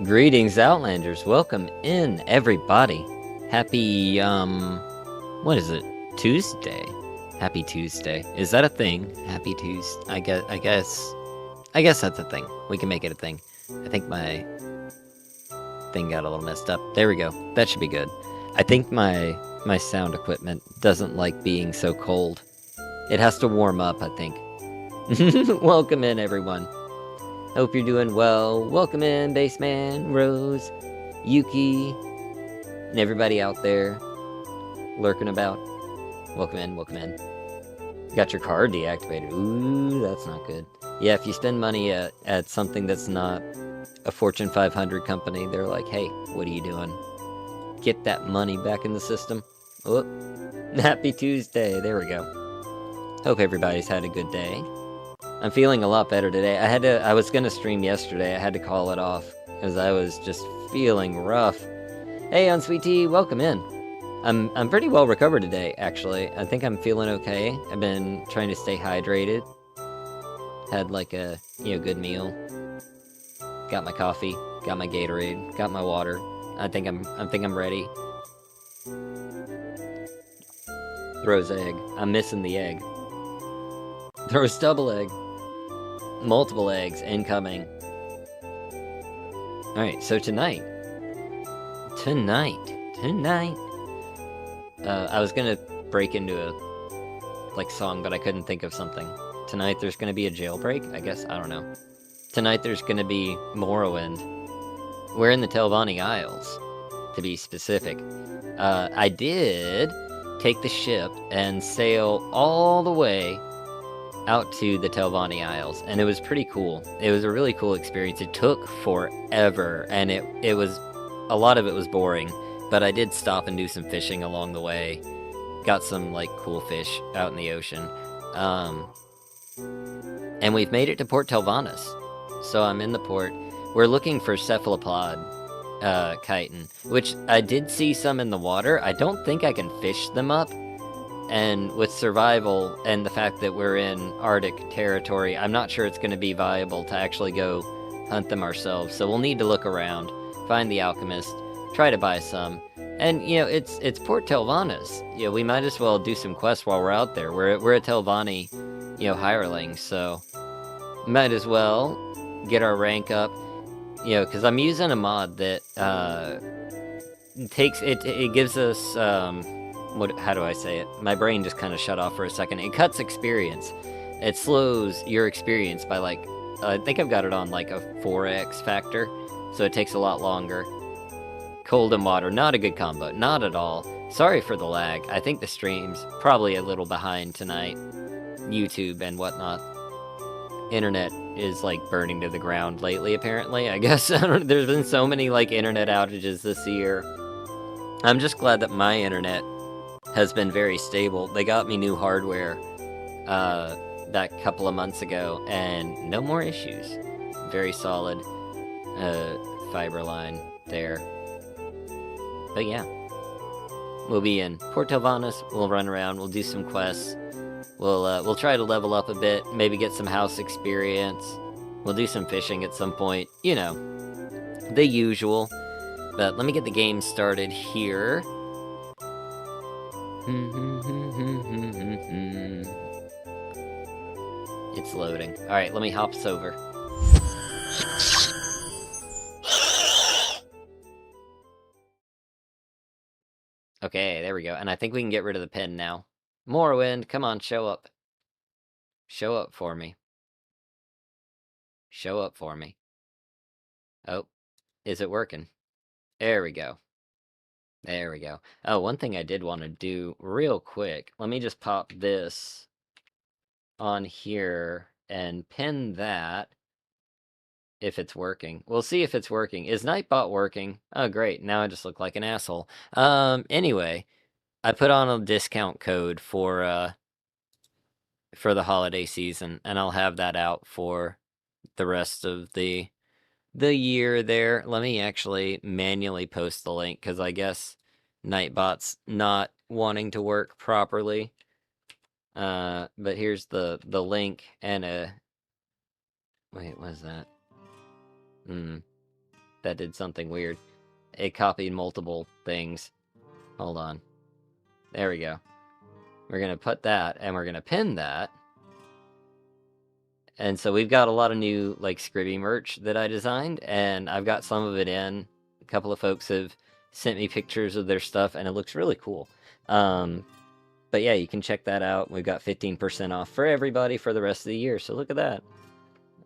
Greetings, Outlanders. Welcome in, everybody. Happy, what is it? Tuesday. Happy Tuesday. Is that a thing? Happy Tuesday. I guess that's a thing. We can make it a thing. I think my thing got a little messed up. There we go. That should be good. I think my sound equipment doesn't like being so cold. It has to warm up, I think. Welcome in, everyone. Hope you're doing well. Welcome in, Baseman, Rose, Yuki, and everybody out there lurking about. Welcome in, welcome in. Got your card deactivated. Ooh, that's not good. Yeah, if you spend money at something that's not a Fortune 500 company, they're like, hey, what are you doing? Get that money back in the system. Oh, happy Tuesday. There we go. Hope everybody's had a good day. I'm feeling a lot better today. I was gonna stream yesterday. I had to call it off because I was just feeling rough. Hey, Unsweet Tea, welcome in. I'm pretty well recovered today, actually. I think I'm feeling okay. I've been trying to stay hydrated. Had like a good meal. Got my coffee. Got my Gatorade. Got my water. I think I'm ready. Throws egg. I'm missing the egg. Throws double egg. Multiple eggs incoming. Alright, so tonight. I was gonna break into a song, but I couldn't think of something. Tonight there's gonna be a jailbreak, I guess. I don't know. Tonight there's gonna be Morrowind. We're in the Telvanni Isles, to be specific. I did take the ship and sail all the way out to the Telvanni Isles, and it was pretty cool. It was a really cool experience. It took forever, and it was a lot of it was boring, but I did stop and do some fishing along the way. Got some cool fish out in the ocean. And we've made it to Port Telvannis. So I'm in the port. We're looking for cephalopod chitin, which I did see some in the water. I don't think I can fish them up. And with survival and the fact that we're in Arctic territory, I'm not sure it's going to be viable to actually go hunt them ourselves. So we'll need to look around, find the alchemist, try to buy some. And, it's Port Telvannis. We might as well do some quests while we're out there. We're a Telvanni, hireling, so might as well get our rank up. Because I'm using a mod that it gives us how do I say it? My brain just kind of shut off for a second. It cuts experience. It slows your experience by I think I've got it on a 4x factor, so it takes a lot longer. Cold and water, not a good combo, not at all. Sorry for the lag. I think the stream's probably a little behind tonight. YouTube and whatnot. Internet is burning to the ground lately, apparently. I guess there's been so many internet outages this year. I'm just glad that my internet has been very stable. They got me new hardware that couple of months ago, and no more issues. Very solid fiber line there. But yeah, we'll be in Port Telvannis. We'll run around. We'll do some quests. We'll try to level up a bit. Maybe get some house experience. We'll do some fishing at some point. The usual. But let me get the game started here. It's loading. Alright, let me hop this over. Okay, there we go. And I think we can get rid of the pen now. Morrowind, come on, show up. Show up for me. Show up for me. Oh, is it working? There we go. There we go. Oh, one thing I did want to do real quick. Let me just pop this on here and pin that if it's working. We'll see if it's working. Is Nightbot working? Oh, great. Now I just look like an asshole. Anyway, I put on a discount code for the holiday season, and I'll have that out for the rest of the year there. Let me actually manually post the link, because I guess Nightbot's not wanting to work properly. But here's the link and a... Wait, what is that? that did something weird. It copied multiple things. Hold on. There we go. We're gonna put that, and we're gonna pin that. And so we've got a lot of new, like, Scribby merch that I designed, and I've got some of it in. A couple of folks have sent me pictures of their stuff, and it looks really cool. But yeah, you can check that out. We've got 15% off for everybody for the rest of the year, so look at that.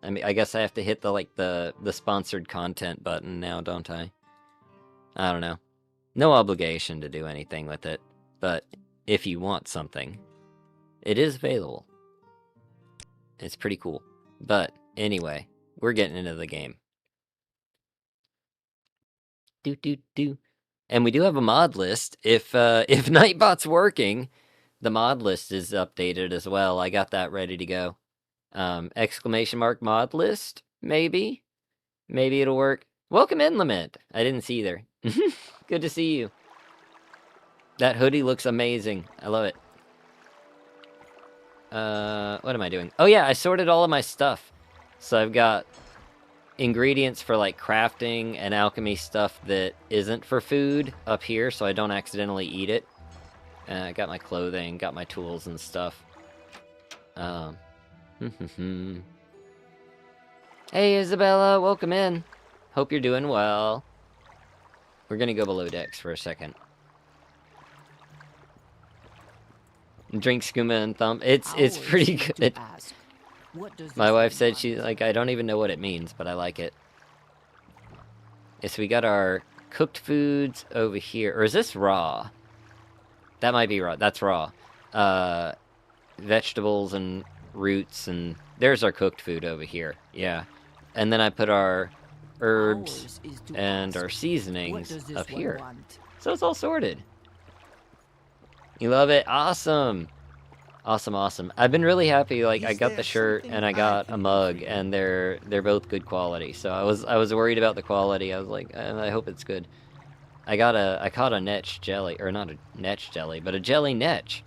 I mean, I guess I have to hit the sponsored content button now, don't I? I don't know. No obligation to do anything with it, but if you want something, it is available. It's pretty cool. But anyway, we're getting into the game. And we do have a mod list. If Nightbot's working, the mod list is updated as well. I got that ready to go. Exclamation mark mod list, maybe? Maybe it'll work. Welcome in, Lament. I didn't see you there. Good to see you. That hoodie looks amazing. I love it. What am I doing? Oh yeah, I sorted all of my stuff. So I've got ingredients for like crafting and alchemy stuff that isn't for food up here, so I don't accidentally eat it. I got my clothing, got my tools and stuff. Hey Isabella, welcome in. Hope you're doing well. We're gonna go below decks for a second. Drink skooma and thumb. It's pretty good. My wife said she's like, I don't even know what it means, but I like it. Yes, we got our cooked foods over here. Or is this raw? That might be raw. That's raw. Vegetables and roots, and there's our cooked food over here. Yeah. And then I put our herbs and our seasonings up here. So it's all sorted. You love it? Awesome. Awesome, awesome. I've been really happy. Like, I got the shirt and I got a mug, and they're both good quality. So I was worried about the quality. I was like, I hope it's good. I caught a netch jelly, or not a netch jelly, but a jelly netch.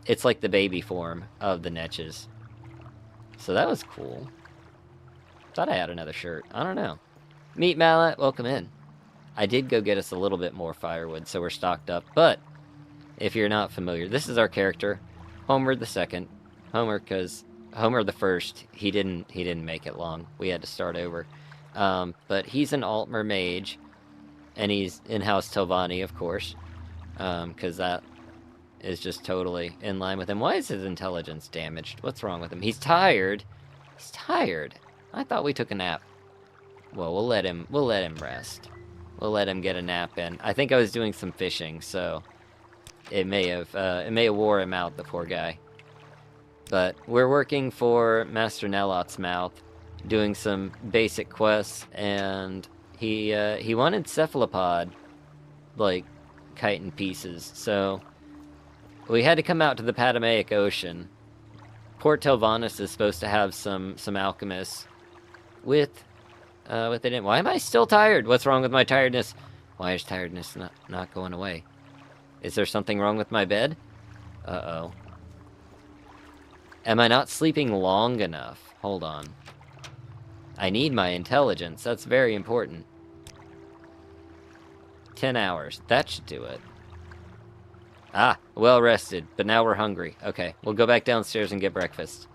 It's like the baby form of the netches. So that was cool. Thought I had another shirt. I don't know. Meat Mallet, welcome in. I did go get us a little bit more firewood, so we're stocked up. But if you're not familiar, this is our character, Homer the Second. Homer, because Homer the First, he didn't make it long. We had to start over. But he's an Altmer mage, and he's in-house Telvanni, of course, because that is just totally in line with him. Why is his intelligence damaged? What's wrong with him? He's tired. He's tired. I thought we took a nap. Well, we'll let him rest. We'll let him get a nap in. I think I was doing some fishing, so it may have wore him out, the poor guy. But we're working for Master Nelot's Mouth, doing some basic quests, and he wanted cephalopod, like, chitin pieces, so we had to come out to the Patamaic Ocean. Port Telvannis is supposed to have some alchemists with it in. Why am I still tired? What's wrong with my tiredness? Why is tiredness not going away? Is there something wrong with my bed? Uh-oh. Am I not sleeping long enough? Hold on. I need my intelligence. That's very important. 10 hours. That should do it. Ah, well rested, but now we're hungry. Okay, we'll go back downstairs and get breakfast.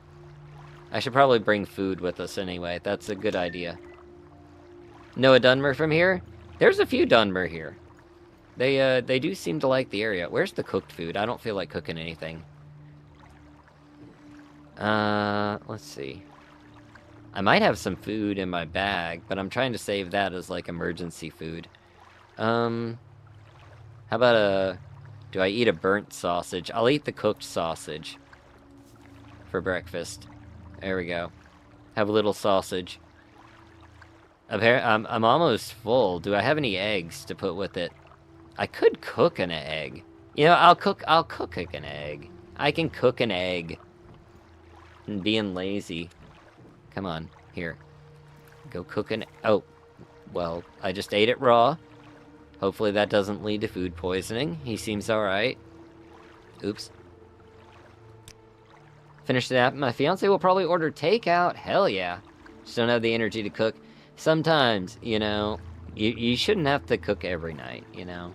I should probably bring food with us anyway. That's a good idea. Know a Dunmer from here? There's a few Dunmer here. They do seem to like the area. Where's the cooked food? I don't feel like cooking anything. Let's see. I might have some food in my bag, but I'm trying to save that as, like, emergency food. How about do I eat a burnt sausage? I'll eat the cooked sausage for breakfast. There we go. Have a little sausage. I'm almost full. Do I have any eggs to put with it? I could cook an egg. You know, I'll cook an egg. I can cook an egg. And being lazy. Come on, here. Go cook an... Oh, well, I just ate it raw. Hopefully that doesn't lead to food poisoning. He seems alright. Oops. Finish the nap. My fiance will probably order takeout. Hell yeah. Just don't have the energy to cook. Sometimes, you know, You shouldn't have to cook every night, you know?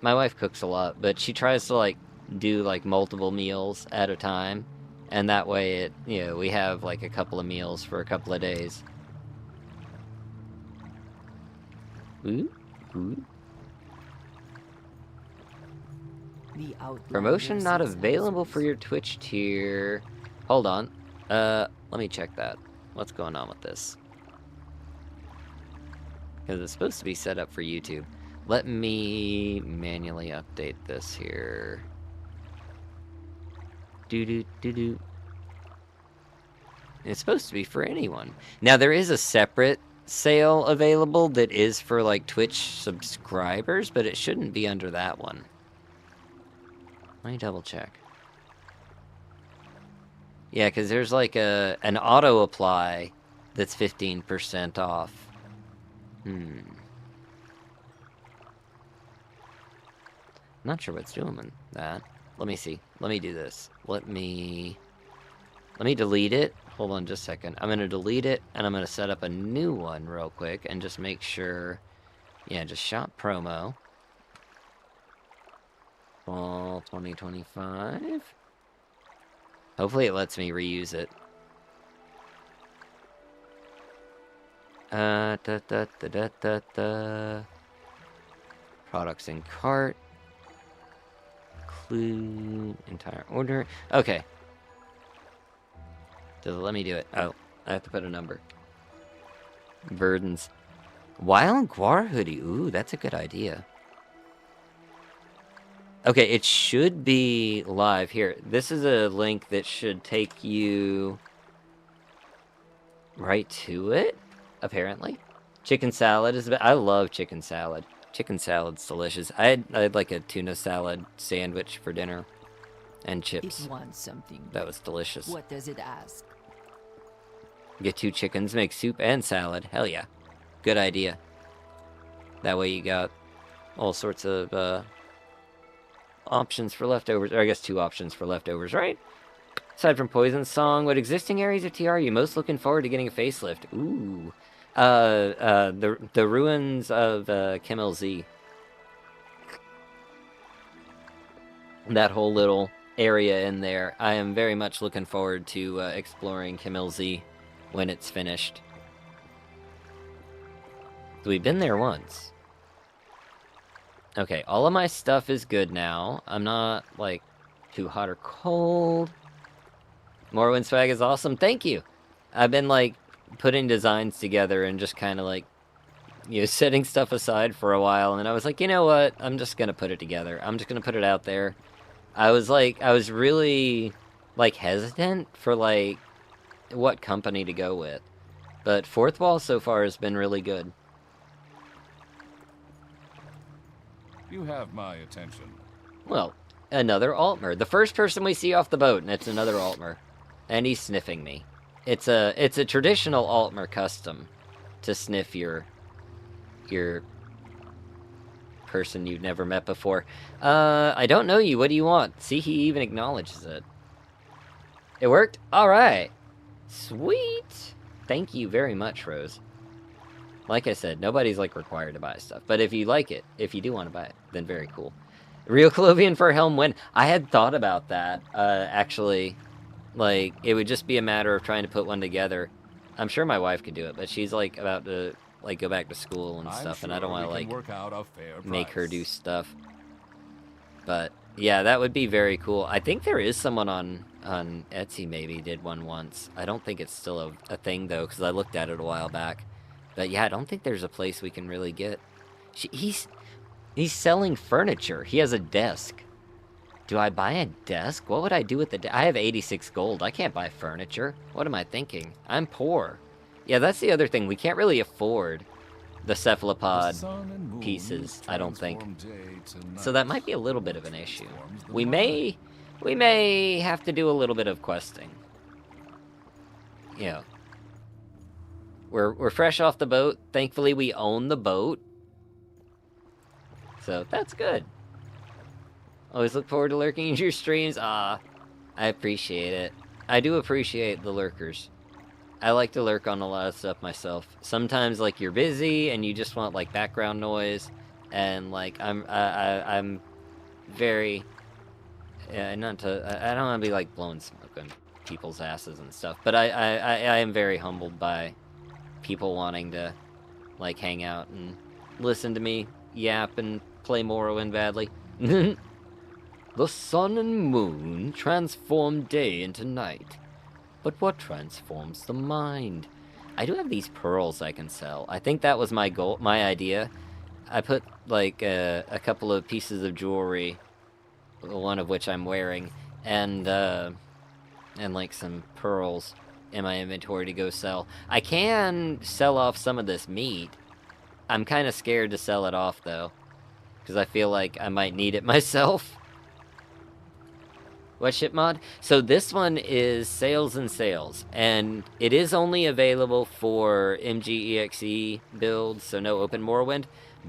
My wife cooks a lot, but she tries to, like, do, like, multiple meals at a time. And that way it, you know, we have, like, a couple of meals for a couple of days. Ooh, ooh. The Outlander Promotion not available successors. for your Twitch tier. Hold on. Let me check that. What's going on with this? Because it's supposed to be set up for YouTube. Let me manually update this here. Do. It's supposed to be for anyone. Now, there is a separate sale available that is for, like, Twitch subscribers, but it shouldn't be under that one. Let me double check. Yeah, because there's, like, an auto apply that's 15% off. Not sure what's doing that. Let me see. Let me do this. Let me delete it. Hold on just a second. I'm going to delete it, and I'm going to set up a new one real quick and just make sure... Yeah, just shop promo. Fall 2025. Hopefully it lets me reuse it. Products in cart. Include entire order. Okay. Does it let me do it? Oh, I have to put a number. Burdens. Wild Guar hoodie. Ooh, that's a good idea. Okay, it should be live here. This is a link that should take you right to it, apparently. Chicken salad is... I love chicken salad. Chicken salad's delicious. I had like a tuna salad sandwich for dinner. And chips. It wants something. That was delicious. What does it ask? Get 2 chickens, make soup and salad. Hell yeah. Good idea. That way you got all sorts of options for leftovers. Or I guess 2 options for leftovers, right? Aside from Poison's song, what existing areas of TR are you most looking forward to getting a facelift? Ooh. The ruins of Kim LZ. That whole little area in there. I am very much looking forward to exploring Kim LZ when it's finished. We've been there once. Okay, all of my stuff is good now. I'm not, like, too hot or cold. Morrowind swag is awesome. Thank you. I've been, like, putting designs together and just kind of, like, you know, setting stuff aside for a while. And then I was like, you know what? I'm just going to put it together. I'm just going to put it out there. I was really, like, hesitant for, like, what company to go with. But Fourth Wall so far has been really good. You have my attention. Well, another Altmer. The first person we see off the boat, and it's another Altmer. And he's sniffing me. It's a traditional Altmer custom to sniff your person you've never met before. I don't know you. What do you want? See, he even acknowledges it. It worked? Alright. Sweet. Thank you very much, Rose. Like I said, nobody's, like, required to buy stuff. But if you like it, if you do want to buy it, then very cool. Real Colovian for Helm win. I had thought about that, actually. Like, it would just be a matter of trying to put one together. I'm sure my wife could do it, but she's, like, about to, like, go back to school and stuff, and I don't want to, like, make her do stuff. But, yeah, that would be very cool. I think there is someone on Etsy maybe did one once. I don't think it's still a thing, though, because I looked at it a while back. But, yeah, I don't think there's a place we can really get... He's selling furniture. He has a desk. Do I buy a desk? What would I do with the desk? I have 86 gold. I can't buy furniture. What am I thinking? I'm poor. Yeah, that's the other thing. We can't really afford the cephalopod pieces, I don't think. So that might be a little bit of an issue. We may have to do a little bit of questing. Yeah. We're fresh off the boat. Thankfully, we own the boat. So, that's good. Always look forward to lurking in your streams. I appreciate it. I do appreciate the lurkers. I like to lurk on a lot of stuff myself. Sometimes, like, you're busy and you just want, like, background noise, and, like, I'm very, not to, I don't want to be, like, blowing smoke on people's asses and stuff, but I am very humbled by people wanting to, like, hang out and listen to me yap and play Morrowind badly. The sun and moon transform day into night. But what transforms the mind? I do have these pearls I can sell. I think that was my goal, my idea. I put, like, a couple of pieces of jewelry, one of which I'm wearing, and like, some pearls in my inventory to go sell. I can sell off some of this meat. I'm kind of scared to sell it off, though, because I feel like I might need it myself. What ship mod? So this one is Sales and Sales, and it is only available for MGEXE builds, so no open Morrowind.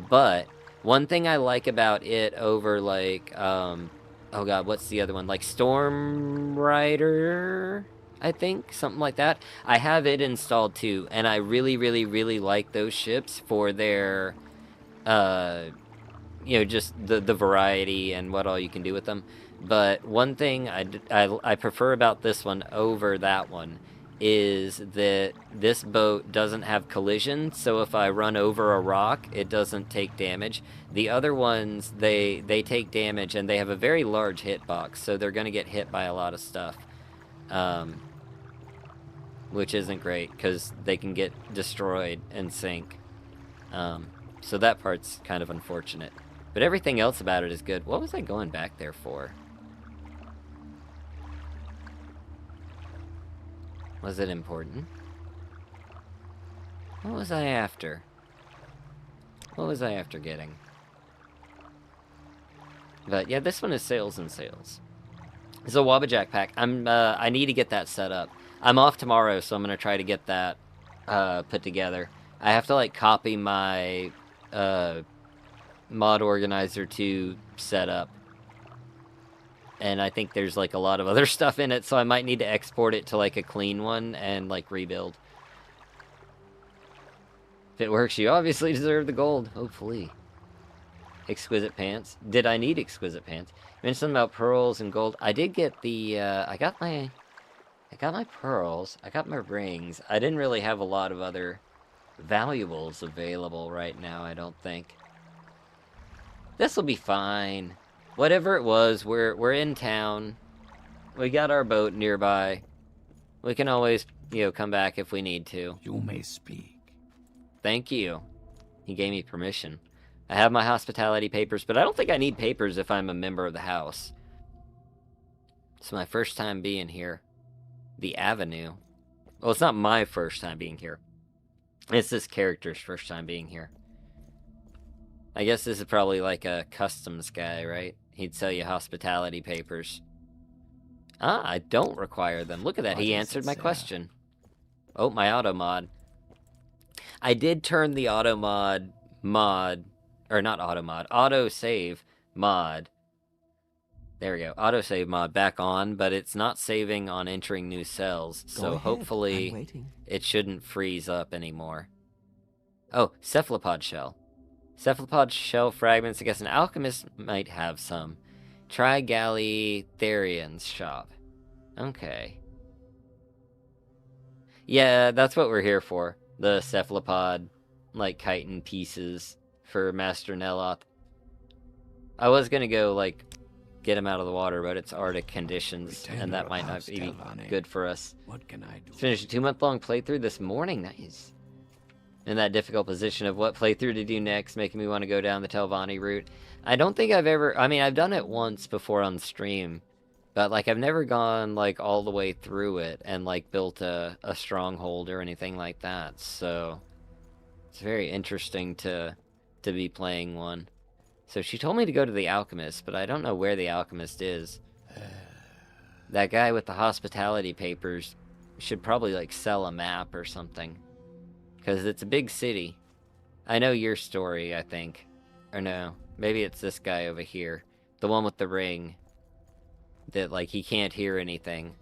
But one thing I like about it over, like, oh god, what's the other one? Like Storm Rider, I think, something like that. I have it installed too, and I really, really, really like those ships for their, you know, just the variety and what all you can do with them. But one thing I prefer about this one over that one is that this boat doesn't have collision, so if I run over a rock, it doesn't take damage. The other ones, they take damage, and they have a very large hitbox, so they're going to get hit by a lot of stuff. Which isn't great, because they can get destroyed and sink. So that part's kind of unfortunate. But everything else about it is good. What was I going back there for? Was it important? What was I after? What was I after getting? But yeah, this one is Sales and Sales. It's a Wabbajack pack. I need to get that set up. I'm off tomorrow, so I'm gonna try to get that put together. I have to, like, copy my mod organizer to set up. And I think there's, like, a lot of other stuff in it, so I might need to export it to, like, a clean one and, like, rebuild. If it works, you obviously deserve the gold. Hopefully. Exquisite pants. Did I need exquisite pants? You mentioned something about pearls and gold. I did get the, I got my pearls. I got my rings. I didn't really have a lot of other valuables available right now, I don't think. This'll be fine. Whatever it was, we're in town. We got our boat nearby. We can always, you know, come back if we need to. You may speak. Thank you. He gave me permission. I have my hospitality papers, but I don't think I need papers if I'm a member of the house. It's my first time being here. The Avenue. Well, it's not my first time being here. It's this character's first time being here. I guess this is probably like a customs guy, right? He'd sell you hospitality papers. Ah, I don't require them. Look at that, he answered my question. Oh, my auto mod. I did turn the auto save mod. There we go. Autosave mod back on, but it's not saving on entering new cells, so hopefully it shouldn't freeze up anymore. Oh, cephalopod shell. Cephalopod shell fragments. I guess an alchemist might have some. Try Gallitherian's shop. Okay. Yeah, that's what we're here for. The cephalopod, like, chitin pieces for Master Neloth. I was gonna go, like, get him out of the water, but it's Arctic conditions, and that might not be good for us. What can I do? Finished a 2-month-long playthrough this morning. Nice. In that difficult position of what playthrough to do next, making me want to go down the Telvanni route. I don't think I've ever... I mean, I've done it once before on stream, but, like, I've never gone, like, all the way through it and, like, built a stronghold or anything like that, so... It's very interesting to be playing one. So she told me to go to the Alchemist, but I don't know where the Alchemist is. That guy with the hospitality papers should probably, like, sell a map or something. Because it's a big city. I know your story, I think. Or no, maybe it's this guy over here. The one with the ring. That, like, he can't hear anything.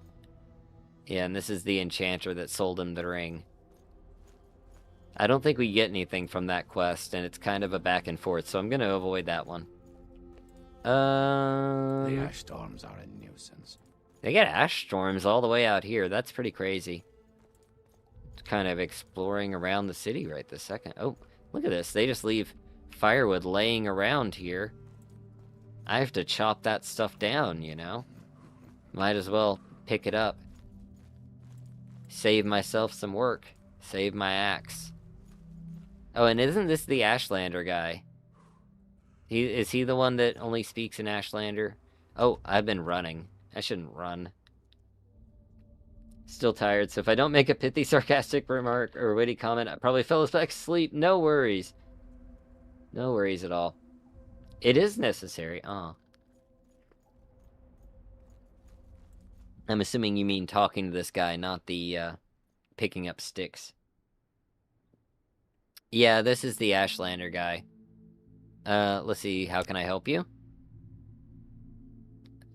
Yeah, and this is the enchanter that sold him the ring. I don't think we get anything from that quest, and it's kind of a back and forth, so I'm gonna avoid that one. The ash storms are a nuisance. They get ash storms all the way out here. That's pretty crazy. Just kind of exploring around the city right this second. Oh, look at this. They just leave firewood laying around here. I have to chop that stuff down, you know? Might as well pick it up. Save myself some work. Save my axe. Oh, and isn't this the Ashlander guy? Is he the one that only speaks in Ashlander? Oh, I've been running. I shouldn't run. Still tired, so if I don't make a pithy, sarcastic remark or witty comment, I probably fell back asleep. No worries. No worries at all. It is necessary. Oh. I'm assuming you mean talking to this guy, not the, picking up sticks. Yeah, this is the Ashlander guy. Let's see, how can I help you?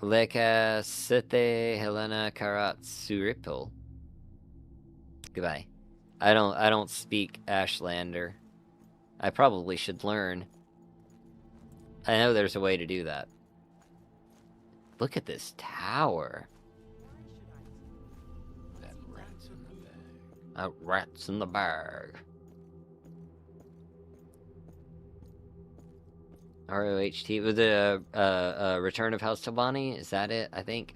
Leka sete Helena Karatsuripil. Goodbye. I don't speak Ashlander. I probably should learn. I know there's a way to do that. Look at this tower. That rat's in the bag. A rat's in the bag. ROHT. Was it a Return of House Telvanni? Is that it? I think.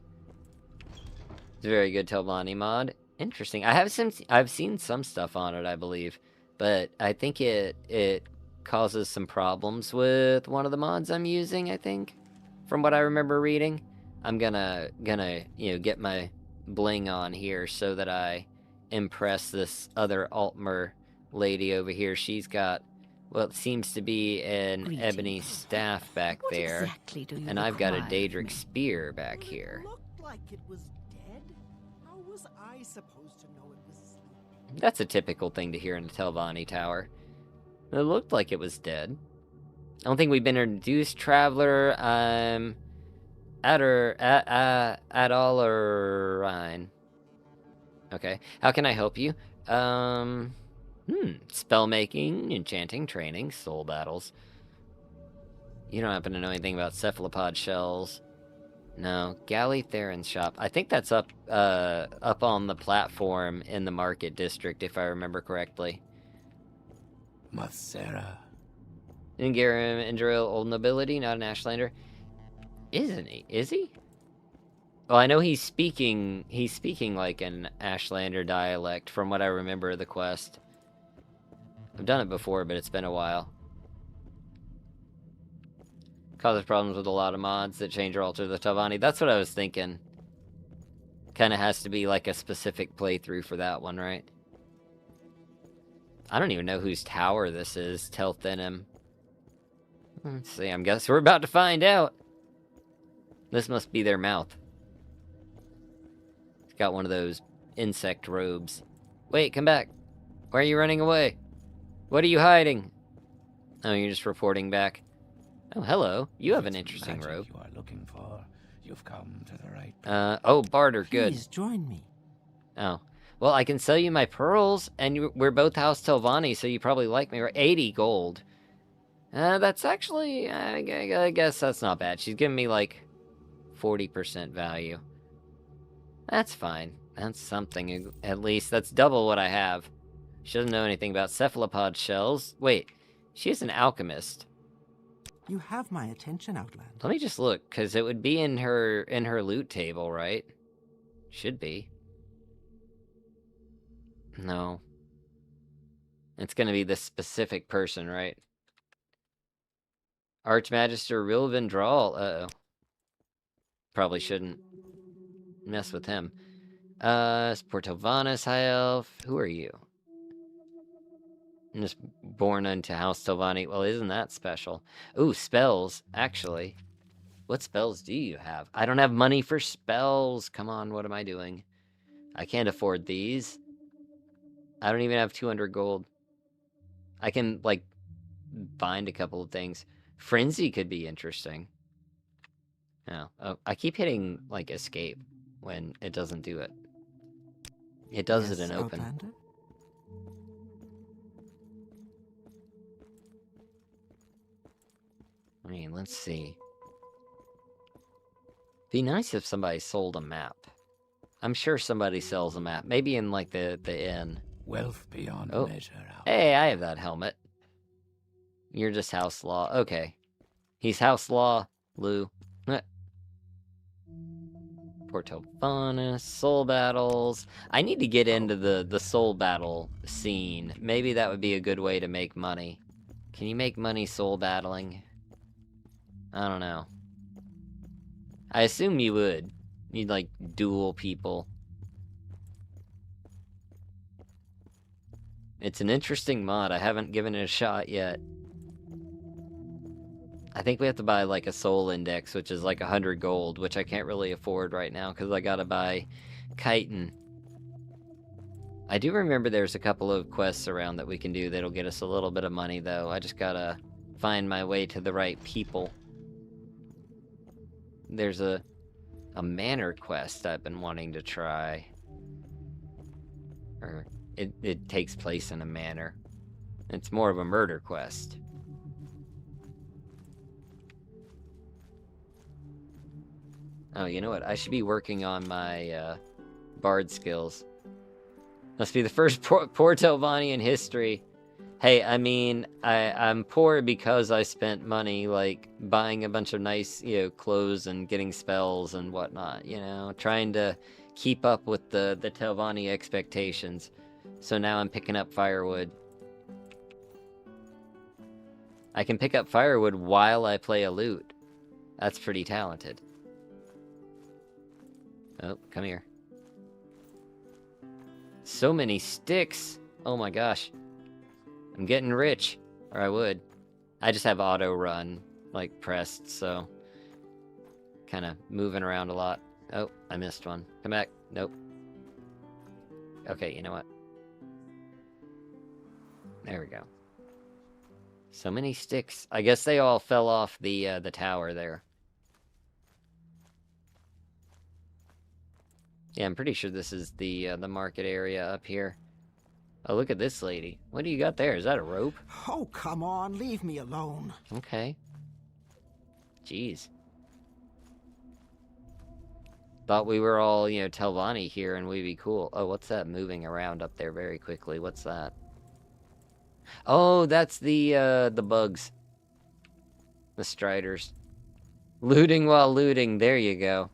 It's a very good Telvanni mod. Interesting. I've seen some stuff on it, I believe, but I think it causes some problems with one of the mods I'm using, I think, from what I remember reading. I'm gonna get my bling on here so that I impress this other Altmer lady over here. She's got what seems to be an Greetings. ebony staff back What there, exactly do you and I've got a require of Daedric me? spear back here. It looked like it was dead. How was I supposed to know it was sleeping? That's a typical thing to hear in a Telvanni tower. It looked like it was dead. I don't think we've been introduced, traveler. I'm Adalarain. Okay. How can I help you? Spell making, enchanting, training, soul battles. You don't happen to know anything about cephalopod shells. No. Galley Theron's shop. I think that's up on the platform in the market district, if I remember correctly. Mathera. Ingarim, Indril, Old Nobility, not an Ashlander. Isn't he? Is he? Well, I know he's speaking like an Ashlander dialect from what I remember of the quest. I've done it before, but it's been a while. Causes problems with a lot of mods that change or alter the Telvanni. That's what I was thinking. Kinda has to be like a specific playthrough for that one, right? I don't even know whose tower this is, Telthanim. Let's see, I guess we're about to find out. This must be their mouth. It's got one of those insect robes. Wait, come back. Why are you running away? What are you hiding? Oh, you're just reporting back. Oh, hello. You have an interesting Magic robe. you are looking for. You've come to the right. Oh, barter, good. Please join me. Oh. Well, I can sell you my pearls, and we're both House Telvanni, so you probably like me, right? 80 gold. That's actually, I guess that's not bad. She's giving me, like, 40% value. That's fine. That's something, at least. That's double what I have. She doesn't know anything about cephalopod shells. Wait, she is an alchemist. You have my attention, Outlander. Let me just look, because it would be in her loot table, right? Should be. No. It's gonna be this specific person, right? Archmagister Rilvan Drawl. Uh-oh. Probably shouldn't mess with him. Sportovanus High Elf. Who are you? I'm just born into House Telvanni. Well, isn't that special? Ooh, spells, actually. What spells do you have? I don't have money for spells. Come on, what am I doing? I can't afford these. I don't even have 200 gold. I can, like, find a couple of things. Frenzy could be interesting. Oh, I keep hitting, like, escape when it doesn't do it. It does Yes, it in open. Outlander? I mean, let's see. Be nice if somebody sold a map. I'm sure somebody sells a map. Maybe in, like, the inn. Wealth beyond Oh. measure. Hey, I have that helmet. You're just House Law. Okay. He's House Law, Lou. Telvanni, soul battles. I need to get into the soul battle scene. Maybe that would be a good way to make money. Can you make money soul battling? I don't know. I assume you would. You'd, like, duel people. It's an interesting mod. I haven't given it a shot yet. I think we have to buy, like, a soul index, which is like 100 gold, which I can't really afford right now, because I gotta buy chitin. I do remember there's a couple of quests around that we can do that'll get us a little bit of money, though. I just gotta find my way to the right people. There's a manor quest I've been wanting to try. Or, it takes place in a manor. It's more of a murder quest. Oh, you know what? I should be working on my bard skills. Must be the first poor Telvanni in history. Hey, I mean, I'm poor because I spent money, like, buying a bunch of nice, clothes and getting spells and whatnot, trying to keep up with the Telvanni expectations. So now I'm picking up firewood. I can pick up firewood while I play a lute. That's pretty talented. Oh, come here. So many sticks! Oh my gosh. I'm getting rich. Or I would. I just have auto run, like, pressed, so... kind of moving around a lot. Oh, I missed one. Come back. Nope. Okay, you know what? There we go. So many sticks. I guess they all fell off the tower there. Yeah, I'm pretty sure this is the market area up here. Oh, look at this lady. What do you got there? Is that a rope? Oh, come on, leave me alone. Okay. Jeez. Thought we were all, Telvanni here and we'd be cool. Oh, what's that moving around up there very quickly? What's that? Oh, that's the bugs. The striders. Looting while looting. There you go.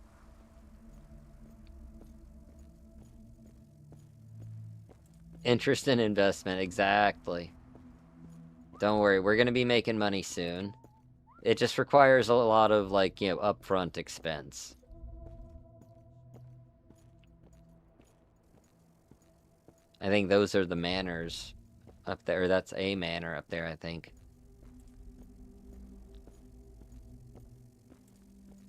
Interest and investment, exactly. Don't worry, we're gonna be making money soon. It just requires a lot of, like, upfront expense. I think those are the manors up there. That's a manor up there, I think.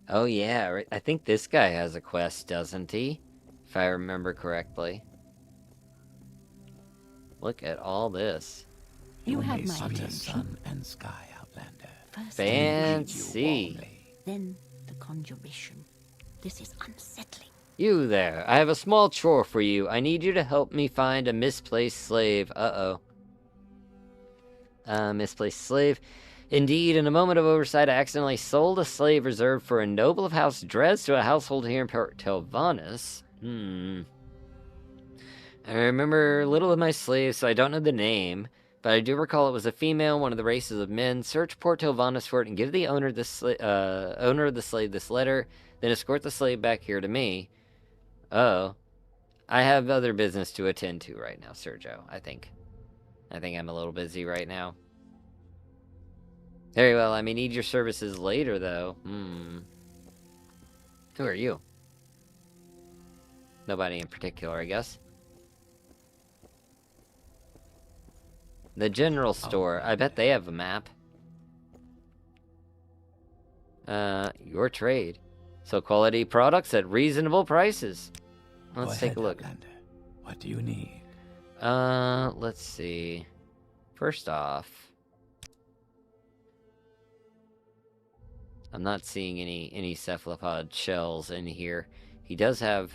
Oh yeah, right. I think this guy has a quest, doesn't he? If I remember correctly. Look at all this. You have may my see the attention. sun and sky, Outlander. First Fancy. then the conjuration. This is unsettling. You there. I have a small chore for you. I need you to help me find a misplaced slave. Uh-oh. Misplaced slave. Indeed, in a moment of oversight, I accidentally sold a slave reserved for a noble of House Dres to a household here in Telvanni. I remember little of my slave, so I don't know the name, but I do recall it was a female, one of the races of men. Search Port Telvanni for it and give the owner of the slave this letter, then escort the slave back here to me. Oh. I have other business to attend to right now, Sergio, I think. I think I'm a little busy right now. Very well, I may need your services later, though. Who are you? Nobody in particular, I guess. The general store. I bet they have a map. Your trade. So quality products at reasonable prices. Let's take a look. Outlander. What do you need? Let's see. First off, I'm not seeing any cephalopod shells in here. He does have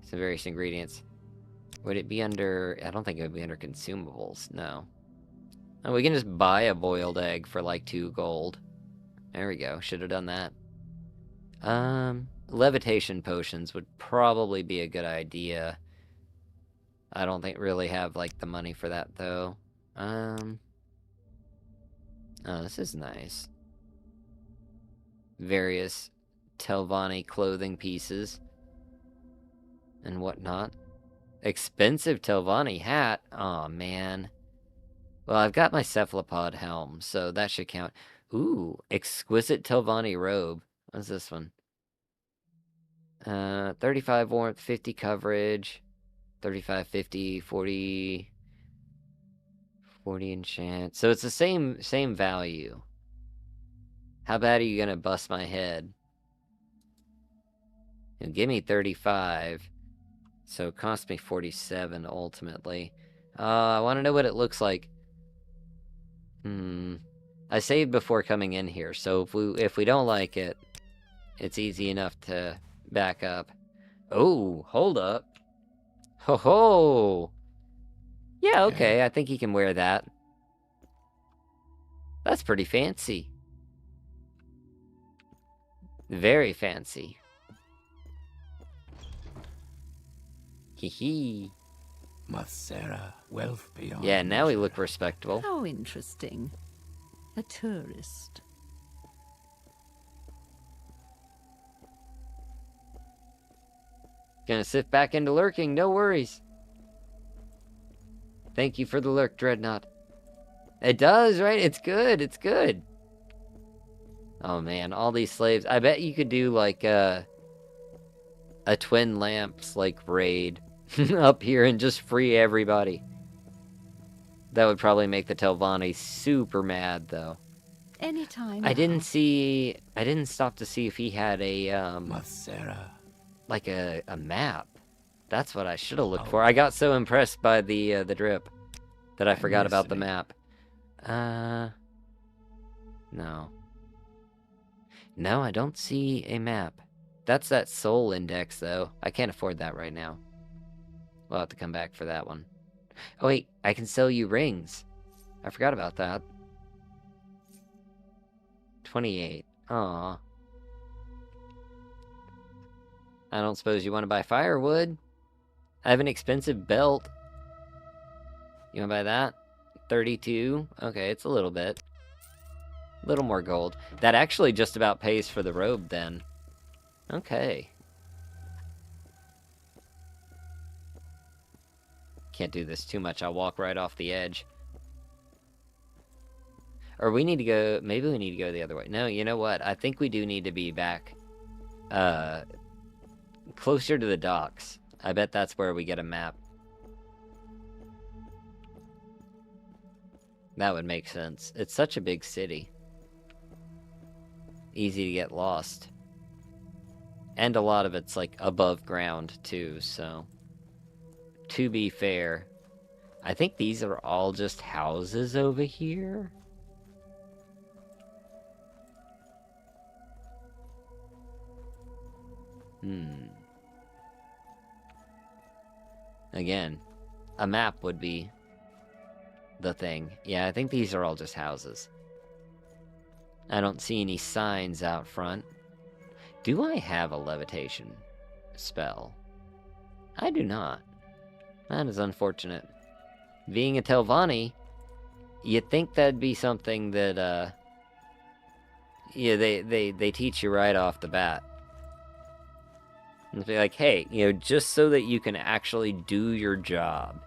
some various ingredients. Would it be under... I don't think it would be under consumables, no. Oh, we can just buy a boiled egg for like 2 gold. There we go, should have done that. Levitation potions would probably be a good idea. I don't think really have, like, the money for that, though. Oh, this is nice. Various Telvanni clothing pieces. And whatnot. Expensive Telvanni hat. Aw, man. Well, I've got my cephalopod helm, so that should count. Ooh, exquisite Telvanni robe. What's this one? 35 warmth, 50 coverage, 35, 50, 40 enchant. So it's the same value. How bad are you gonna bust my head? You know, give me 35. So it cost me 47 ultimately. I want to know what it looks like. I saved before coming in here, so if we don't like it, it's easy enough to back up. Oh, hold up. Ho ho! Yeah, okay, I think he can wear that. That's pretty fancy. Very fancy. Hee hee. Masera, wealth beyond. Yeah, now we measure. look respectable. How interesting. A tourist. Gonna sit back into lurking, no worries. Thank you for the lurk, Dreadnought. It does, right? It's good, it's good. Oh man, all these slaves. I bet you could do like a twin lamps like raid up here and just free everybody. That would probably make the Telvanni super mad though. Anytime. I didn't stop to see if he had a Masera. like a map. That's what I should have looked for. I got so impressed by the drip that I I'm forgot about the listening. map. No. No, I don't see a map. That's that soul index, though. I can't afford that right now. We'll have to come back for that one. Oh, wait, I can sell you rings. I forgot about that. 28. Aw. I don't suppose you want to buy firewood? I have an expensive belt. You want to buy that? 32? Okay, it's a little bit. A little more gold. That actually just about pays for the robe, then. Okay. Can't do this too much. I'll walk right off the edge. Or we need to go... Maybe we need to go the other way. No, you know what? I think we do need to be back... closer to the docks. I bet that's where we get a map. That would make sense. It's such a big city. Easy to get lost. And a lot of it's, like, above ground, too, so... To be fair, I think these are all just houses over here. Again, a map would be the thing. Yeah, I think these are all just houses. I don't see any signs out front. Do I have a levitation spell? I do not. That is unfortunate. Being a Telvanni, you'd think that'd be something that, yeah, they teach you right off the bat. And be like, hey, you know, just so that you can actually do your job,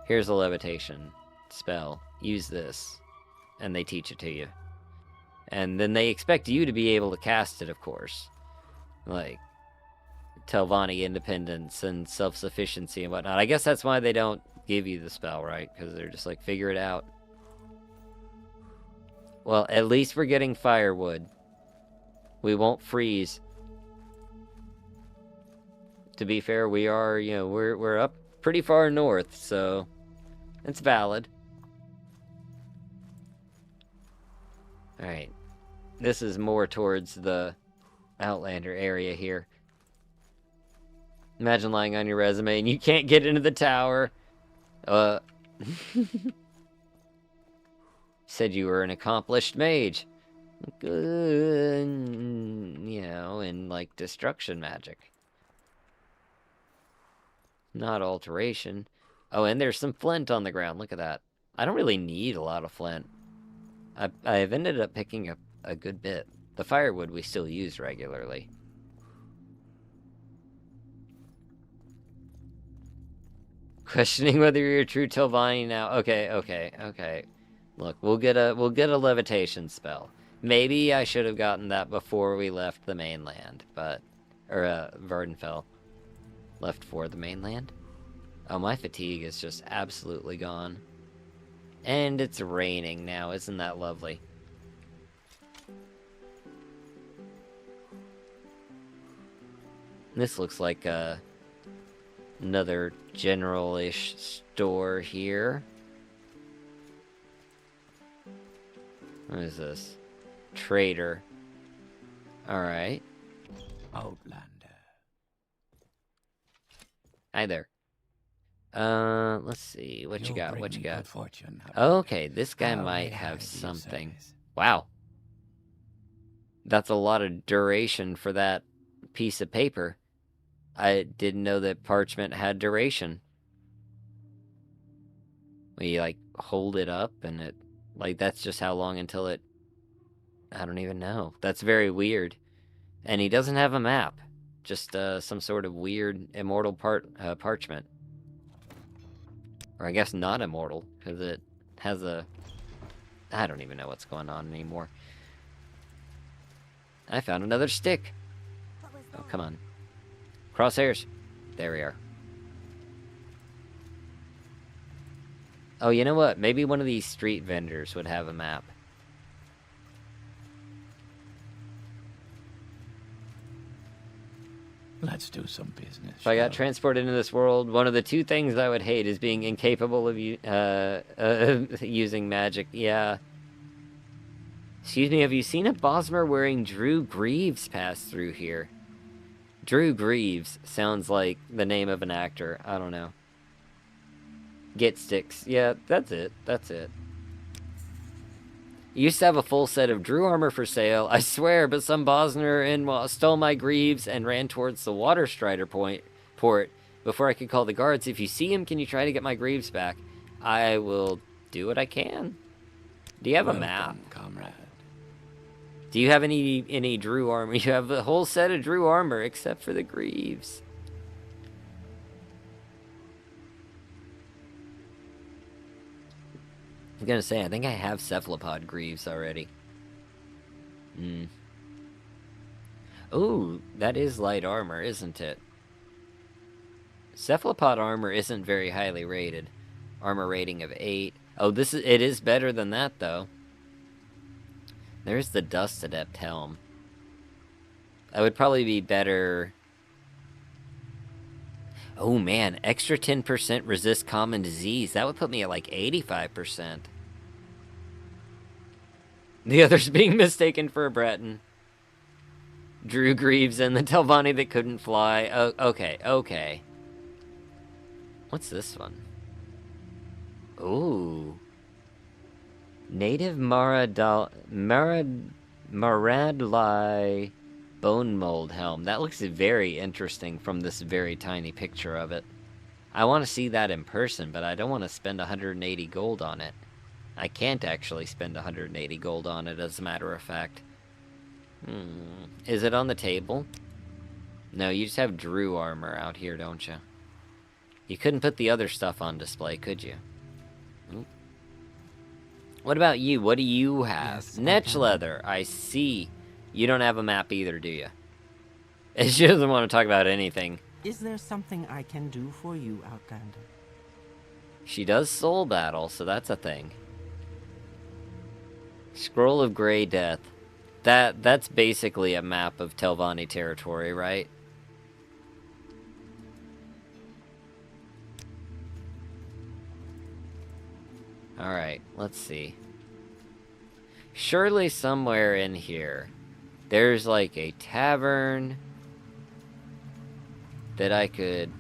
here's a levitation spell. Use this. And they teach it to you. And then they expect you to be able to cast it, of course. Like, Telvanni independence and self-sufficiency and whatnot. I guess that's why they don't give you the spell, right? Because they're just like, figure it out. Well, at least we're getting firewood. We won't freeze. To be fair, we are, you know, we're up pretty far north, so it's valid. Alright. This is more towards the Outlander area here. Imagine lying on your resume and you can't get into the tower. Said you were an accomplished mage. Good, you know, in, like, destruction magic. Not alteration. Oh, and there's some flint on the ground. Look at that. I don't really need a lot of flint. I've ended up picking up a good bit. The firewood we still use regularly. Questioning whether you're a true Telvanni now. Okay. Look, we'll get a levitation spell. Maybe I should have gotten that before we left the mainland, but Vardenfell. Left for the mainland? Oh, my fatigue is just absolutely gone. And it's raining now, isn't that lovely? This looks like another general-ish store here. What is this? Trader. Alright. Outlander. Hi there. Let's see. What you got? Bring What you me got? good fortune, Outlander. Okay, this guy How might may I have be of something. service? Wow. That's a lot of duration for that piece of paper. I didn't know that parchment had duration. We, like, hold it up and it... Like, that's just how long until it... I don't even know. That's very weird. And he doesn't have a map. Just, some sort of weird immortal parchment. Or I guess not immortal, because it has a... I don't even know what's going on anymore. I found another stick. Oh, come on. Crosshairs. There we are. Oh, you know what? Maybe one of these street vendors would have a map. Let's do some business. If I got shall we? transported into this world, one of the two things I would hate is being incapable of using magic. Yeah. Excuse me, have you seen a Bosmer wearing Drew Greaves pass through here? Drew Greaves sounds like the name of an actor. I don't know. Get sticks. Yeah, that's it. That's it. Used to have a full set of Drew armor for sale, I swear, but some Bosner stole my greaves and ran towards the Water Strider port before I could call the guards. If you see him, can you try to get my greaves back? I will do what I can. Do you have a map? Welcome, comrade. Do you have any Drew armor? You have a whole set of Drew armor except for the greaves. I was gonna say, I think I have cephalopod greaves already. Ooh, that is light armor, isn't it? Cephalopod armor isn't very highly rated. Armor rating of 8. Oh, it is better than that, though. There's the Dust Adept helm. That would probably be better... Oh man, extra 10% resist common disease. That would put me at like 85%. The others being mistaken for a Breton. Drew Greaves and the Telvanni that couldn't fly. Oh, okay. What's this one? Ooh. Native Maradli bone mold helm. That looks very interesting from this very tiny picture of it. I want to see that in person, but I don't want to spend 180 gold on it. I can't actually spend 180 gold on it, as a matter of fact. Is it on the table? No, you just have Drew armor out here, don't you? You couldn't put the other stuff on display, could you? Oop. What about you? What do you have? Yes, Netch leather. I see. You don't have a map either, do you? She doesn't want to talk about anything. Is there something I can do for you, Outlander? She does soul battle, so that's a thing. Scroll of Grey Death. That's basically a map of Telvanni territory, right? Alright, let's see. Surely somewhere in here, there's like a tavern. that I could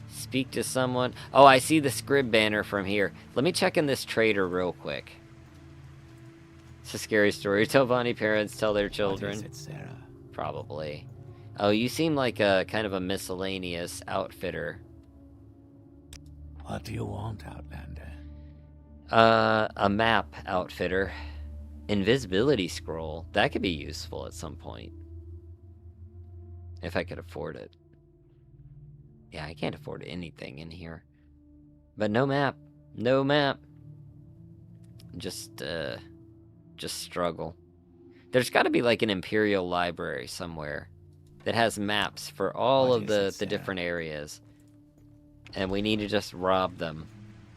speak to someone. Oh, I see the scrib banner from here. Let me check in this trader real quick. It's a scary story. Telvanni parents tell their children. What is it, Sarah? Probably. Oh, you seem like a kind of a miscellaneous outfitter. What do you want, Outlander? A map outfitter. Invisibility scroll. That could be useful at some point. If I could afford it. Yeah, I can't afford anything in here. But no map. No map. Just struggle. There's got to be like an Imperial library somewhere that has maps for all of the different areas. And we need to just rob them.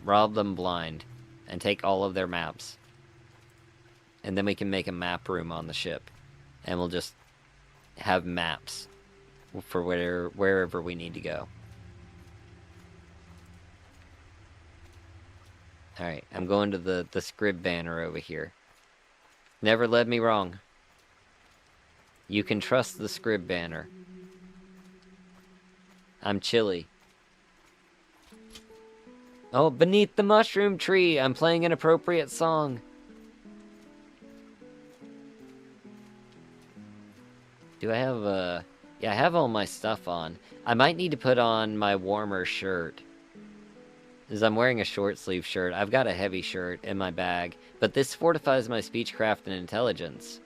Rob them blind. And take all of their maps. And then we can make a map room on the ship. And we'll just have maps for wherever we need to go. Alright, I'm going to the scrib banner over here. Never led me wrong. You can trust the scrib banner. I'm chilly. Oh, beneath the mushroom tree, I'm playing an appropriate song. Do I have, yeah, I have all my stuff on. I might need to put on my warmer shirt. Because I'm wearing a short sleeve shirt. I've got a heavy shirt in my bag. But this fortifies my speechcraft and intelligence.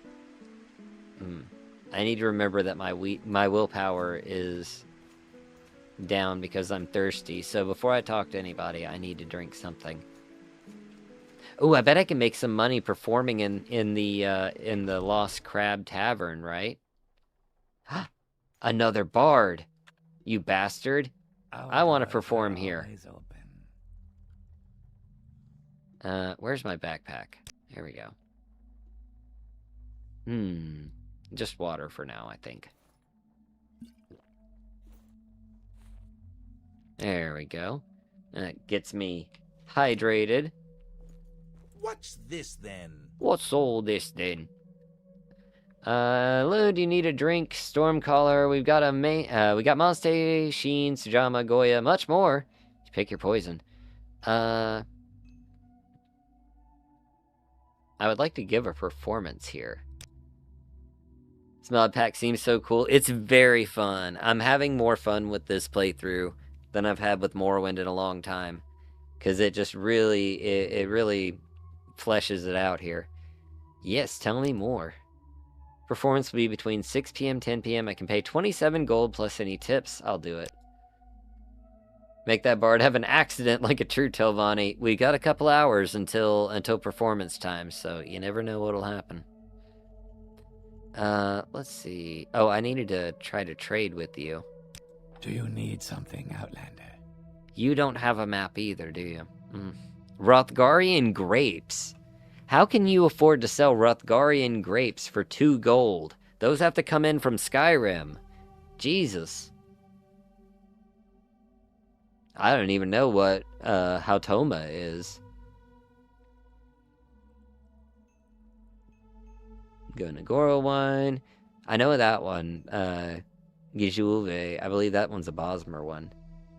I need to remember that my willpower is down because I'm thirsty. So before I talk to anybody, I need to drink something. Oh, I bet I can make some money performing in the Lost Crab Tavern, right? Another bard, you bastard! I want to perform here. Where's my backpack? Here we go. Just water for now, I think. There we go. That gets me hydrated. What's this then? What's all this then? Hello, do you need a drink? Stormcaller, we've got we got Monste, Sheen, Sujama, Goya, much more. Pick your poison. I would like to give a performance here. This mod pack seems so cool. It's very fun. I'm having more fun with this playthrough than I've had with Morrowind in a long time. Because it just really, it really fleshes it out here. Yes, tell me more. Performance will be between 6 p.m. 10 p.m. I can pay 27 gold plus any tips. I'll do it. Make that bard have an accident like a true Telvanni. We got a couple hours until performance time, so you never know what'll happen. Let's see. Oh, I needed to try to trade with you. Do you need something, Outlander? You don't have a map either, do you? Rothgarian grapes. How can you afford to sell Rothgarian grapes for 2 gold? Those have to come in from Skyrim. Jesus. I don't even know what Hautoma is. Gonagoro wine. I know that one. Gijuve. I believe that one's a Bosmer one.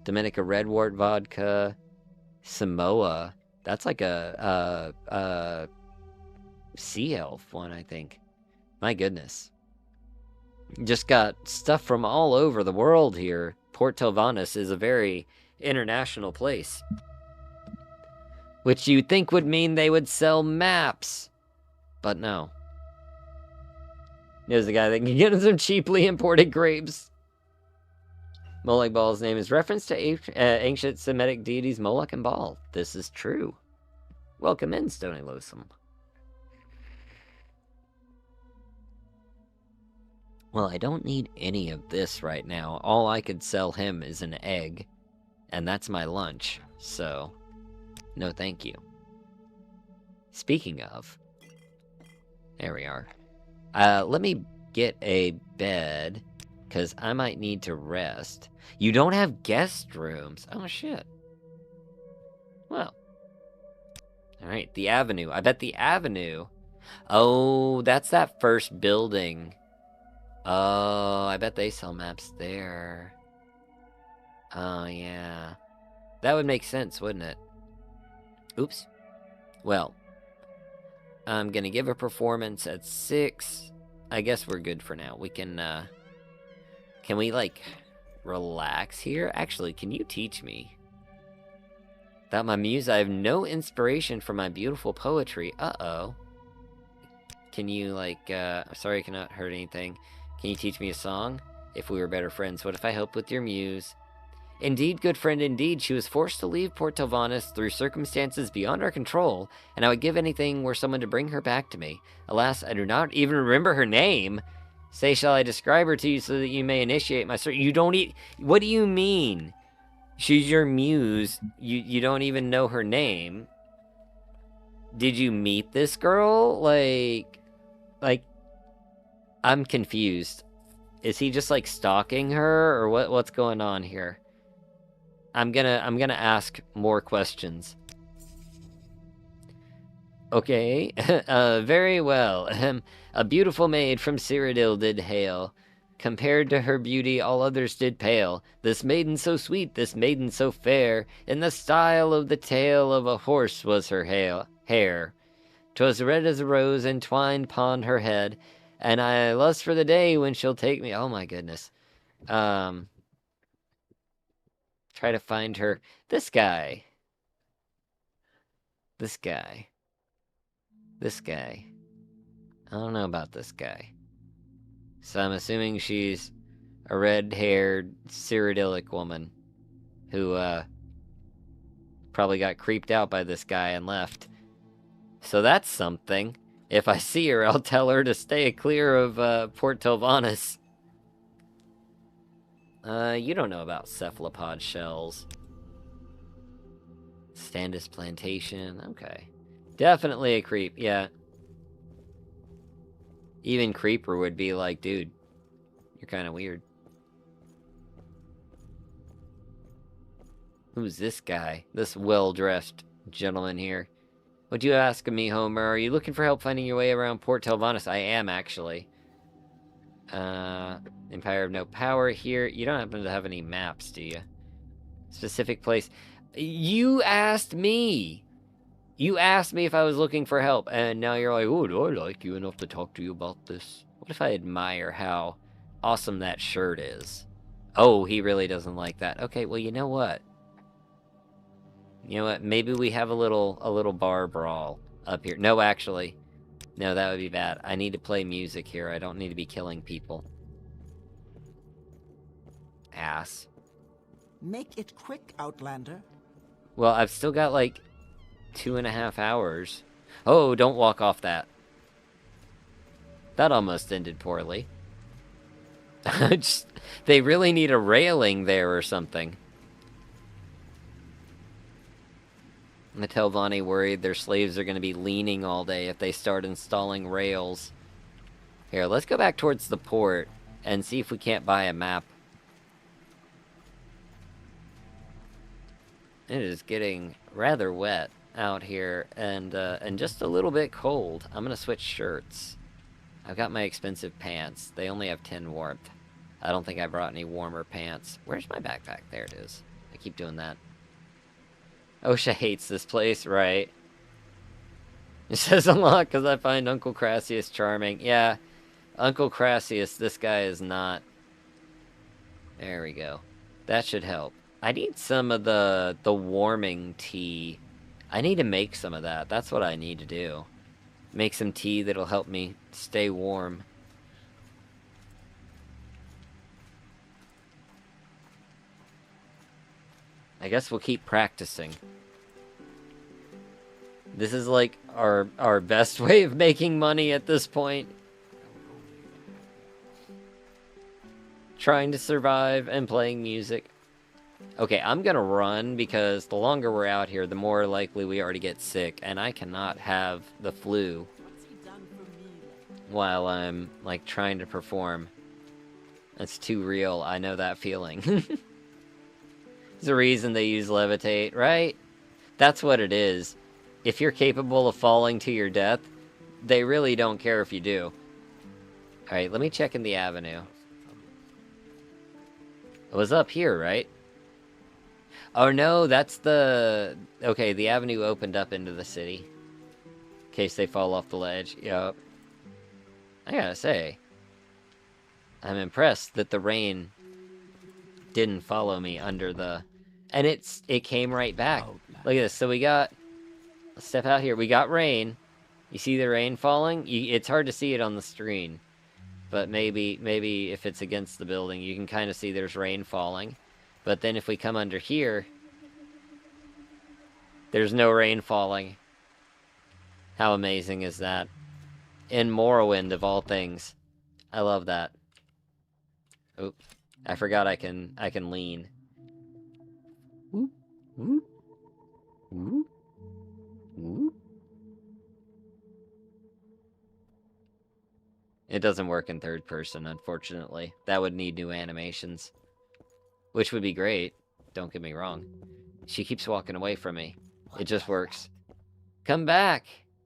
Dominica Redwort vodka. Samoa. That's like a sea elf one, I think. My goodness. Just got stuff from all over the world here. Port Telvannis is a very international place. Which you'd think would mean they would sell maps. But no. There's a guy that can get some cheaply imported grapes. Moloch Baal's name is reference to ancient Semitic deities Moloch and Baal. This is true. Welcome in, Stony Loathsome. Well, I don't need any of this right now. All I could sell him is an egg. And that's my lunch. So, no thank you. Speaking of. There we are. Let me get a bed. Because I might need to rest. You don't have guest rooms. Oh, shit. Well. Alright, the Avenue. I bet the Avenue... Oh, that's that first building. Oh, I bet they sell maps there. Oh, yeah. That would make sense, wouldn't it? Oops. Well, I'm gonna give a performance at 6. I guess we're good for now. We can we, like, relax here? Actually, can you teach me? Without my muse, I have no inspiration for my beautiful poetry. Uh-oh. Can you, like, sorry I cannot hurt anything. Can you teach me a song? If we were better friends, what if I helped with your muse? Indeed, good friend, indeed, she was forced to leave Port Telvanni through circumstances beyond our control, and I would give anything were someone to bring her back to me. Alas, I do not even remember her name. Say, shall I describe her to you so that you may initiate my search? You don't what do you mean? She's your muse. You don't even know her name. Did you meet this girl? Like, I'm confused. Is he just, like, stalking her, or what's going on here? I'm gonna ask more questions. Okay, very well. A beautiful maid from Cyrodiil did hail. Compared to her beauty, all others did pale. This maiden so sweet, this maiden so fair, in the style of the tail of a horse was her hair. 'Twas red as a rose entwined upon her head, and I lust for the day when she'll take me. Oh my goodness. Try to find her. This guy. This guy. This guy. I don't know about this guy. So I'm assuming she's a red-haired, Cyrodiilic woman who, probably got creeped out by this guy and left. So that's something. If I see her, I'll tell her to stay clear of, Port Telvanni. You don't know about cephalopod shells. Standis Plantation, okay. Definitely a creep, yeah. Even Creeper would be like, dude, you're kind of weird. Who's this guy? This well-dressed gentleman here. What'd you ask of me, Homer? Are you looking for help finding your way around Port Telvanni? I am, actually. Empire of No Power here. You don't happen to have any maps, do you? Specific place. You asked me! You asked me if I was looking for help, and now you're like, oh, do I like you enough to talk to you about this? What if I admire how awesome that shirt is? Oh, he really doesn't like that. Okay, well, you know what? You know what? Maybe we have a little bar brawl up here. No, actually. No, that would be bad. I need to play music here. I don't need to be killing people. Ass. Make it quick, Outlander. Well, I've still got, like, 2.5 hours. Oh, don't walk off that. That almost ended poorly. They really need a railing there or something. The Telvanni worried their slaves are going to be leaning all day if they start installing rails. Here, let's go back towards the port and see if we can't buy a map. It is getting rather wet out here and just a little bit cold. I'm going to switch shirts. I've got my expensive pants. They only have 10 warmth. I don't think I brought any warmer pants. Where's my backpack? There it is. I keep doing that. OSHA hates this place, right? It says a lot because I find Uncle Crassius charming. Yeah, Uncle Crassius, this guy is not. There we go. That should help. I need some of the warming tea. I need to make some of that. That's what I need to do. Make some tea that'll help me stay warm. I guess we'll keep practicing. This is like our best way of making money at this point. Trying to survive and playing music. Okay, I'm gonna run because the longer we're out here, the more likely we are to get sick, and I cannot have the flu while I'm, like, trying to perform. That's too real, I know that feeling. There's a reason they use levitate, right? That's what it is. If you're capable of falling to your death, they really don't care if you do. Alright, let me check in the avenue. It was up here, right? Oh no, that's the... Okay, the avenue opened up into the city. In case they fall off the ledge. Yup. I gotta say, I'm impressed that the rain didn't follow me under the... And it came right back. Look at this. So we got... Let's step out here. We got rain. You see the rain falling? It's hard to see it on the screen. But maybe if it's against the building, you can kind of see there's rain falling. But then if we come under here, there's no rain falling. How amazing is that? In Morrowind, of all things. I love that. Oops. I forgot I can lean. Whoop, whoop, whoop, whoop. It doesn't work in third person, unfortunately. That would need new animations. Which would be great. Don't get me wrong. She keeps walking away from me. It just works. Come back!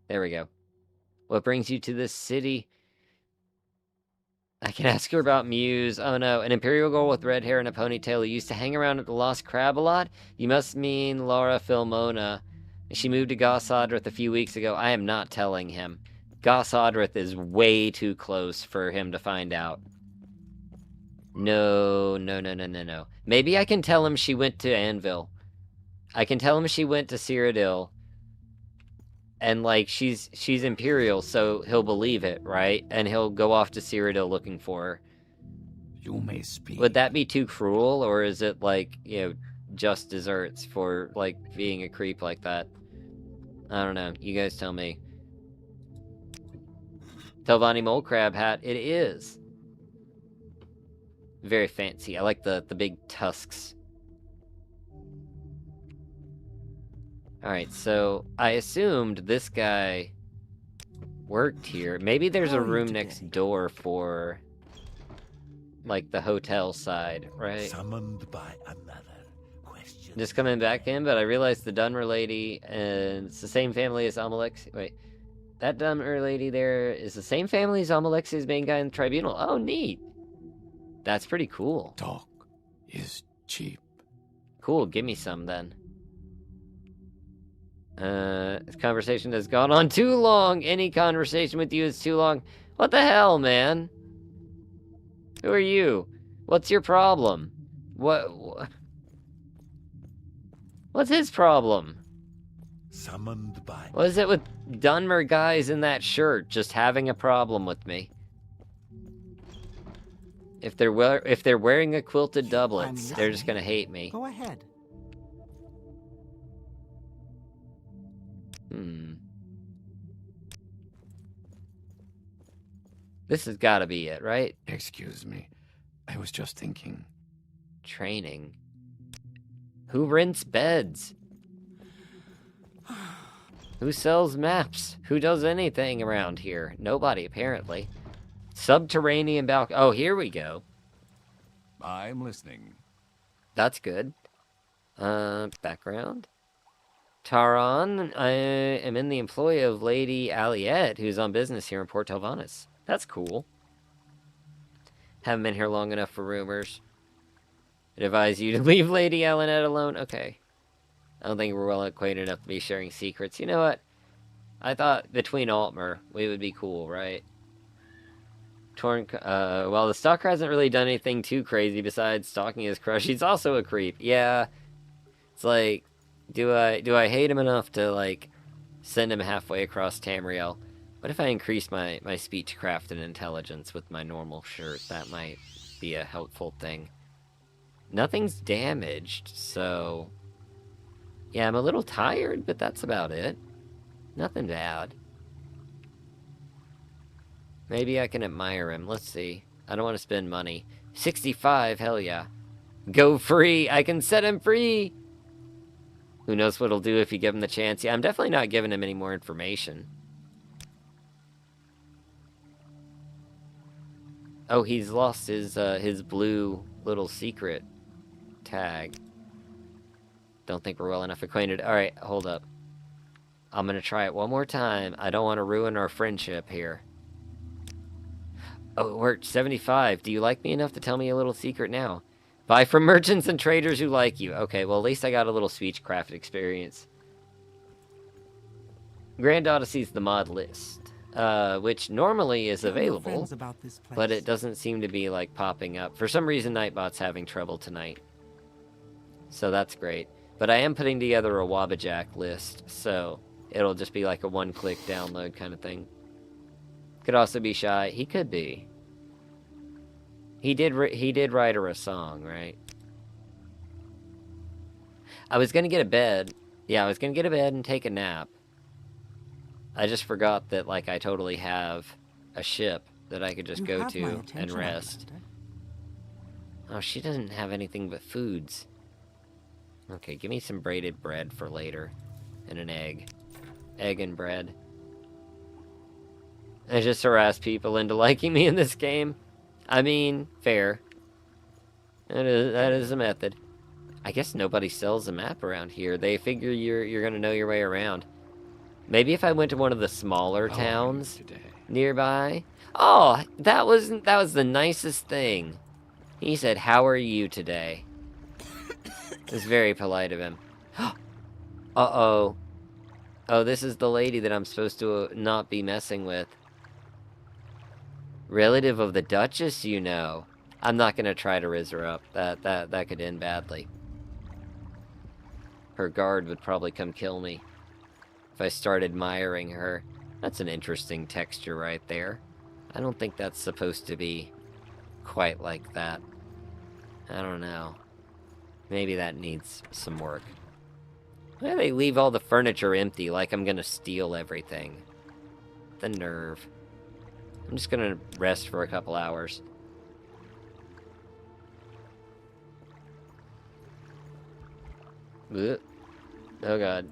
There we go. What brings you to this city? I can ask her about Muse. Oh no, an imperial girl with red hair and a ponytail who used to hang around at the Lost Crab a lot? You must mean Laura Filmona. She moved to Gosodrith a few weeks ago. I am not telling him. Gosodrith is way too close for him to find out. No. Maybe I can tell him she went to Anvil. I can tell him she went to Cyrodiil. And, like, she's Imperial, so he'll believe it, right? And he'll go off to Cyrodiil looking for her. You may speak. Would that be too cruel, or is it, like, you know, just desserts for, like, being a creep like that? I don't know. You guys tell me. Telvanni mole crab hat. It is. Very fancy. I like the big tusks. Alright, so I assumed this guy worked here. Maybe there's a room next door for, like, the hotel side, right? Summoned by another question. Just coming back in, but I realized the Dunmer lady, and it's the same family as Amalexi. Wait, that Dunmer lady there is the same family as Amalexi's main guy in the tribunal. Oh, neat. That's pretty cool. Talk is cheap. Cool, give me some then. This conversation has gone on too long. Any conversation with you is too long. What the hell, man? Who are you? What's your problem? What's his problem? Summoned by... What is it with Dunmer guys in that shirt just having a problem with me? If they're wearing a quilted doublet, they're just gonna hate me. Go ahead. This has got to be it, right? Excuse me. I was just thinking. Training. Who rents beds? Who sells maps? Who does anything around here? Nobody, apparently. Subterranean balcony. Oh, here we go. I'm listening. That's good. Background. Taran, I am in the employ of Lady Aliette, who's on business here in Port Telvannis. That's cool. Haven't been here long enough for rumors. I'd advise you to leave Lady Aliette alone. Okay. I don't think we're well acquainted enough to be sharing secrets. You know what? I thought between Altmer, we would be cool, right? Well, the stalker hasn't really done anything too crazy besides stalking his crush. He's also a creep. Yeah. It's like, do I hate him enough to, like, send him halfway across Tamriel? What if I increase my speechcraft and intelligence with my normal shirt? That might be a helpful thing. Nothing's damaged, so... Yeah, I'm a little tired, but that's about it. Nothing bad. Maybe I can admire him. Let's see. I don't want to spend money. 65, hell yeah. Go free! I can set him free! Who knows what he'll do if you give him the chance. Yeah, I'm definitely not giving him any more information. Oh, he's lost his blue little secret tag. Don't think we're well enough acquainted. Alright, hold up. I'm gonna try it one more time. I don't want to ruin our friendship here. Oh, it worked. 75. Do you like me enough to tell me a little secret now? Buy from merchants and traders who like you. Okay, well, at least I got a little speechcraft experience. Grand Odyssey's the mod list, which normally is Tell your available, friends about this place. but it doesn't seem to be, like, popping up. For some reason, Nightbot's having trouble tonight. So that's great. But I am putting together a Wabbajack list, so it'll just be like a one-click download kind of thing. Could also be Shy. He could be. He did write her a song, right? I was gonna get a bed. Yeah, I was gonna get a bed and take a nap. I just forgot that, like, I totally have a ship that I could just You go have my to and attention, rest. Outlander. Oh, she doesn't have anything but foods. Okay, give me some braided bread for later. And an egg. Egg and bread. I just harass people into liking me in this game. I mean, fair. That is a method. I guess nobody sells a map around here. They figure you're gonna know your way around. Maybe if I went to one of the smaller How are you towns today? nearby. Oh, that was the nicest thing. He said, "How are you today?" It was very polite of him. Uh-oh. Oh, this is the lady that I'm supposed to not be messing with. Relative of the Duchess, you know. I'm not gonna try to riz her up. That could end badly. Her guard would probably come kill me if I started admiring her. That's an interesting texture right there. I don't think that's supposed to be quite like that. I don't know. Maybe that needs some work. Why do they leave all the furniture empty like I'm gonna steal everything? The nerve. I'm just gonna rest for a couple hours. Ugh. Oh god.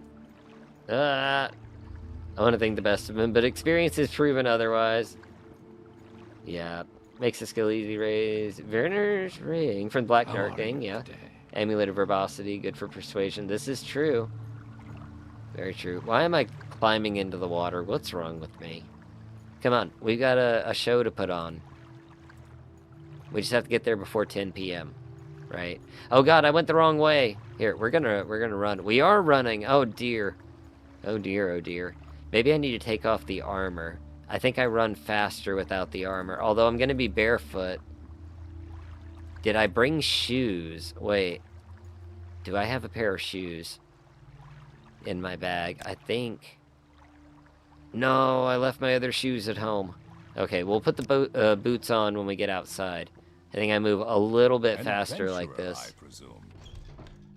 I want to think the best of him, but experience has proven otherwise. Yeah. Makes the skill easy raise. Werner's Ring from Black How Dark are Gang, you yeah. today? Amulet of Verbosity, good for persuasion. This is true. Very true. Why am I climbing into the water? What's wrong with me? Come on, we got a show to put on. We just have to get there before 10 p.m. Right? Oh god, I went the wrong way. Here, we're gonna run. We are running. Oh dear. Oh dear, oh dear. Maybe I need to take off the armor. I think I run faster without the armor. Although I'm gonna be barefoot. Did I bring shoes? Wait. Do I have a pair of shoes in my bag? I think... No, I left my other shoes at home. Okay, we'll put the boots on when we get outside. I think I move a little bit An faster like adventurer, this. I presume.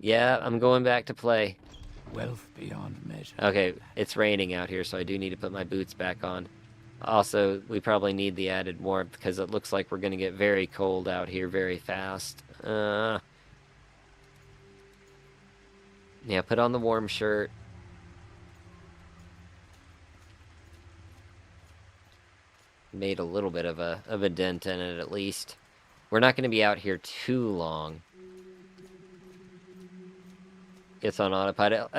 Yeah, I'm going back to play. Wealth beyond measure. Okay, it's raining out here, so I do need to put my boots back on. Also, we probably need the added warmth, because it looks like we're going to get very cold out here very fast. Yeah, put on the warm shirt. Made a little bit of a dent in it, at least. We're not going to be out here too long. It's on autopilot.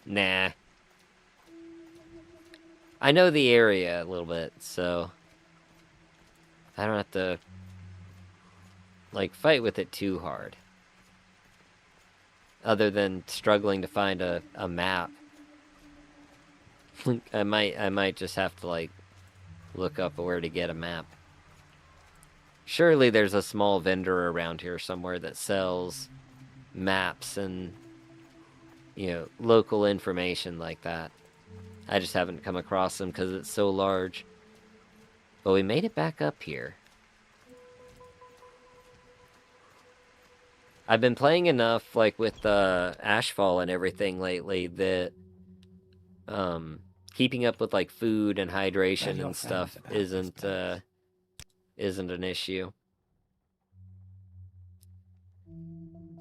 Nah. I know the area a little bit, so I don't have to, like, fight with it too hard. Other than struggling to find a map. I might just have to, like, look up where to get a map. Surely there's a small vendor around here somewhere that sells maps and, you know, local information like that. I just haven't come across them because it's so large. But we made it back up here. I've been playing enough, like, with Ashfall and everything lately that, keeping up with, like, food and hydration your and stuff friends about this isn't an issue.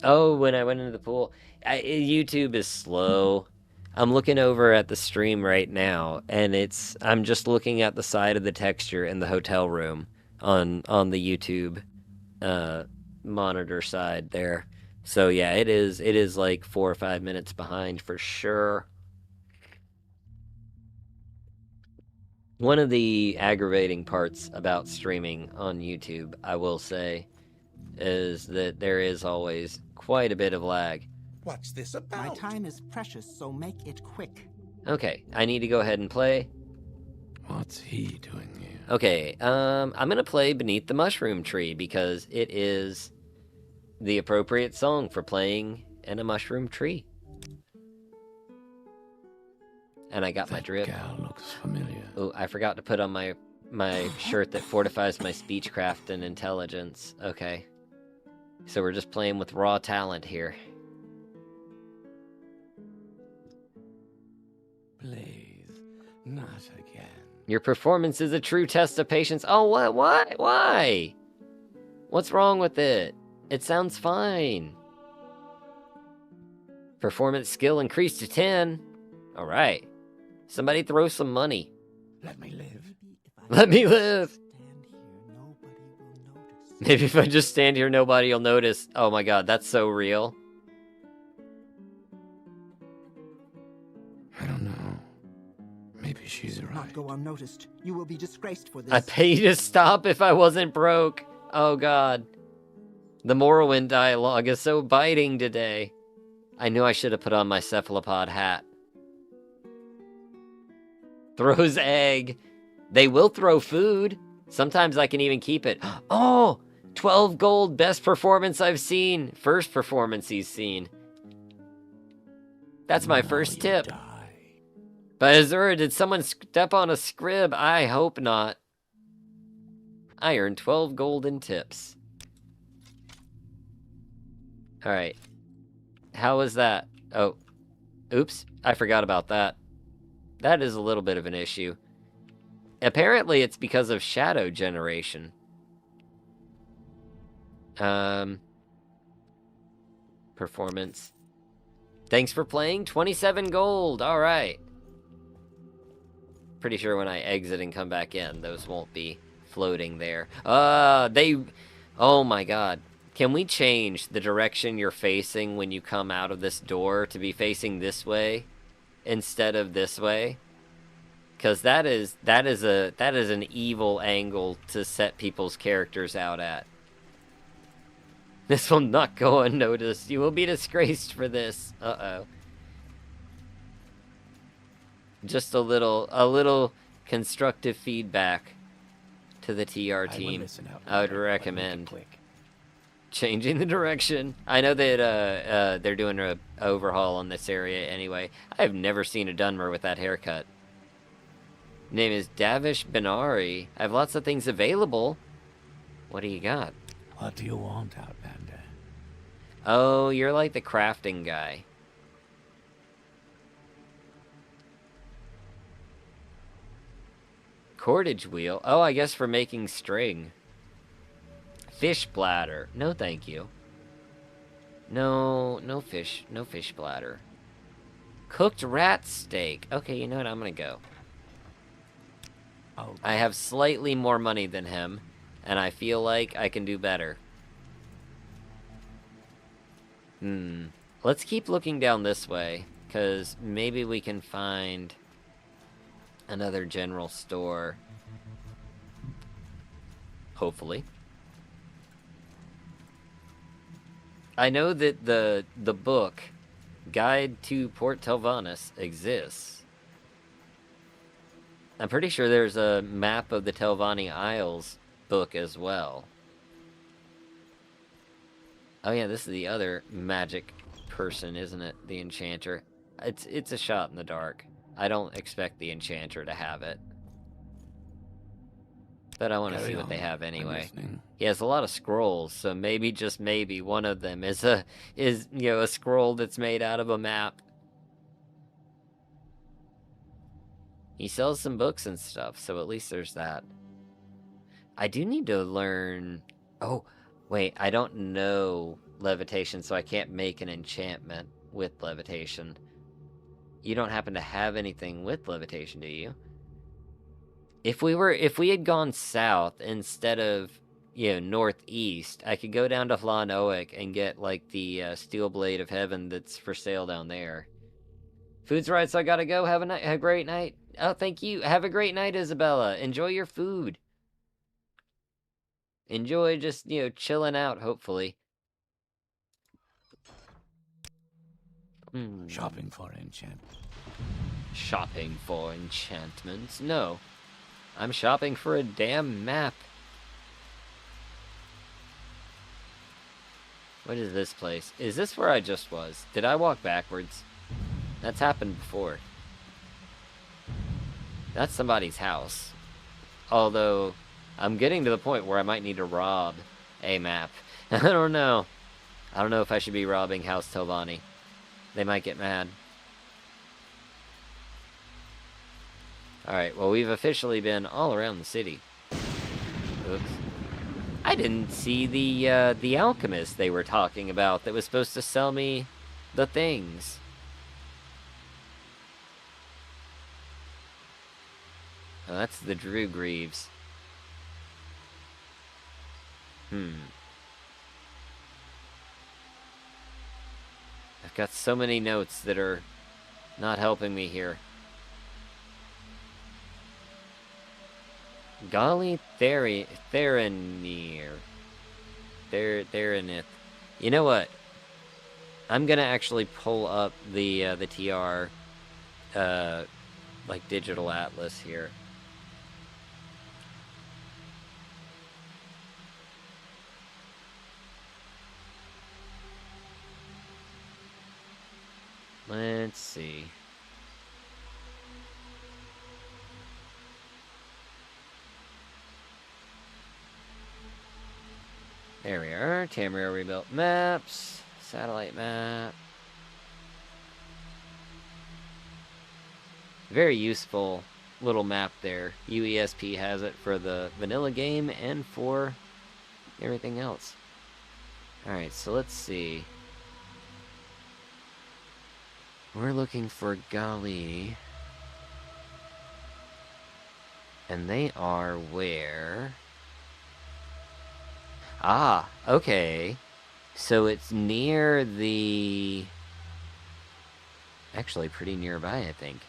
Oh, when I went into the pool. YouTube is slow. I'm looking over at the stream right now, and I'm just looking at the side of the texture in the hotel room on the YouTube monitor side there. So yeah, it is like 4 or 5 minutes behind for sure. One of the aggravating parts about streaming on YouTube, I will say, is that there is always quite a bit of lag. What's this My about? time is precious, so make it quick. Okay, I need to go ahead and play. What's he doing here? Okay, I'm gonna play Beneath the Mushroom Tree because it is the appropriate song for playing in a mushroom tree. And I got my That drip. gal looks familiar. Oh, I forgot to put on my shirt that fortifies my speechcraft and intelligence. Okay. So we're just playing with raw talent here. Please, not again. Your performance is a true test of patience. Oh, what? Why? What's wrong with it? It sounds fine. Performance skill increased to 10. All right. Somebody throw some money. Let me live. Let me live. Stand here, nobody will notice. Maybe if I just stand here, nobody will notice. Oh my god, that's so real. I don't know. Maybe she's right. Not go unnoticed. You will be disgraced for this. I'd pay you to stop if I wasn't broke. Oh god. The Morrowind dialogue is so biting today. I knew I should have put on my cephalopod hat. Throws egg. They will throw food. Sometimes I can even keep it. Oh! 12 gold, best performance I've seen. First performance he's seen. That's my Now first you tip. die. But Azura, did someone step on a scrib? I hope not. I earned 12 golden tips. Alright. How was that? Oh. Oops. I forgot about that. That is a little bit of an issue. Apparently it's because of shadow generation. Performance. Thanks for playing. 27 gold. Alright. Pretty sure when I exit and come back in, those won't be floating there. Oh my god. Can we change the direction you're facing when you come out of this door to be facing this way instead of this way? Because that is an evil angle to set people's characters out at. This will not go unnoticed. You will be disgraced for this. Uh-oh. Just a little constructive feedback to the TR I will team. listen out I would loud, but make it recommend quick. changing the direction. I know that they're doing an overhaul on this area anyway. I have never seen a Dunmer with that haircut. Name is Davish Benari. I have lots of things available. What do you got? What do you want, Outlander? Oh, you're like the crafting guy. Cordage wheel. Oh, I guess for making string. Fish bladder. No, thank you. No fish bladder. Cooked rat steak. Okay, you know what? I'm gonna go. Oh, I have slightly more money than him, and I feel like I can do better. Let's keep looking down this way, because maybe we can find another general store. Hopefully. I know that the book, Guide to Port Telvanni, exists. I'm pretty sure there's a map of the Telvanni Isles book as well. Oh yeah, this is the other magic person, isn't it? The enchanter. It's a shot in the dark. I don't expect the enchanter to have it. But I want to carry see what they on. have I'm anyway. listening. He has a lot of scrolls, so maybe, just maybe, one of them is a scroll that's made out of a map. He sells some books and stuff, so at least there's that. I do need to learn... Oh, wait, I don't know levitation, so I can't make an enchantment with levitation. You don't happen to have anything with levitation, do you? If we had gone south instead of, northeast, I could go down to Hlanoic and get, like, the Steel Blade of Heaven that's for sale down there. Food's right, so I gotta go. Have a great night. Oh, thank you. Have a great night, Isabella. Enjoy your food. enjoy just, chilling out, hopefully. Shopping for enchantment. Shopping for enchantments? No. I'm shopping for a damn map. What is this place? Is this where I just was? Did I walk backwards? That's happened before. That's somebody's house. Although, I'm getting to the point where I might need to rob a map. I don't know. I don't know if I should be robbing House Telvanni. They might get mad. Alright, well, we've officially been all around the city. Oops. I didn't see the alchemist they were talking about that was supposed to sell me the things. Oh, that's the Drew Greaves. I've got so many notes that are not helping me here. Golly Theranir. Theranith. You know what? I'm gonna actually pull up the TR like digital atlas here. Let's see. There we are. Tamriel rebuilt maps. Satellite map. Very useful little map there. UESP has it for the vanilla game and for everything else. Alright, so let's see. We're looking for Gali. And they are where? Ah, okay. So it's near the... Actually, pretty nearby, I think.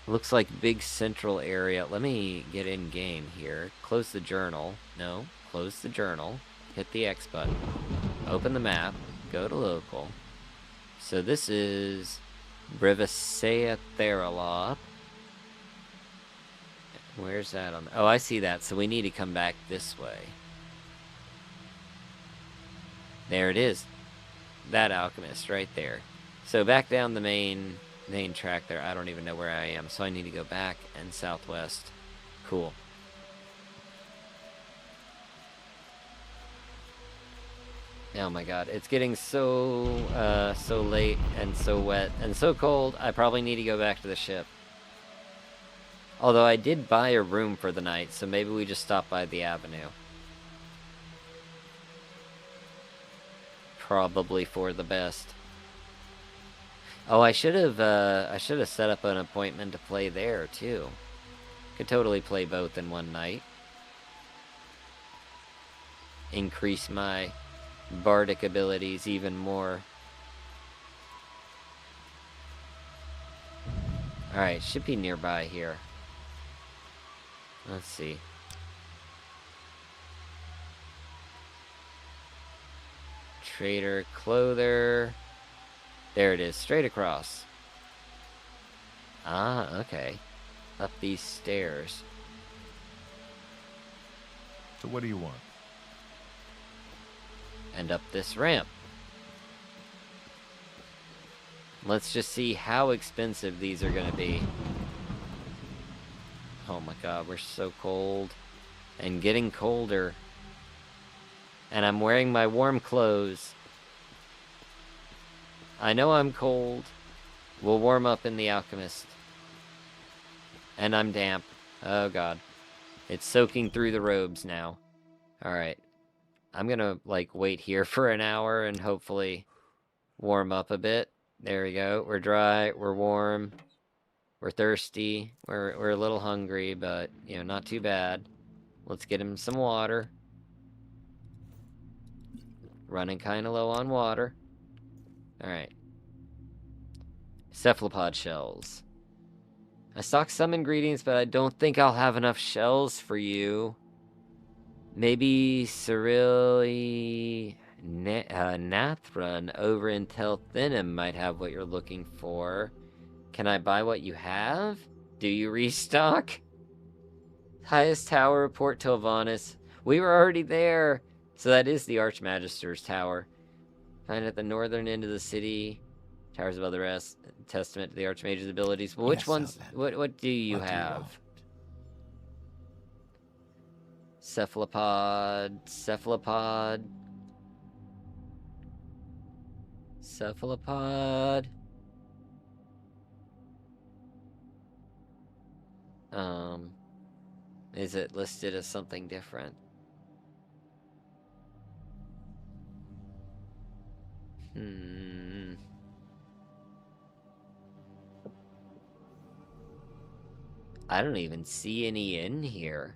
Looks like big central area. Let me get in game here. Close the journal. No, close the journal. Hit the X button. Open the map. Go to local. So this is Brivacea Theralop. Where's that on? Oh, I see that. So we need to come back this way. There it is. That alchemist right there. So back down the main track there. I don't even know where I am. So I need to go back and southwest. Cool. Oh my god, it's getting so late and so wet and so cold. I probably need to go back to the ship. Although I did buy a room for the night, so maybe we just stop by the avenue. Probably for the best. Oh, I should have set up an appointment to play there too. Could totally play both in one night. Increase my bardic abilities even more. Alright, should be nearby here. Let's see. Trader, clother. There it is, straight across. Ah, okay. Up these stairs. So what do you want? And up this ramp. Let's just see how expensive these are gonna be. Oh my god, we're so cold. And getting colder. And I'm wearing my warm clothes. I know I'm cold. We'll warm up in the Alchemist. And I'm damp. Oh god. It's soaking through the robes now. Alright. I'm gonna, like, wait here for an hour and hopefully warm up a bit. There we go. We're dry. We're warm. We're thirsty. We're a little hungry, but, you know, not too bad. Let's get him some water. Running kind of low on water. Alright. Cephalopod shells. I stocked some ingredients, but I don't think I'll have enough shells for you. Maybe Cyrilli Nathrun over in Telvanni might have what you're looking for. Can I buy what you have? Do you restock? Highest tower of Port Telvannis. We were already there. So that is the Archmagister's tower. Find at the northern end of the city. Towers above the rest. Testament to the Archmage's abilities. Well, which Yes, ones? Outlander. What do you What do you have? want? Cephalopod. Cephalopod. Is it listed as something different? I don't even see any in here.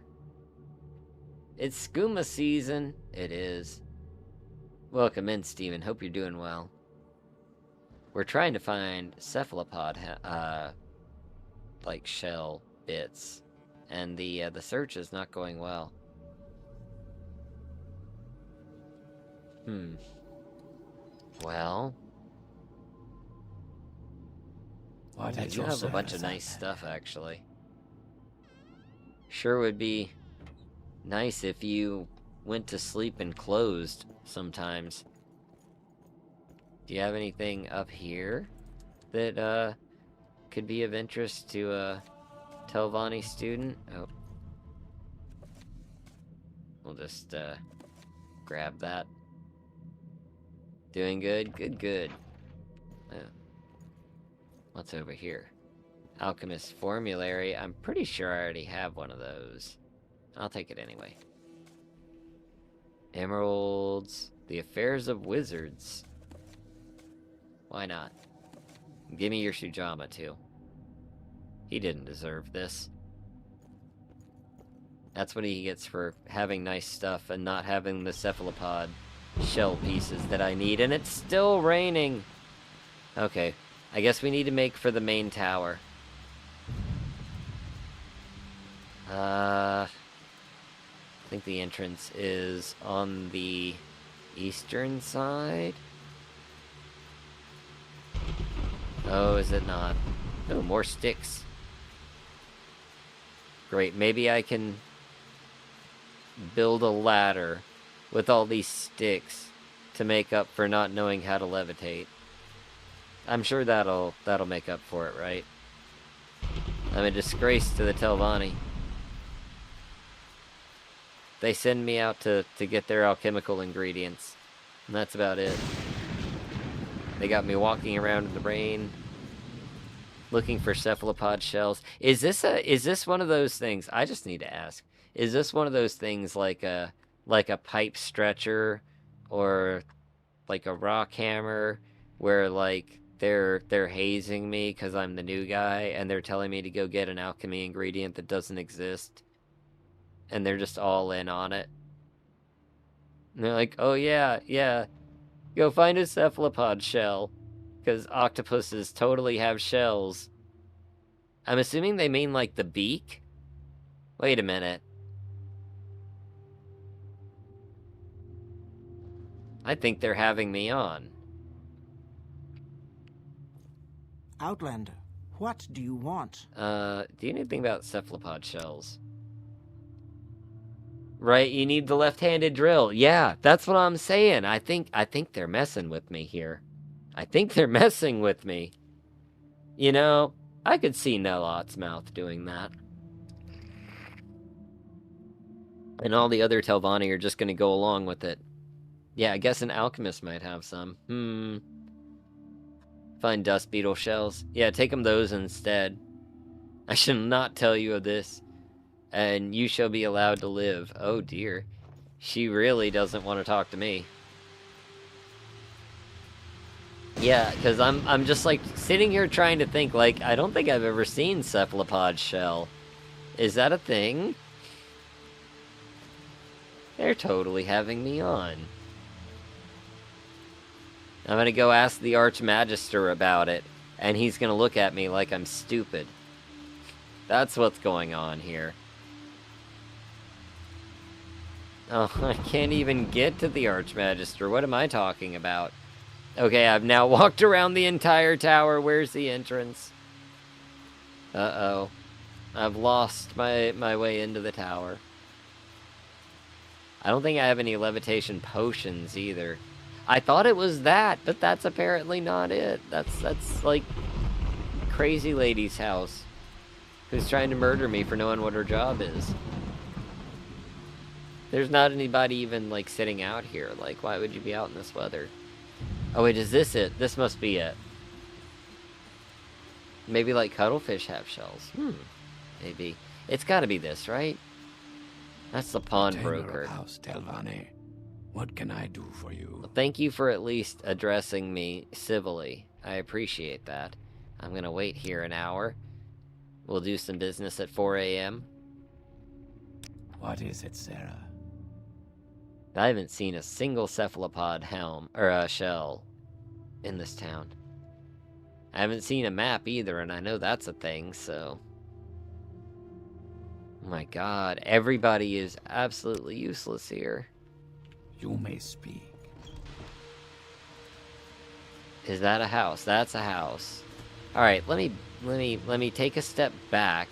It's skooma season. It is. Welcome in, Steven. Hope you're doing well. We're trying to find cephalopod, like shell bits, and the search is not going well. Well, What I at do your have a bunch service, of nice Outlander? stuff, actually. Sure would be nice if you went to sleep and closed sometimes. Do you have anything up here that could be of interest to a Telvanni student? Oh. We'll just grab that. Doing good? Good. Oh. What's over here? Alchemist Formulary. I'm pretty sure I already have one of those. I'll take it anyway. Emeralds. The Affairs of Wizards. Why not? Give me your Shujama, too. He didn't deserve this. That's what he gets for having nice stuff and not having the cephalopod shell pieces that I need. And it's still raining! Okay. I guess we need to make for the main tower. I think the entrance is on the eastern side. Oh, is it not? Oh, more sticks. Great, maybe I can build a ladder with all these sticks to make up for not knowing how to levitate. I'm sure that'll make up for it, right? I'm a disgrace to the Telvanni. They send me out to get their alchemical ingredients, and that's about it. They got me walking around in the rain, looking for cephalopod shells. Is this one of those things? I just need to ask. Is this one of those things like a pipe stretcher or like a rock hammer where like they're hazing me because I'm the new guy and they're telling me to go get an alchemy ingredient that doesn't exist? And they're just all in on it. And they're like, oh yeah, go find a cephalopod shell. Because octopuses totally have shells. I'm assuming they mean like the beak? Wait a minute. I think they're having me on. Outlander, what do you want? Do you know anything about cephalopod shells? Right, you need the left-handed drill. Yeah, that's what I'm saying. I think they're messing with me here. I think they're messing with me. You know, I could see Nelot's mouth doing that. And all the other Telvanni are just gonna go along with it. Yeah, I guess an alchemist might have some. Find dust beetle shells. Yeah, take them those instead. I shall not tell you of this. And you shall be allowed to live. Oh dear. She really doesn't want to talk to me. Yeah, because I'm just like sitting here trying to think, like, I don't think I've ever seen cephalopod shell. Is that a thing? They're totally having me on. I'm gonna go ask the Archmagister about it, and he's gonna look at me like I'm stupid. That's what's going on here. Oh, I can't even get to the Archmagister. What am I talking about? Okay, I've now walked around the entire tower. Where's the entrance? Uh-oh. I've lost my way into the tower. I don't think I have any levitation potions either. I thought it was that, but that's apparently not it. That's like crazy lady's house who's trying to murder me for knowing what her job is. There's not anybody even like sitting out here. Like, why would you be out in this weather? Oh wait, is this it? This must be it. Maybe like cuttlefish have shells. Maybe. It's gotta be this, right? That's the pawnbroker. House, Telvanni. What can I do for you? Well, thank you for at least addressing me civilly. I appreciate that. I'm gonna wait here an hour. We'll do some business at 4 a.m. What is it, Sarah? I haven't seen a single cephalopod helm or shell in this town. I haven't seen a map either, and I know that's a thing, so... Oh my god, everybody is absolutely useless here. You may speak. Is that a house? That's a house. Alright, let me take a step back.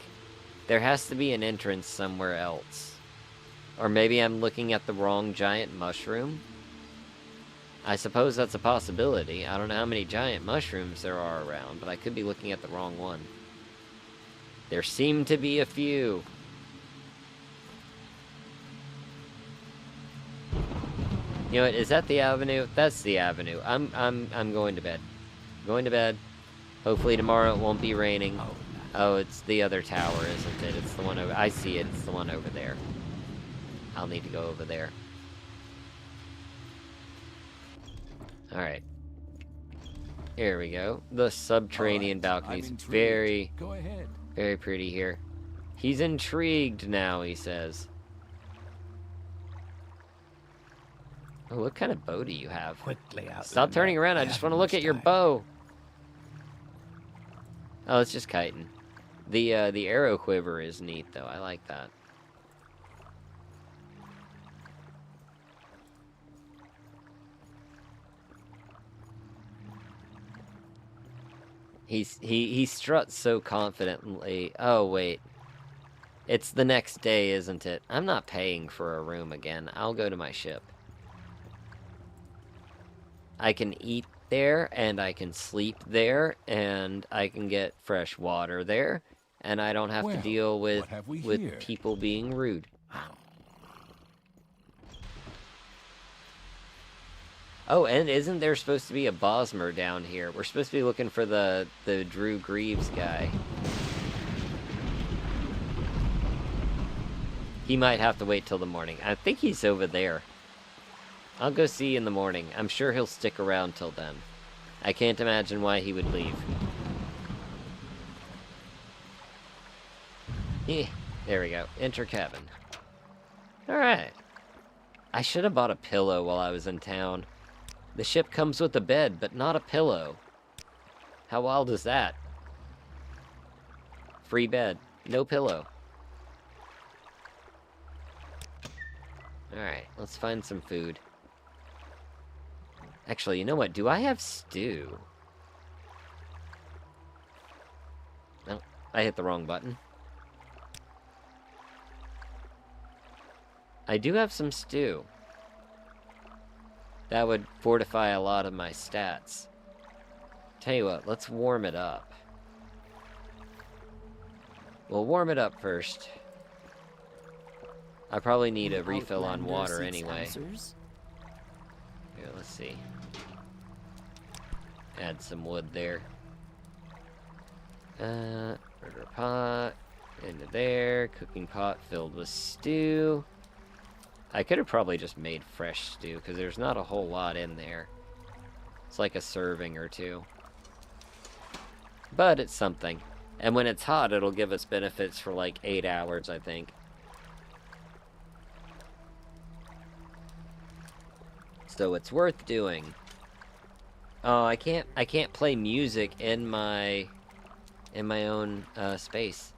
There has to be an entrance somewhere else. Or maybe I'm looking at the wrong giant mushroom? I suppose that's a possibility. I don't know how many giant mushrooms there are around, but I could be looking at the wrong one. There seem to be a few. You know what, is that the avenue? That's the avenue. I'm going to bed. Going to bed. Hopefully tomorrow it won't be raining. Oh, it's the other tower, isn't it? It's the one over... I see it. It's the one over there. I'll need to go over there. Alright. Here we go. The subterranean balconies. Very, Go ahead. very pretty here. He's intrigued now, he says. Oh, what kind of bow do you have? Quickly out. Stop turning around. I just want to look at your bow. Oh, it's just kiting. The arrow quiver is neat, though. I like that. He struts so confidently. Oh, wait. It's the next day, isn't it? I'm not paying for a room again. I'll go to my ship. I can eat there, and I can sleep there, and I can get fresh water there, and I don't have to Well, deal with what have we here? people being rude. Oh, and isn't there supposed to be a Bosmer down here? We're supposed to be looking for the Drew Greaves guy. He might have to wait till the morning. I think he's over there. I'll go see in the morning. I'm sure he'll stick around till then. I can't imagine why he would leave. There we go. Enter cabin. Alright. I should have bought a pillow while I was in town. The ship comes with a bed, but not a pillow. How wild is that? Free bed. No pillow. Alright, let's find some food. Actually, you know what? Do I have stew? No, I hit the wrong button. I do have some stew. That would fortify a lot of my stats. Tell you what, let's warm it up. We'll warm it up first. I probably need a refill on water anyway. Here, let's see. Add some wood there. Burger pot. Into there. Cooking pot filled with stew. I could have probably just made fresh stew, because there's not a whole lot in there. It's like a serving or two. But it's something. And when it's hot, it'll give us benefits for like 8 hours, I think. So it's worth doing. Oh, I can't play music in my own space.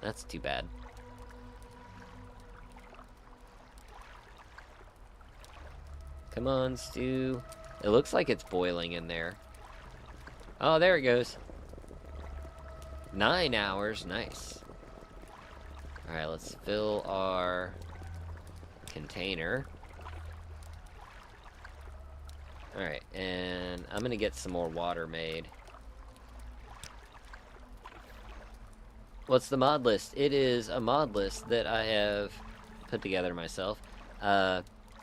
That's too bad. Come on, stew. It looks like it's boiling in there. Oh, there it goes. 9 hours. Nice. Alright, let's fill our container. Alright, and I'm gonna get some more water made. What's the mod list? It is a mod list that I have put together myself.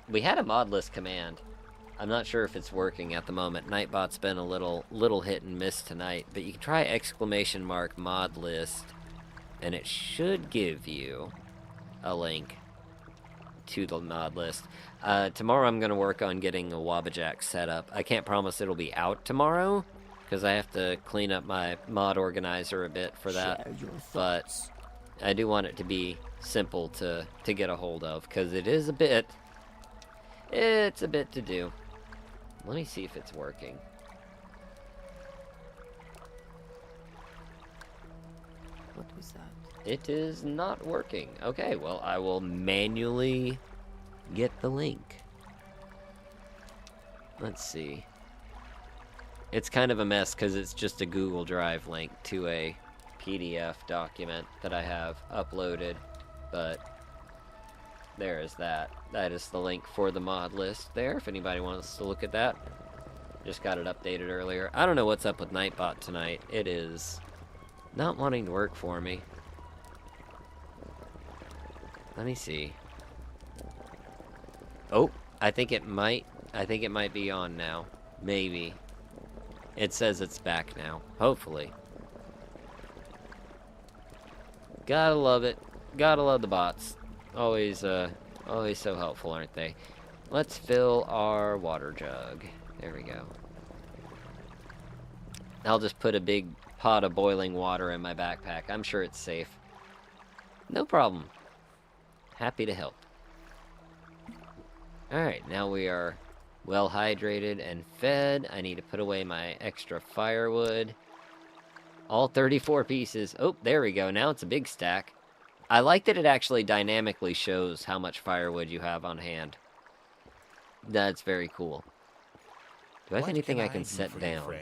We had a mod list command. I'm not sure if it's working at the moment. Nightbot's been a little hit and miss tonight, but you can try ! mod list, and it should give you a link to the mod list. Tomorrow I'm gonna work on getting a Wabbajack set up. I can't promise it'll be out tomorrow, because I have to clean up my mod organizer a bit for that. But I do want it to be simple to get a hold of, because it is a bit... It's a bit to do. Let me see if it's working. What was that? It is not working. Okay, well, I will manually get the link. Let's see. It's kind of a mess because it's just a Google Drive link to a PDF document that I have uploaded, but there is that. That is the link for the mod list there, if anybody wants to look at that. Just got it updated earlier. I don't know what's up with Nightbot tonight. It is not wanting to work for me. Let me see. Oh, I think it might be on now. Maybe. It says it's back now. Hopefully. Gotta love it. Gotta love the bots. Always so helpful, aren't they? Let's fill our water jug. There we go. I'll just put a big pot of boiling water in my backpack. I'm sure it's safe. No problem. Happy to help. Alright, now we are well hydrated and fed. I need to put away my extra firewood. All 34 pieces. Oh, there we go. Now it's a big stack. I like that it actually dynamically shows how much firewood you have on hand. That's very cool. Do I have anything I can set down?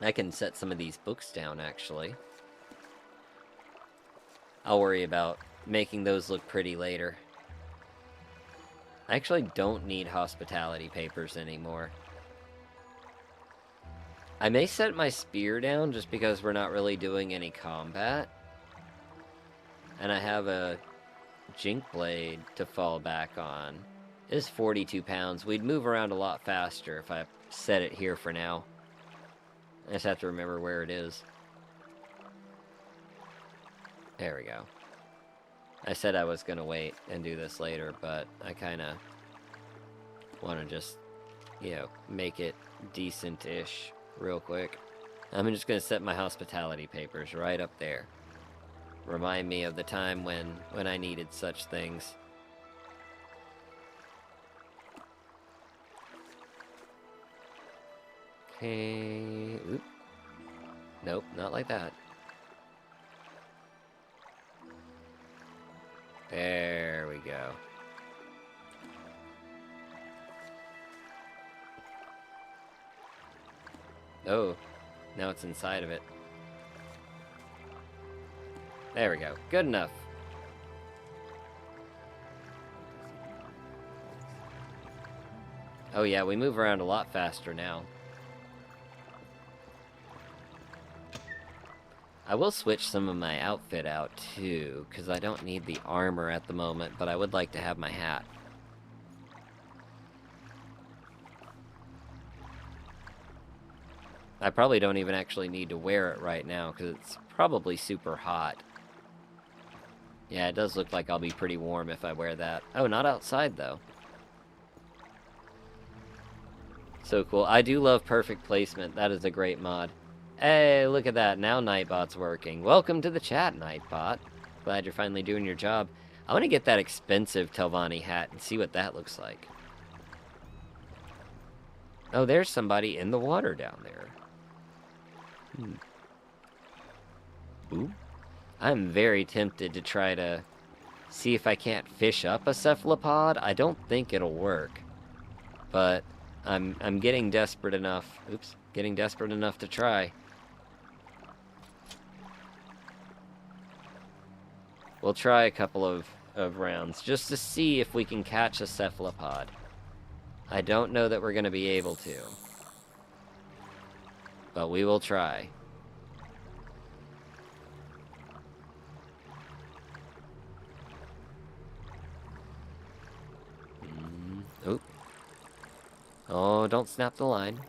I can set some of these books down, actually. I'll worry about making those look pretty later. I actually don't need hospitality papers anymore. I may set my spear down just because we're not really doing any combat. And I have a jink blade to fall back on. It is 42 pounds. We'd move around a lot faster if I set it here for now. I just have to remember where it is. There we go. I said I was going to wait and do this later, but I kind of want to just, you know, make it decent-ish real quick. I'm just going to set my hospitality papers right up there. Remind me of the time when I needed such things. Okay. Oop. Nope, not like that. There we go. Oh, now it's inside of it. There we go. Good enough. Oh yeah, we move around a lot faster now. I will switch some of my outfit out too, because I don't need the armor at the moment, but I would like to have my hat. I probably don't even actually need to wear it right now, because it's probably super hot. Yeah, it does look like I'll be pretty warm if I wear that. Oh, not outside, though. So cool. I do love perfect placement. That is a great mod. Hey, look at that. Now Nightbot's working. Welcome to the chat, Nightbot. Glad you're finally doing your job. I want to get that expensive Telvanni hat and see what that looks like. Oh, there's somebody in the water down there. Ooh. I'm very tempted to try to see if I can't fish up a cephalopod. I don't think it'll work. But I'm getting desperate enough. Oops, getting desperate enough to try. We'll try a couple of rounds just to see if we can catch a cephalopod. I don't know that we're going to be able to. But we will try. Oop. Oh, don't snap the line.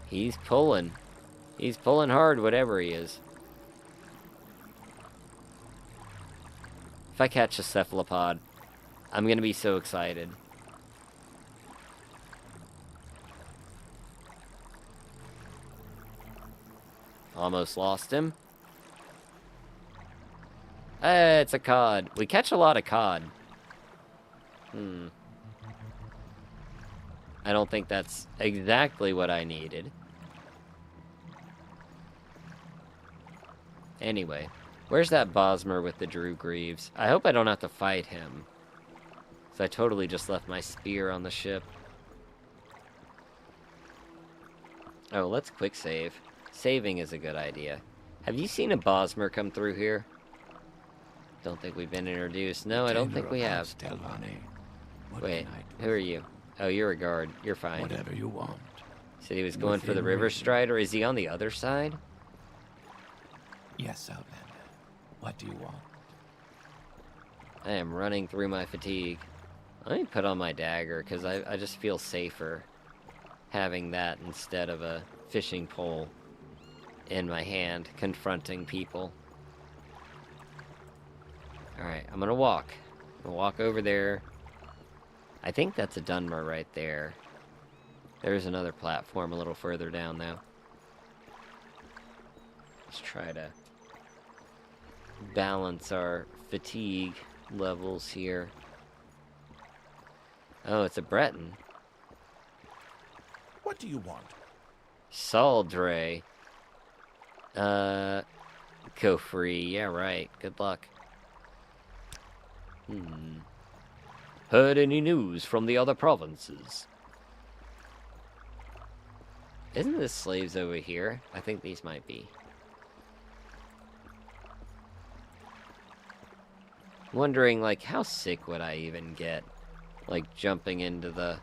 He's pulling. He's pulling hard, whatever he is. If I catch a cephalopod, I'm gonna be so excited. Almost lost him. It's a cod. We catch a lot of cod. I don't think that's exactly what I needed. Anyway, where's that Bosmer with the Drew Greaves? I hope I don't have to fight him. 'Cause I totally just left my spear on the ship. Oh, let's quick save. Saving is a good idea. Have you seen a Bosmer come through here? Don't think we've been introduced. No, I don't think we have. Telvanni. What Wait, can I do who are for you? Oh, you're a guard. You're fine. Whatever you want. Said he was going for the Within River reason. Strider. Is he on the other side? Yes, Outlander. What do you want? I am running through my fatigue. Let me put on my dagger, because I just feel safer having that instead of a fishing pole in my hand, confronting people. Alright, I'm gonna walk. I'm gonna walk over there. I think that's a Dunmer right there. There's another platform a little further down now. Let's try to balance our fatigue levels here. Oh, it's a Breton. What do you want? Saldre. Go free. Yeah, right. Good luck. Heard any news from the other provinces? Isn't this slaves over here? I think these might be. Wondering, like, how sick would I even get? Like, jumping into the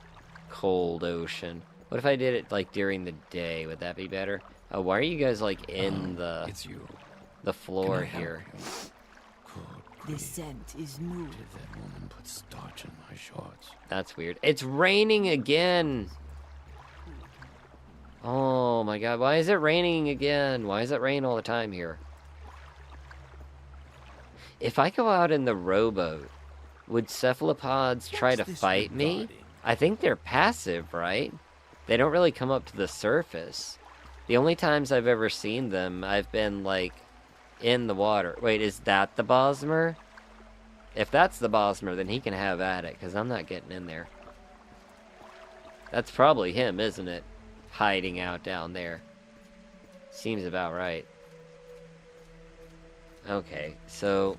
cold ocean. What if I did it, like, during the day? Would that be better? Oh, why are you guys, like, in It's you. the floor Can I help here? you? Good The grief. scent is new. Did that woman put starch in my shorts? That's weird. It's raining again! Oh my god, why is it raining again? Why does it rain all the time here? If I go out in the rowboat, would cephalopods try to What's this fight me? regarding? I think they're passive, right? They don't really come up to the surface. The only times I've ever seen them, I've been, like, in the water. Wait, is that the Bosmer? If that's the Bosmer, then he can have at it, because I'm not getting in there. That's probably him, isn't it? Hiding out down there. Seems about right. Okay, so...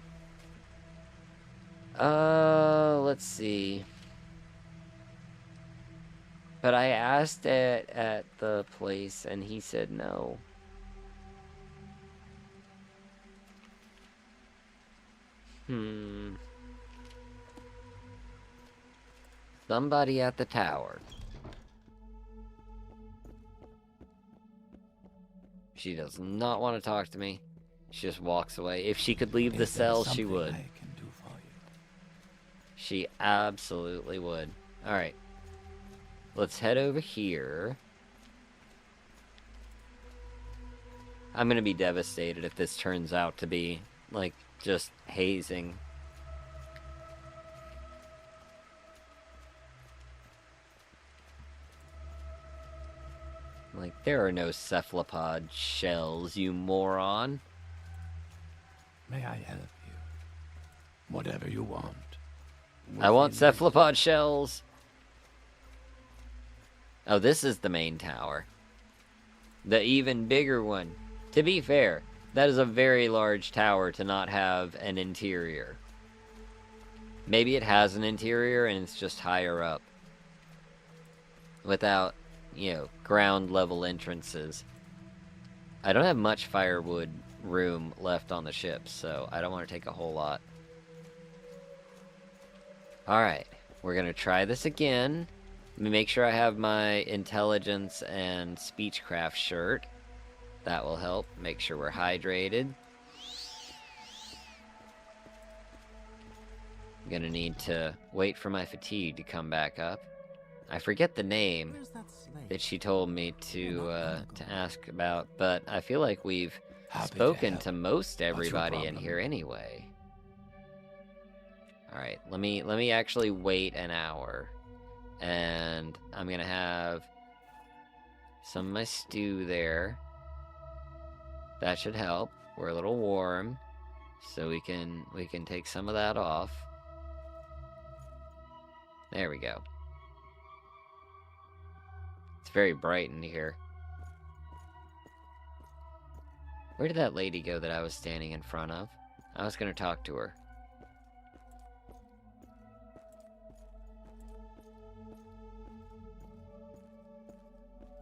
let's see. But I asked it at the place, and he said no. Somebody at the tower. She does not want to talk to me. She just walks away. If she could leave the Is there cell, she something would. I can do for you? She absolutely would. Alright. Let's head over here. I'm gonna be devastated if this turns out to be, like, just hazing. Like, there are no cephalopod shells, you moron. May I help you? Whatever you want. I want Within cephalopod shells. Oh, this is the main tower. The even bigger one. To be fair, that is a very large tower to not have an interior. Maybe it has an interior and it's just higher up. Without, you know, ground level entrances. I don't have much firewood room left on the ship, so I don't want to take a whole lot. Alright, we're gonna try this again. Let me make sure I have my intelligence and speechcraft shirt. That will help. Make sure we're hydrated. I'm gonna need to wait for my fatigue to come back up. I forget the name Where's that slave? that she told me to ask about, but I feel like we've Happy to spoken help. to most What's your everybody in problem? here anyway. Alright, let me actually wait an hour. And I'm gonna have some of my stew there. That should help. We're a little warm, so we can take some of that off. There we go. It's very bright in here. Where did that lady go that I was standing in front of? I was gonna talk to her.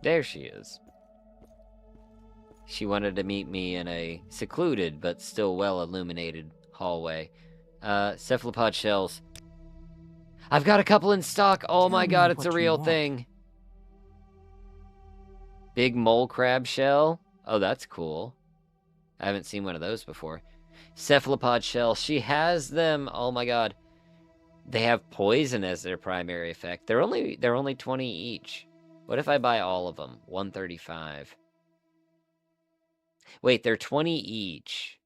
There she is. She wanted to meet me in a secluded but still well illuminated hallway. Cephalopod shells. I've got a couple in stock. Oh my Tell god, me it's a what you real want. thing. Big mole crab shell. Oh, that's cool. I haven't seen one of those before. Cephalopod shell. She has them. Oh my god. They have poison as their primary effect. They're only 20 each. What if I buy all of them? 135. Wait, they're 20 each.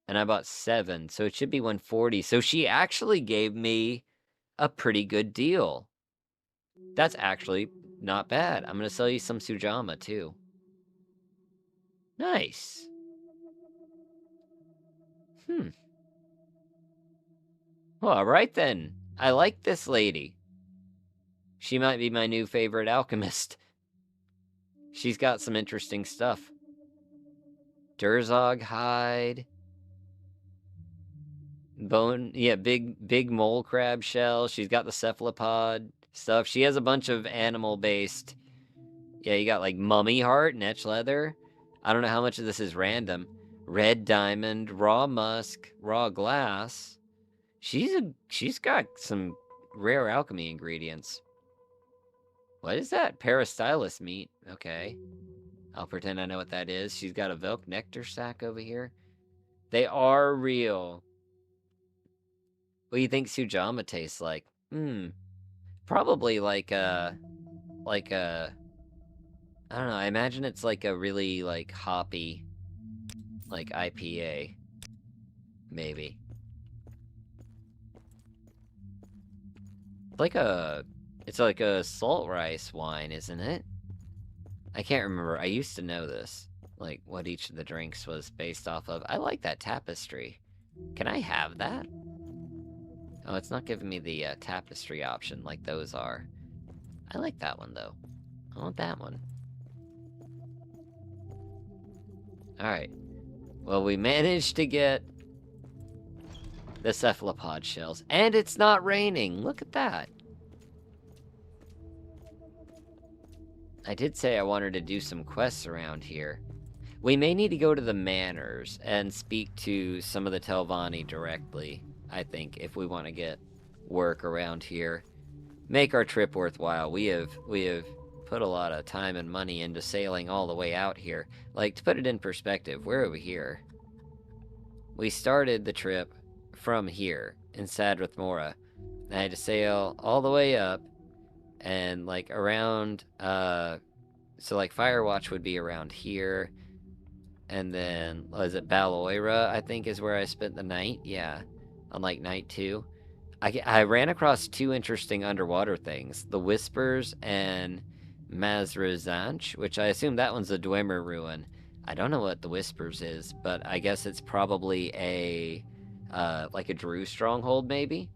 And I bought 7, so it should be 140. So she actually gave me a pretty good deal. That's actually not bad. I'm going to sell you some Sujama, too. Nice. Well, alright then. I like this lady. She might be my new favorite alchemist. She's got some interesting stuff. Durzog hide. Bone, yeah, big mole crab shell. She's got the cephalopod stuff. She has a bunch of animal-based. Yeah, you got like mummy heart and etched leather. I don't know how much of this is random. Red diamond, raw musk, raw glass. She's got some rare alchemy ingredients. What is that? Peristylus meat. Okay. I'll pretend I know what that is. She's got a Velk nectar sack over here. They are real. What do you think Sujama tastes like? Probably like a... I don't know, I imagine it's like a really, like, hoppy, like, IPA. Maybe. It's like a salt rice wine, isn't it? I can't remember. I used to know this. Like, what each of the drinks was based off of. I like that tapestry. Can I have that? Oh, it's not giving me the tapestry option like those are. I like that one, though. I want that one. Alright. Well, we managed to get the cephalopod shells. And it's not raining! Look at that! I did say I wanted to do some quests around here. We may need to go to the manors and speak to some of the Telvanni directly, I think, if we want to get work around here. Make our trip worthwhile. We have put a lot of time and money into sailing all the way out here. Like, to put it in perspective, we're over here. We started the trip from here, in Sadrith Mora. I had to sail all the way up, and, like, around, so, like, Firewatch would be around here, and then, was it Baloira, I think, is where I spent the night? Yeah, on, like, night 2. I ran across 2 interesting underwater things. The Whispers and Mazrazanch, which I assume that one's a Dwemer ruin. I don't know what the Whispers is, but I guess it's probably a, like a Drew stronghold, maybe?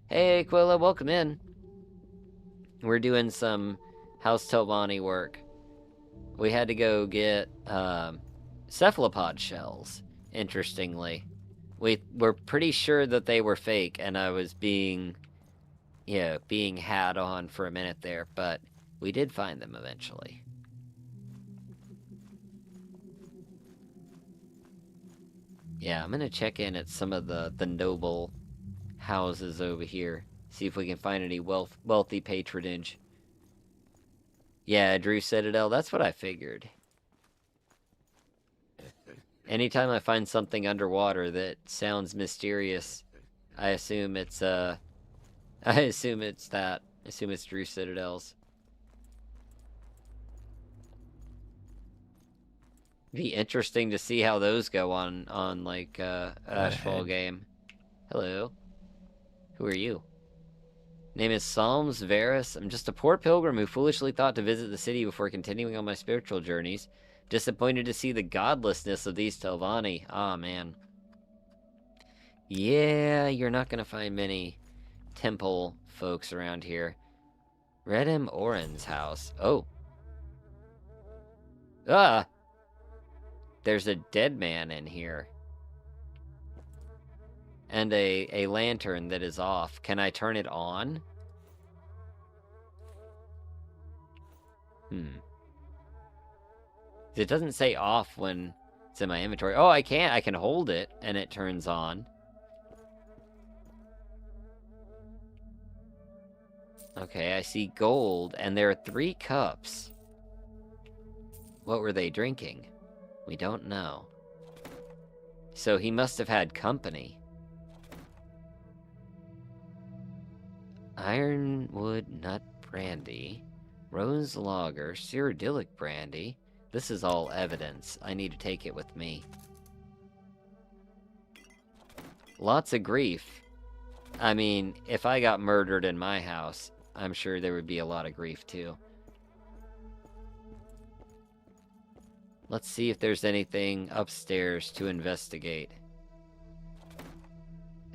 Hey, Aquila, welcome in. We're doing some House Telvanni work. We had to go get cephalopod shells, interestingly. We were pretty sure that they were fake, and I was being had on for a minute there, but we did find them eventually. Yeah, I'm gonna check in at some of the noble houses over here. See if we can find any wealthy patronage. Yeah, Drew Citadel, that's what I figured. Anytime I find something underwater that sounds mysterious, I assume it's that. I assume it's Drew Citadel's. Be interesting to see how those go on like Ashfall game. Hello. Who are you? Name is Psalms Varus. I'm just a poor pilgrim who foolishly thought to visit the city before continuing on my spiritual journeys. Disappointed to see the godlessness of these Telvanni. Ah, man. Yeah, you're not gonna find many temple folks around here. Redem Oren's house. Oh. Ah! There's a dead man in here. And a lantern that is off. Can I turn it on? It doesn't say off when it's in my inventory. Oh, I can't. I can hold it, and it turns on. Okay, I see gold, and there are 3 cups. What were they drinking? We don't know. So he must have had company. Ironwood nut brandy, rose lager, cyrodiilic brandy. This is all evidence. I need to take it with me. Lots of grief. I mean, if I got murdered in my house, I'm sure there would be a lot of grief too. Let's see if there's anything upstairs to investigate.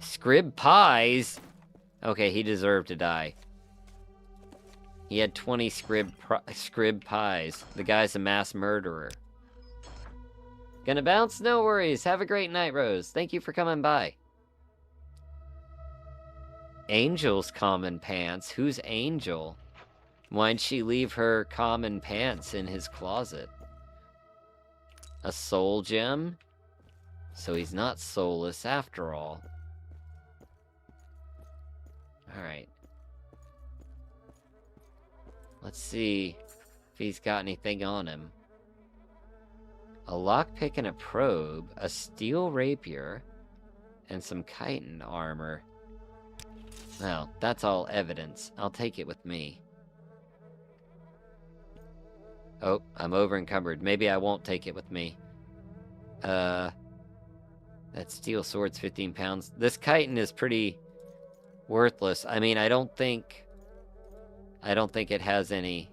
Scrib pies? Okay, he deserved to die. He had 20 scrib pies. The guy's a mass murderer. Gonna bounce? No worries. Have a great night, Rose. Thank you for coming by. Angel's common pants? Who's Angel? Why'd she leave her common pants in his closet? A soul gem? So he's not soulless after all. Alright. Let's see if he's got anything on him. A lockpick and a probe, a steel rapier, and some chitin armor. Well, that's all evidence. I'll take it with me. Oh, I'm over encumbered. Maybe I won't take it with me. That steel sword's 15 pounds. This chitin is pretty worthless. I mean, I don't think it has any,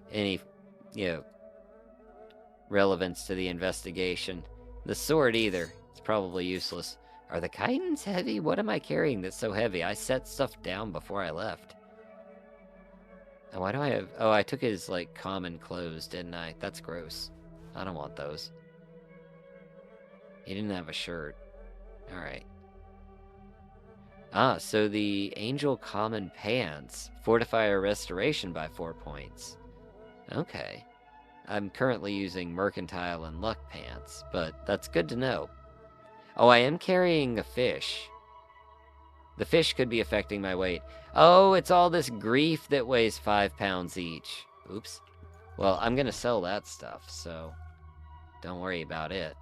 relevance to the investigation. The sword either. It's probably useless. Are the chitins heavy? What am I carrying that's so heavy? I set stuff down before I left. And why do I have... Oh, I took his, common clothes, didn't I? That's gross. I don't want those. He didn't have a shirt. Alright. Ah, so the Angel Common Pants fortify our restoration by 4 points. Okay. I'm currently using Mercantile and Luck Pants, but that's good to know. Oh, I am carrying a fish. The fish could be affecting my weight. Oh, it's all this grief that weighs 5 pounds each. Oops. Well, I'm gonna sell that stuff, so don't worry about it.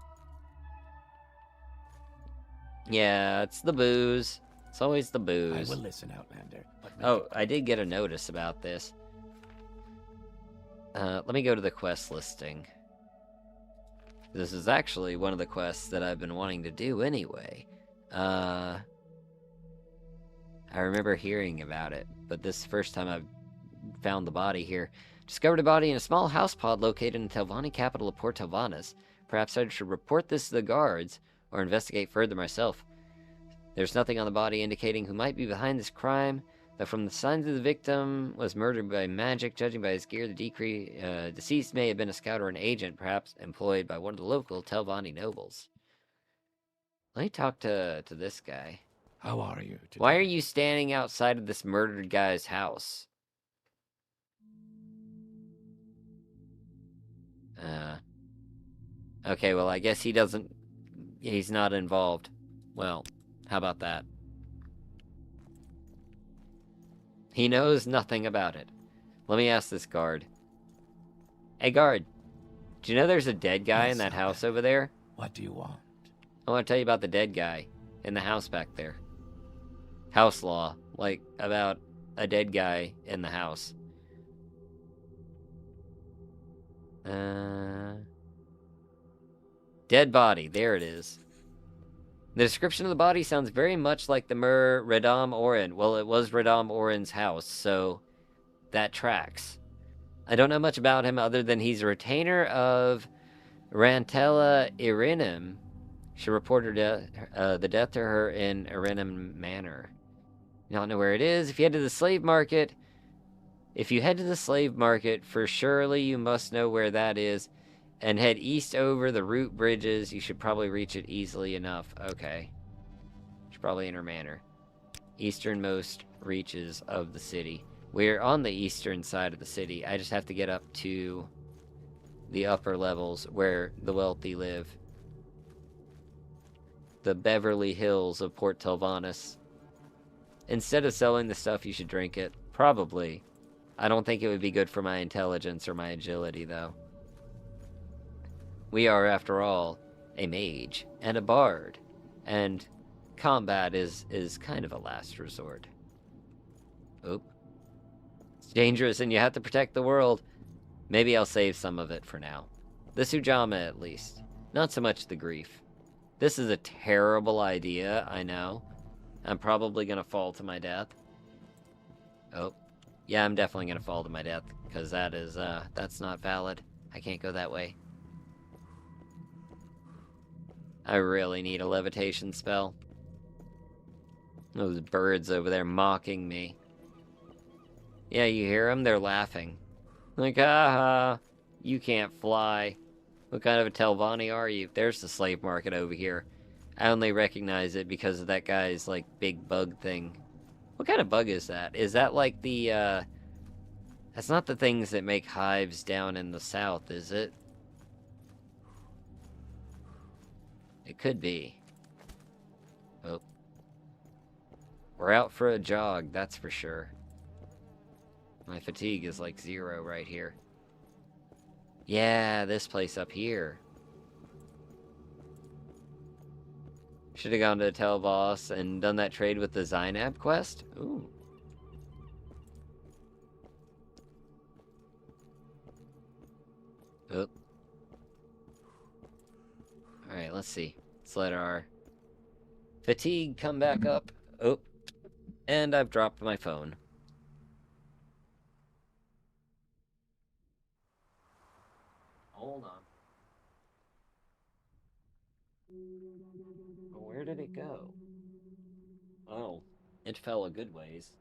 Yeah, it's the booze. It's always the booze. I will listen, Outlander. Oh, I did get a notice about this. Let me go to the quest listing. This is actually one of the quests that I've been wanting to do anyway. I remember hearing about it, but this is the first time I've found the body here. Discovered a body in a small house pod located in Telvanni, capital of Port Telvannis. Perhaps I should report this to the guards, or investigate further myself. There's nothing on the body indicating who might be behind this crime. That from the signs of the victim was murdered by magic, judging by his gear, the deceased may have been a scout or an agent, perhaps employed by one of the local Telvanni nobles. Let me talk to this guy. How are you today? Why are you standing outside of this murdered guy's house? Okay, well, I guess he's not involved. Well, how about that? He knows nothing about it. Let me ask this guard. Hey, guard. Do you know there's a dead guy in that house over there? What do you want? I want to tell you about the dead guy in the house back there. House law. Like, about a dead guy in the house. Dead body. There it is. The description of the body sounds very much like the Radam Orin. Well, it was Radam Orin's house, so that tracks. I don't know much about him other than he's a retainer of Rantella Irinim. She reported the death to her in Irinim Manor. You don't know where it is. If you head to the slave market, for surely you must know where that is. And head east over the root bridges. You should probably reach it easily enough. Okay. It's probably in her manor. Easternmost reaches of the city. We're on the eastern side of the city. I just have to get up to the upper levels where the wealthy live. The Beverly Hills of Port Telvannis. Instead of selling the stuff, you should drink it. Probably. I don't think it would be good for my intelligence or my agility, though. We are, after all, a mage and a bard, and combat is kind of a last resort. Oop. It's dangerous and you have to protect the world. Maybe I'll save some of it for now. The Sujama, at least. Not so much the grief. This is a terrible idea, I know. I'm probably gonna fall to my death. Oh. Yeah, I'm definitely gonna fall to my death, because that's not valid. I can't go that way. I really need a levitation spell. Those birds over there mocking me. Yeah, you hear them? They're laughing. Like, aha, you can't fly. What kind of a Telvanni are you? There's the slave market over here. I only recognize it because of that guy's, like, big bug thing. What kind of bug is that? Is that like the, That's not the things that make hives down in the south, is it? It could be. Oh. We're out for a jog, that's for sure. My fatigue is like 0 right here. Yeah, this place up here. Should have gone to Telvos and done that trade with the Zainab quest. Ooh. Oh. Alright, let's see. Let's let our fatigue come back up. Oh. And I've dropped my phone. Hold on. Where did it go? Oh, it fell a good ways.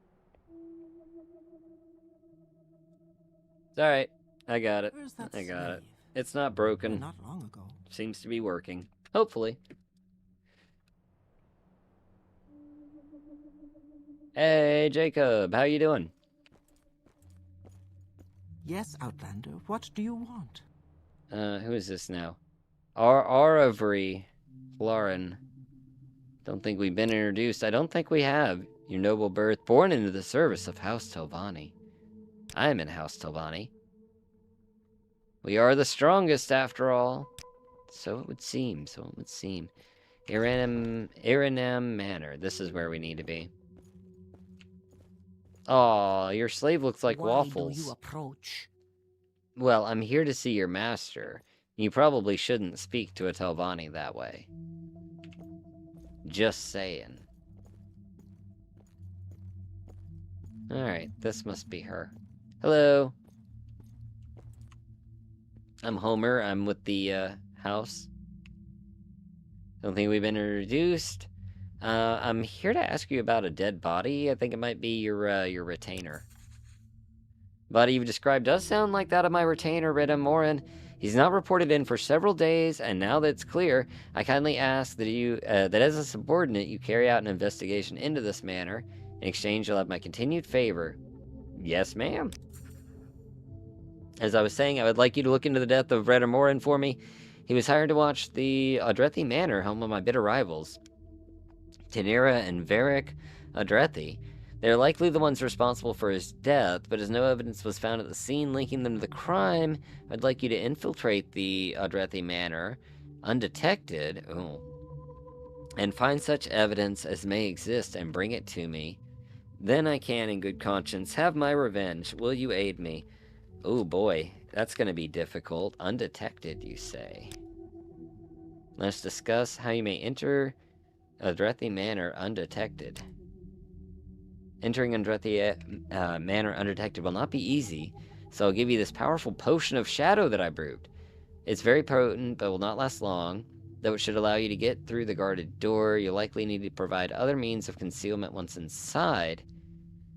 It's alright. I got it. Where's that I got it. slave? It's not broken. Not long ago. Seems to be working. Hopefully. Hey, Jacob. How you doing? Yes, Outlander. What do you want? Who is this now? Aravri Lauren. Don't think we've been introduced. I don't think we have. Your noble birth, born into the service of House Telvanni. I am in House Telvanni. We are the strongest, after all. So it would seem, so it would seem. Irinam Manor. This is where we need to be. Aw, your slave looks like waffles. Why do you approach? Well, I'm here to see your master. You probably shouldn't speak to a Telvanni that way. Just saying. Alright, this must be her. Hello. I'm Homer. I'm with the, house. Don't think we've been introduced. I'm here to ask you about a dead body. I think it might be your retainer. Body you've described does sound like that of my retainer, Rita Morin. He's not reported in for several days, and now that it's clear, I kindly ask that as a subordinate, you carry out an investigation into this matter. In exchange, you'll have my continued favor. Yes, ma'am. As I was saying, I would like you to look into the death of Rita Morin for me. He was hired to watch the Adrethi Manor, home of my bitter rivals, Tenira and Varric Adrethi. They're likely the ones responsible for his death, but as no evidence was found at the scene linking them to the crime, I'd like you to infiltrate the Adrethi Manor undetected, and find such evidence as may exist and bring it to me. Then I can, in good conscience, have my revenge. Will you aid me? Oh boy, that's gonna be difficult. Undetected, you say? Let's discuss how you may enter Adrethi Manor undetected. Entering Adrethi Manor undetected will not be easy, so I'll give you this powerful potion of shadow that I brewed. It's very potent, but will not last long, though it should allow you to get through the guarded door. You'll likely need to provide other means of concealment once inside.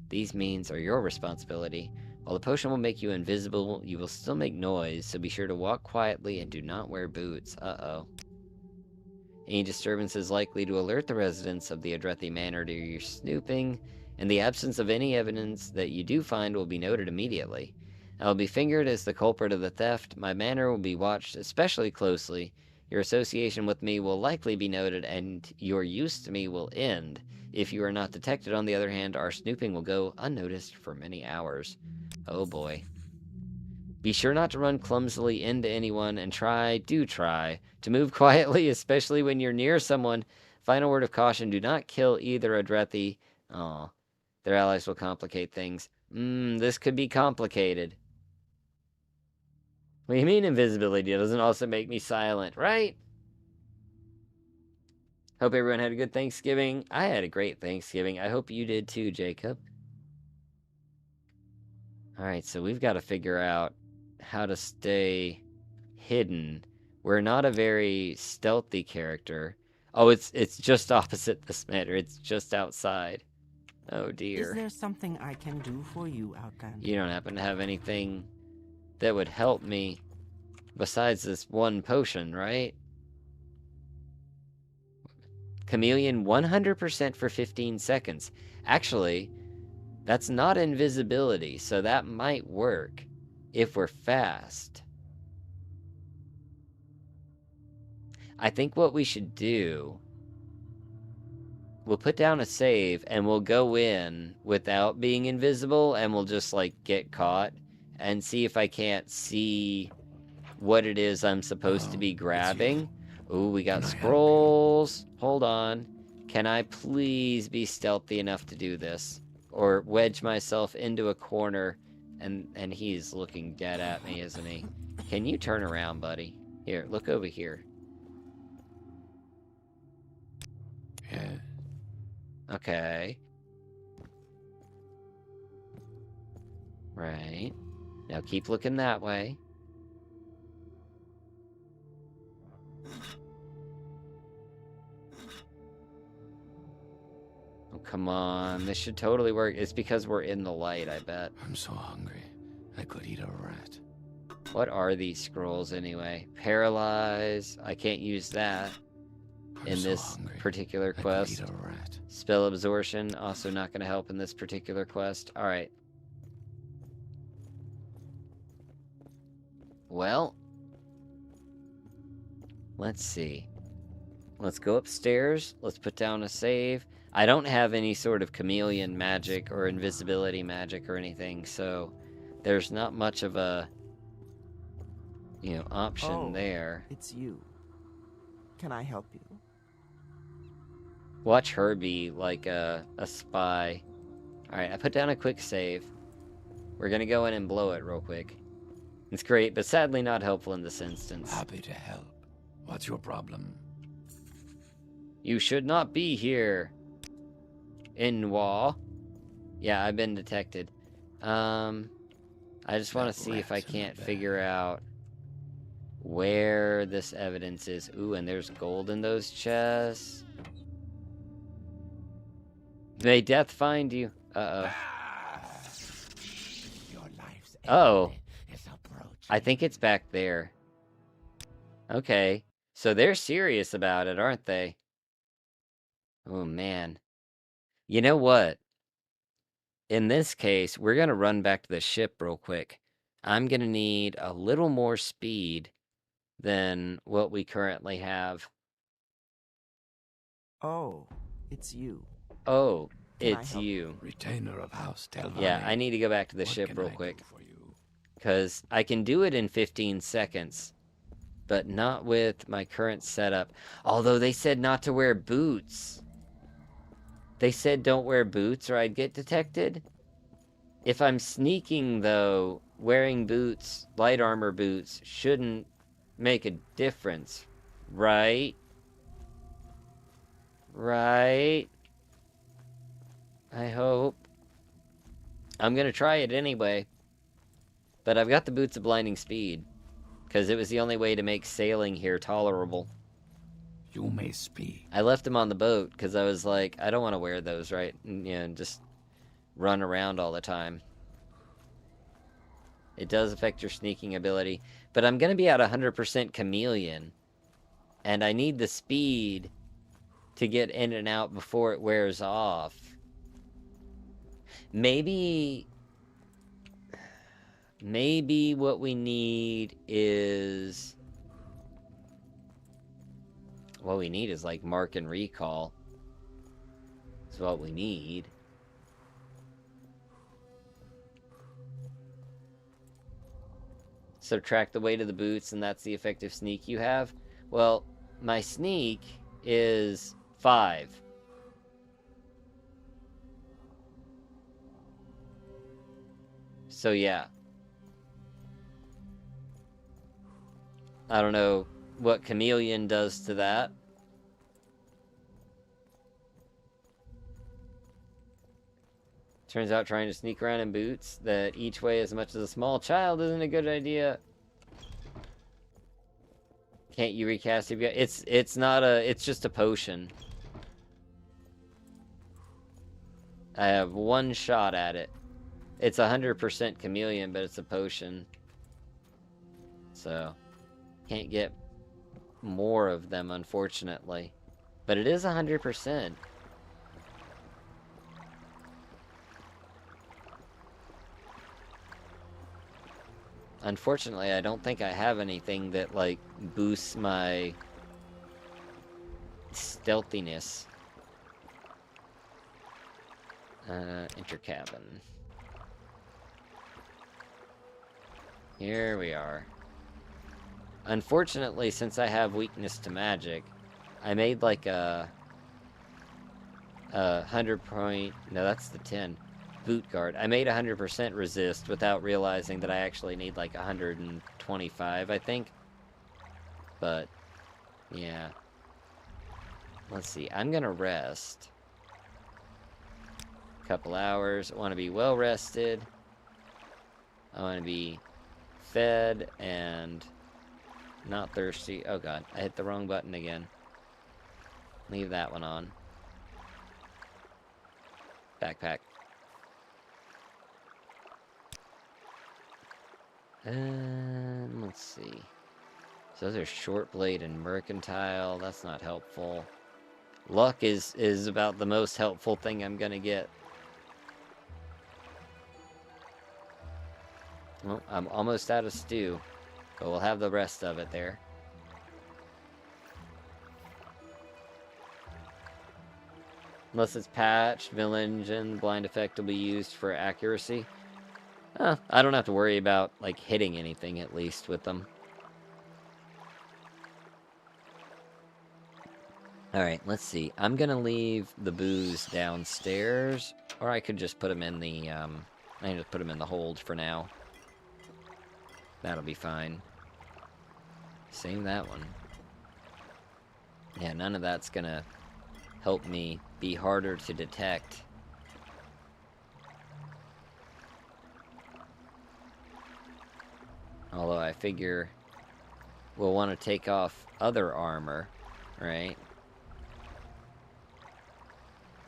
These means are your responsibility. While the potion will make you invisible, you will still make noise, so be sure to walk quietly and do not wear boots. Uh-oh. Any disturbance is likely to alert the residents of the Adrethi Manor to your snooping, and the absence of any evidence that you do find will be noted immediately. I will be fingered as the culprit of the theft. My manor will be watched especially closely. Your association with me will likely be noted, and your use to me will end. If you are not detected, on the other hand, our snooping will go unnoticed for many hours. Oh boy. Be sure not to run clumsily into anyone, and do try, to move quietly, especially when you're near someone. Final word of caution, do not kill either Adrethi. Aw. Their allies will complicate things. This could be complicated. What do you mean invisibility doesn't also make me silent, right? Hope everyone had a good Thanksgiving. I had a great Thanksgiving. I hope you did too, Jacob. Alright, so we've got to figure out how to stay hidden. We're not a very stealthy character. Oh, it's just opposite this matter. It's just outside. Oh dear. Is there something I can do for you, Outlander? You don't happen to have anything that would help me besides this one potion, right? Chameleon 100% for 15 seconds. Actually, that's not invisibility, so that might work if we're fast. I think what we should do, we'll put down a save and we'll go in without being invisible, and we'll just like get caught and see if I can't see what it is I'm supposed to be grabbing. Ooh, we got scrolls. Hold on. Can I please be stealthy enough to do this? Or wedge myself into a corner, and he's looking dead at me, isn't he? Can you turn around, buddy? Here, look over here. Yeah. Okay. Right. Now keep looking that way. Oh, come on. This should totally work. It's because we're in the light, I bet. I'm so hungry. I could eat a rat. What are these scrolls anyway? Paralyze. I can't use that in this particular quest. I could eat a rat. Spell absorption, also not going to help in this particular quest. Alright. Well, let's see. Let's go upstairs. Let's put down a save. I don't have any sort of chameleon magic or invisibility magic or anything, so there's not much of a, option there. It's you. Can I help you? Watch her be like a spy. Alright, I put down a quick save. We're gonna go in and blow it real quick. It's great, but sadly not helpful in this instance. Happy to help. What's your problem? You should not be here. Inwa. Yeah, I've been detected. I just want to see if I can't figure out where this evidence is. Ooh, and there's gold in those chests. May death find you. Uh-oh. Your life's Oh. end is approaching. I think it's back there. Okay. So they're serious about it, aren't they? Oh, man. You know what? In this case, we're going to run back to the ship real quick. I'm going to need a little more speed than what we currently have. Oh, it's you. Oh, Can I it's help? you. Retainer of House Telvanni. Yeah, I need to go back to the What ship can real I do quick. for you? Because I can do it in 15 seconds. But not with my current setup. Although they said not to wear boots. They said don't wear boots or I'd get detected. If I'm sneaking, though, wearing boots, light armor boots, shouldn't make a difference. Right? Right? I hope. I'm gonna try it anyway. But I've got the boots of blinding speed. Because it was the only way to make sailing here tolerable. You may speak. I left them on the boat because I was like, I don't want to wear those, right? And just run around all the time. It does affect your sneaking ability. But I'm going to be at 100% chameleon. And I need the speed to get in and out before it wears off. Maybe what we need is... What we need is like mark and recall. Is what we need. Subtract the weight of the boots and that's the effective sneak you have. Well, my sneak is 5. So yeah. I don't know what chameleon does to that. Turns out trying to sneak around in boots that each weigh as much as a small child isn't a good idea. Can't you recast it? It's not a... It's just a potion. I have one shot at it. It's 100% chameleon, but it's a potion. So, can't get more of them, unfortunately. But it is 100%. Unfortunately, I don't think I have anything that, like, boosts my stealthiness. Enter cabin. Here we are. Unfortunately, since I have weakness to magic, I made like a 100 point... No, that's the 10. Boot guard. I made 100% resist without realizing that I actually need like 125, I think. But, yeah. Let's see. I'm gonna rest. Couple hours. I want to be well rested. I want to be fed and not thirsty. Oh god, I hit the wrong button again. Leave that one on. Backpack. Let's see. So those are short blade and mercantile. That's not helpful. Luck is about the most helpful thing I'm gonna get. Well, I'm almost out of stew, but we'll have the rest of it there. Unless it's patched, village and blind effect will be used for accuracy. I don't have to worry about, like, hitting anything, at least, with them. Alright, let's see. I'm gonna leave the booze downstairs, or I could just put them in the, I can just put them in the hold for now. That'll be fine. Save that one. Yeah, none of that's gonna help me be harder to detect. Although I figure we'll want to take off other armor, right?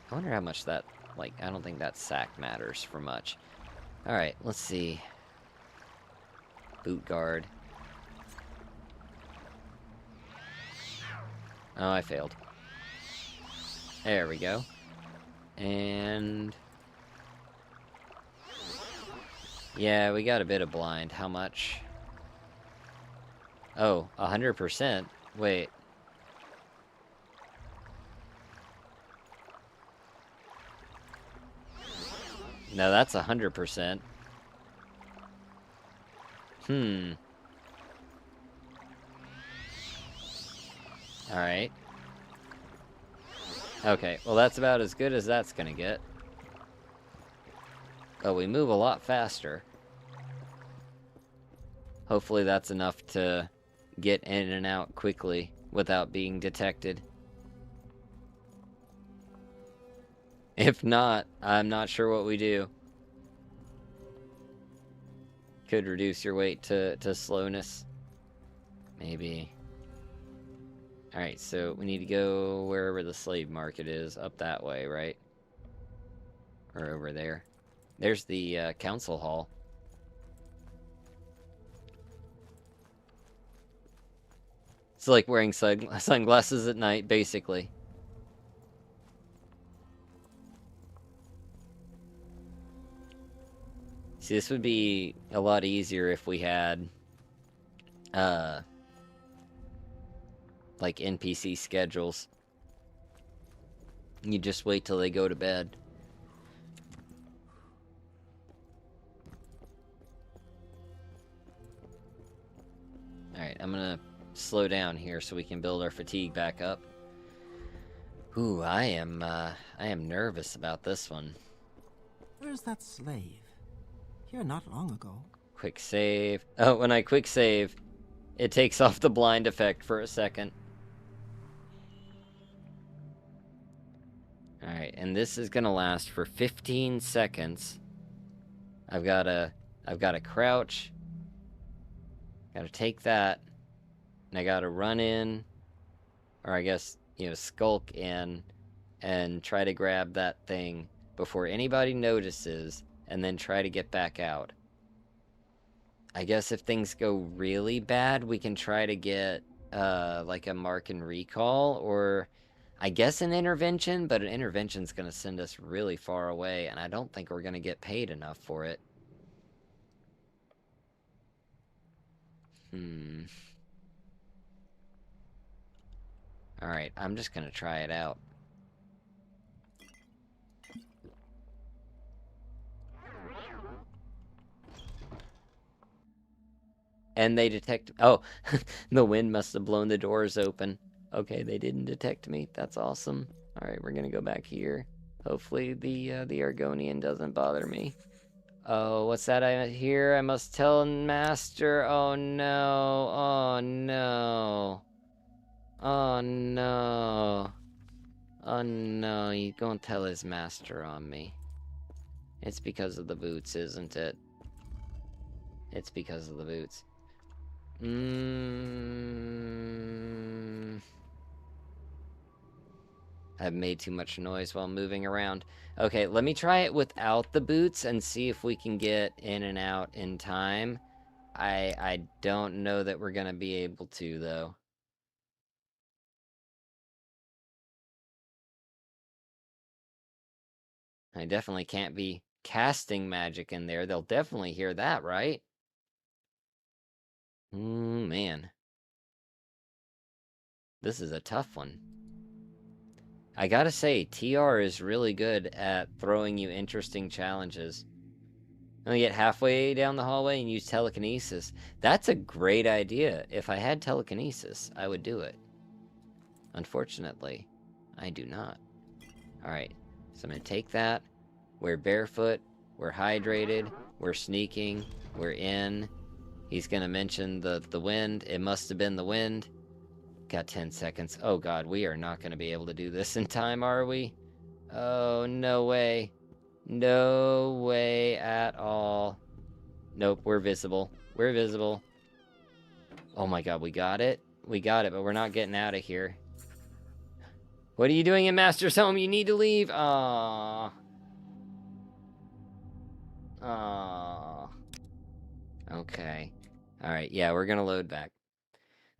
I wonder how much that Like, I don't think that sack matters for much. Alright, let's see. Boot guard. Oh, I failed. There we go. And... yeah, we got a bit of blind. How much? Oh, 100%? Wait. No, that's 100%. Alright. Okay, well that's about as good as that's gonna get. Oh, we move a lot faster. Hopefully that's enough to get in and out quickly without being detected. If not, I'm not sure what we do. Could reduce your weight to slowness. Maybe. Alright, so we need to go wherever the slave market is. Up that way, right? Or over there. There's the council hall. It's like wearing sunglasses at night, basically. See, this would be a lot easier if we had, like NPC schedules. You just wait till they go to bed. Alright, I'm gonna slow down here so we can build our fatigue back up. Ooh, I am nervous about this one. Where's that slave? Here not long ago. Quick save. Oh, when I quick save, it takes off the blind effect for a second. Alright, and this is gonna last for 15 seconds. I've gotta crouch. Gotta take that. And I gotta run in. Or I guess, you know, skulk in. And try to grab that thing before anybody notices. And then try to get back out. I guess if things go really bad, we can try to get, like a mark and recall. Or... I guess an intervention, but an intervention's gonna send us really far away, and I don't think we're gonna get paid enough for it. Alright, I'm just gonna try it out. And they detect... oh, the wind must have blown the doors open. Okay, they didn't detect me. That's awesome. Alright, we're gonna go back here. Hopefully the Argonian doesn't bother me. Oh, what's that I hear? I must tell Master. Oh no. Oh no. Oh no. Oh no, you gonna tell his master on me. It's because of the boots, isn't it? It's because of the boots. I've made too much noise while moving around. Okay, let me try it without the boots and see if we can get in and out in time. I don't know that we're gonna be able to, though. I definitely can't be casting magic in there. They'll definitely hear that, right? Man. This is a tough one. I gotta say, TR is really good at throwing you interesting challenges. Only get halfway down the hallway and use telekinesis. That's a great idea. If I had telekinesis, I would do it. Unfortunately, I do not. Alright, so I'm gonna take that. We're barefoot. We're hydrated. We're sneaking. We're in. He's gonna mention the wind. It must have been the wind. Got 10 seconds. Oh god, we are not gonna be able to do this in time, are we? Oh, no way. No way at all. Nope, we're visible. We're visible. Oh my god, we got it? We got it, but we're not getting out of here. What are you doing in Master's home? You need to leave. Aww. Oh. Okay. Alright, yeah, we're gonna load back.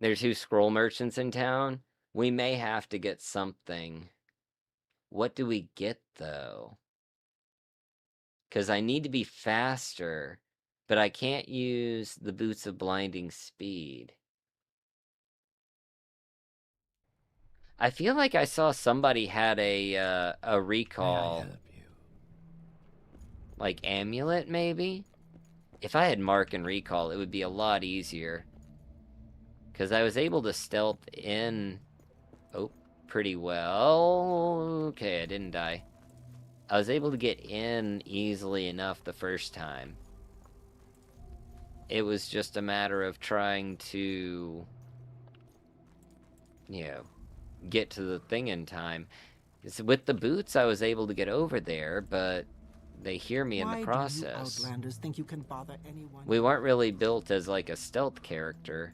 There's 2 scroll merchants in town. We may have to get something. What do we get, though? Because I need to be faster, but I can't use the boots of blinding speed. I feel like I saw somebody had a May I recall, help you? like amulet, maybe? If I had mark and recall, it would be a lot easier. Because I was able to stealth in, oh, pretty well. Okay, I didn't die. I was able to get in easily enough the first time. It was just a matter of trying to, you know, get to the thing in time. With the boots, I was able to get over there, but they hear me in the process. Why do you Outlanders think you can bother anyone? We weren't really built as like a stealth character.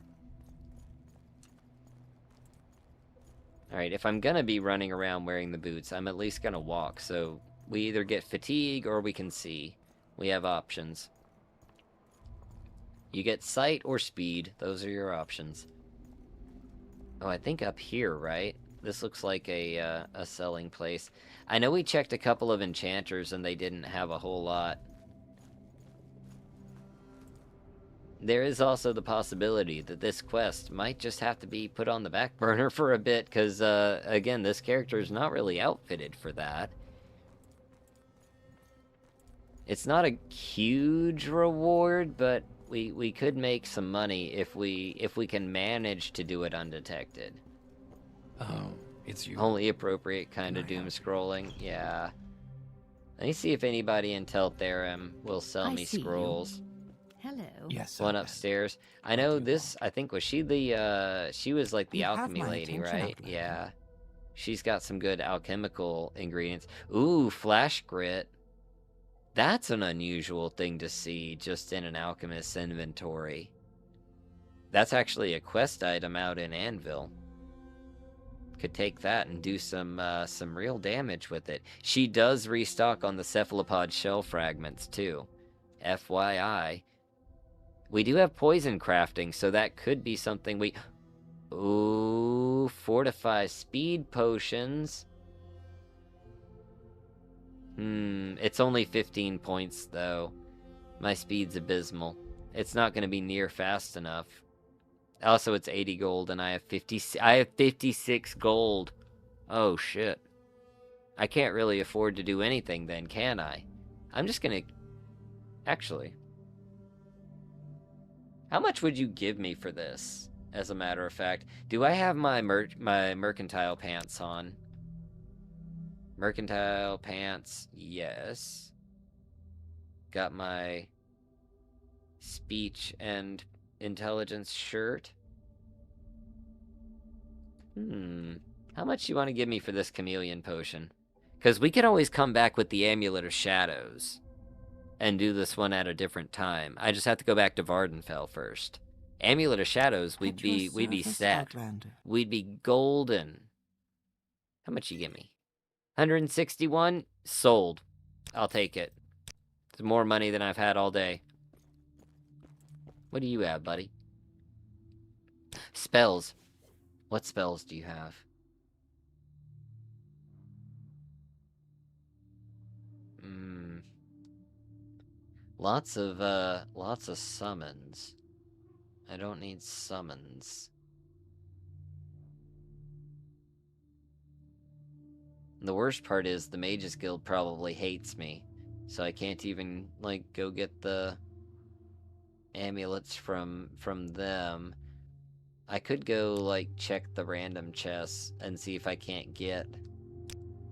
Alright, if I'm gonna be running around wearing the boots, I'm at least gonna walk, so we either get fatigue or we can see. We have options. You get sight or speed, those are your options. Oh, I think up here, right? This looks like a selling place. I know we checked a couple of enchanters and they didn't have a whole lot. There is also the possibility that this quest might just have to be put on the back burner for a bit, because, again, this character is not really outfitted for that. It's not a huge reward, but we could make some money if we can manage to do it undetected. Oh, it's you. Only appropriate kind of Can I doom help you? scrolling, yeah. Let me see if anybody in Teltherum will sell I me see you. scrolls. Hello. Yes, One I can. upstairs. I What know do you this, I think, was she the, she was like the You have alchemy my lady, attention, right? Outlander. Yeah. She's got some good alchemical ingredients. Ooh, flash grit. That's an unusual thing to see just in an alchemist's inventory. That's actually a quest item out in Anvil. Could take that and do some real damage with it. She does restock on the cephalopod shell fragments too. FYI. We do have poison crafting, so that could be something we... Ooh, fortify speed potions. It's only 15 points, though. My speed's abysmal. It's not going to be near fast enough. Also, it's 80 gold, and I have 56 gold. Oh, shit. I can't really afford to do anything then, can I? I'm just going to... Actually... How much would you give me for this, as a matter of fact? Do I have my mercantile pants on? Mercantile pants, yes. Got my speech and intelligence shirt. How much do you want to give me for this chameleon potion? Because we could always come back with the Amulet of Shadows and do this one at a different time. I just have to go back to Vardenfell first. Amulet of Shadows, we'd At your be service, set. Outlander. We'd be golden. How much you give me? 161? Sold. I'll take it. It's more money than I've had all day. What do you have, buddy? Spells. What spells do you have? Lots of summons. I don't need summons. The worst part is the Mages Guild probably hates me, so I can't even, like, go get the amulets from them. I could go, like, check the random chests and see if I can't get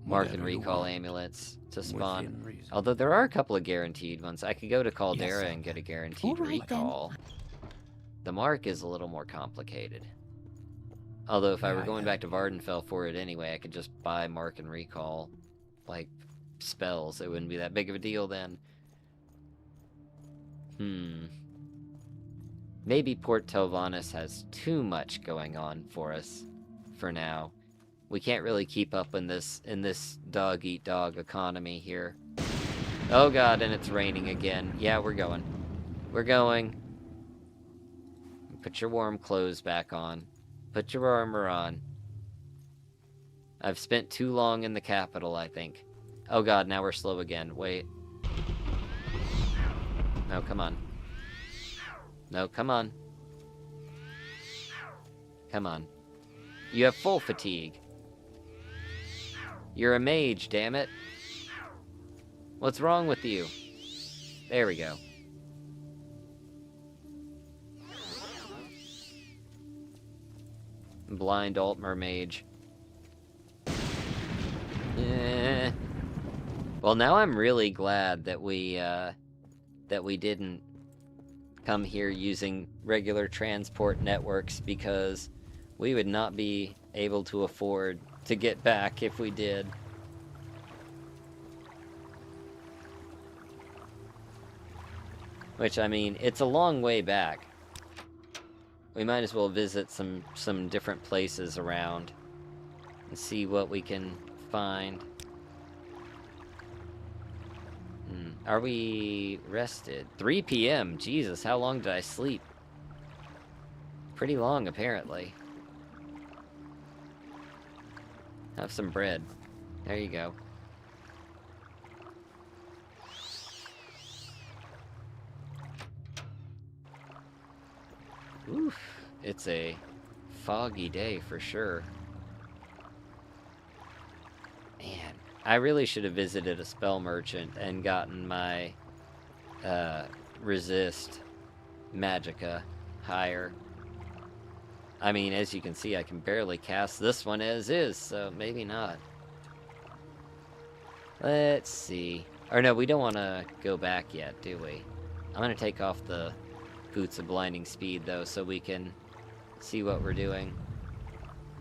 Mark and Whatever you Recall want, amulets to spawn. within reason. Although there are a couple of guaranteed ones. I could go to Caldera Yes, and get a okay. guaranteed All right, then. recall. The Mark is a little more complicated. Although if I May were I going back to help you? Vardenfell for it anyway, I could just buy Mark and Recall, like, spells. It wouldn't be that big of a deal then. Maybe Port Telvanni has too much going on for us for now. We can't really keep up in this dog-eat-dog economy here. Oh god, and it's raining again. Yeah, we're going. We're going. Put your warm clothes back on. Put your armor on. I've spent too long in the capital, I think. Oh god, now we're slow again. Wait. No, come on. No, come on. Come on. You have full fatigue. You're a mage, damn it. What's wrong with you? There we go. Blind alt mage. Well, now I'm really glad that we didn't come here using regular transport networks, because we would not be able to afford to get back if we did. Which, I mean, it's a long way back. We might as well visit some different places around and see what we can find. Are we rested? 3 p.m. Jesus, how long did I sleep? Pretty long, apparently. Have some bread. There you go. Oof, it's a foggy day for sure. Man, I really should have visited a spell merchant and gotten my resist magicka higher. I mean, as you can see, I can barely cast this one as is, so maybe not. Let's see. Or no, we don't want to go back yet, do we? I'm going to take off the boots of blinding speed, though, so we can see what we're doing.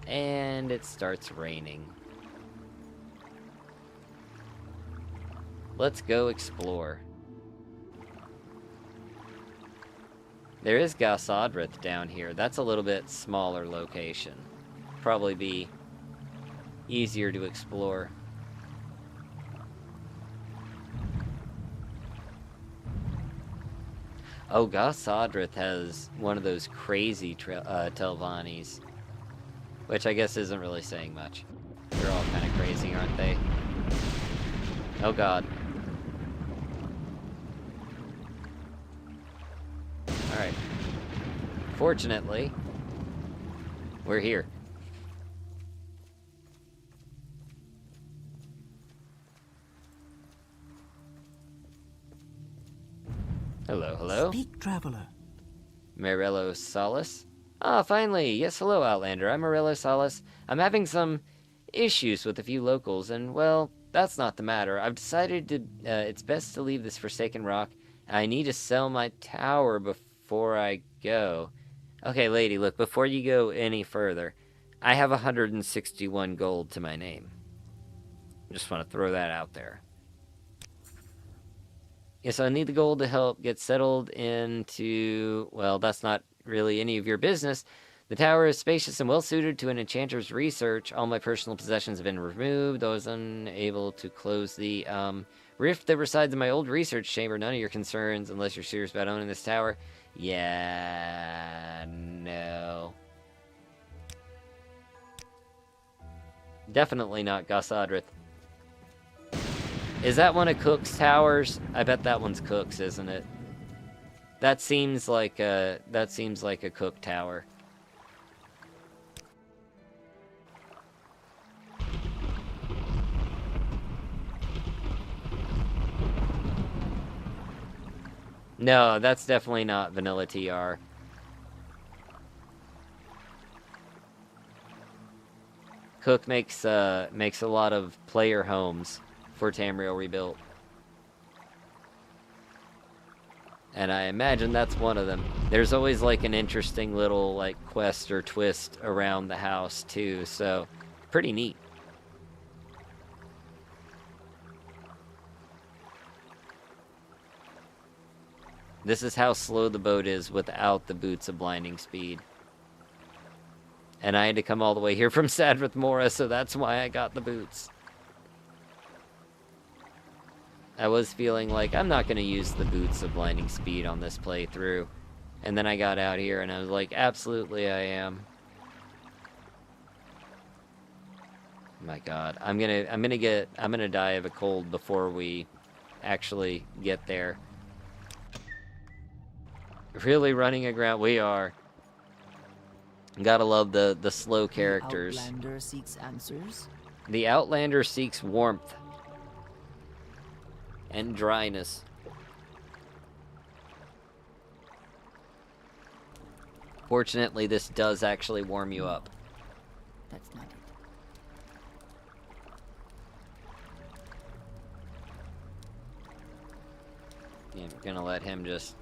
And it starts raining. Let's go explore. There is Gasadrith down here. That's a little bit smaller location. Probably be easier to explore. Oh, Gasadrith has one of those crazy Telvannis, which I guess isn't really saying much. They're all kind of crazy, aren't they? Oh god. Alright. Fortunately, we're here. Hello, hello. Speak, traveler. Morello Salas? Ah, finally! Yes, hello, Outlander. I'm Morello Salas. I'm having some issues with a few locals, and, well, that's not the matter. I've decided to, it's best to leave this forsaken rock. I need to sell my tower before I go. Okay, lady, look, before you go any further, I have 161 gold to my name. Just want to throw that out there. Yes, I need the gold to help get settled into... Well, that's not really any of your business. The tower is spacious and well-suited to an enchanter's research. All my personal possessions have been removed. I was unable to close the rift that resides in my old research chamber. None of your concerns, unless you're serious about owning this tower. Yeah, no. Definitely not Gasadrith. Is that one of Cook's towers? I bet that one's Cook's, isn't it? That seems like a Cook tower. No, that's definitely not Vanilla TR. Cook makes a lot of player homes for Tamriel Rebuilt. And I imagine that's one of them. There's always like an interesting little like quest or twist around the house too, so pretty neat. This is how slow the boat is without the boots of blinding speed. And I had to come all the way here from Sadrith Mora, so that's why I got the boots. I was feeling like I'm not going to use the boots of blinding speed on this playthrough. And then I got out here and I was like, absolutely I am. My god, I'm gonna die of a cold before we actually get there. Really running aground, we are. Gotta love the slow characters. The Outlander seeks answers. The Outlander seeks warmth and dryness. Fortunately, this does actually warm you up. That's not it. Yeah, we're gonna let him just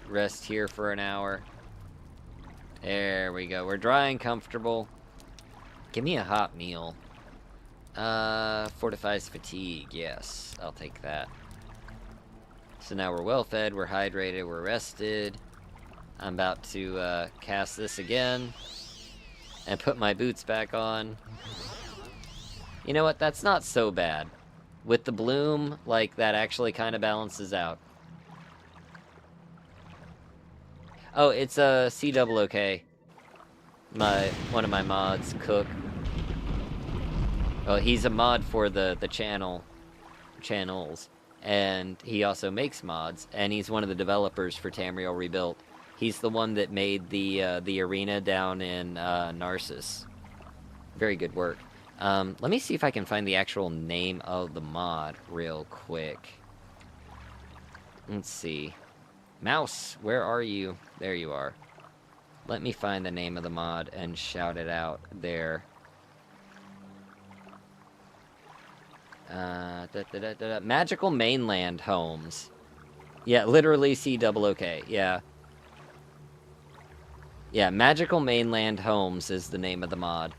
rest here for an hour. There we go. We're dry and comfortable. Give me a hot meal. Fortifies fatigue. Yes, I'll take that. So now we're well fed, we're hydrated, we're rested. I'm about to cast this again and put my boots back on. You know what? That's not so bad. With the bloom, like, that actually kind of balances out. Oh, it's a CWK. One of my mods, Cook. Oh, he's a mod for the channels, and he also makes mods, and he's one of the developers for Tamriel Rebuilt. He's the one that made the arena down in Narcissus. Very good work. Let me see if I can find the actual name of the mod real quick. Let's see. Mouse, where are you? There you are. Let me find the name of the mod and shout it out there. Magical Mainland Homes. Yeah, literally CWK, yeah. Yeah, Magical Mainland Homes is the name of the mod.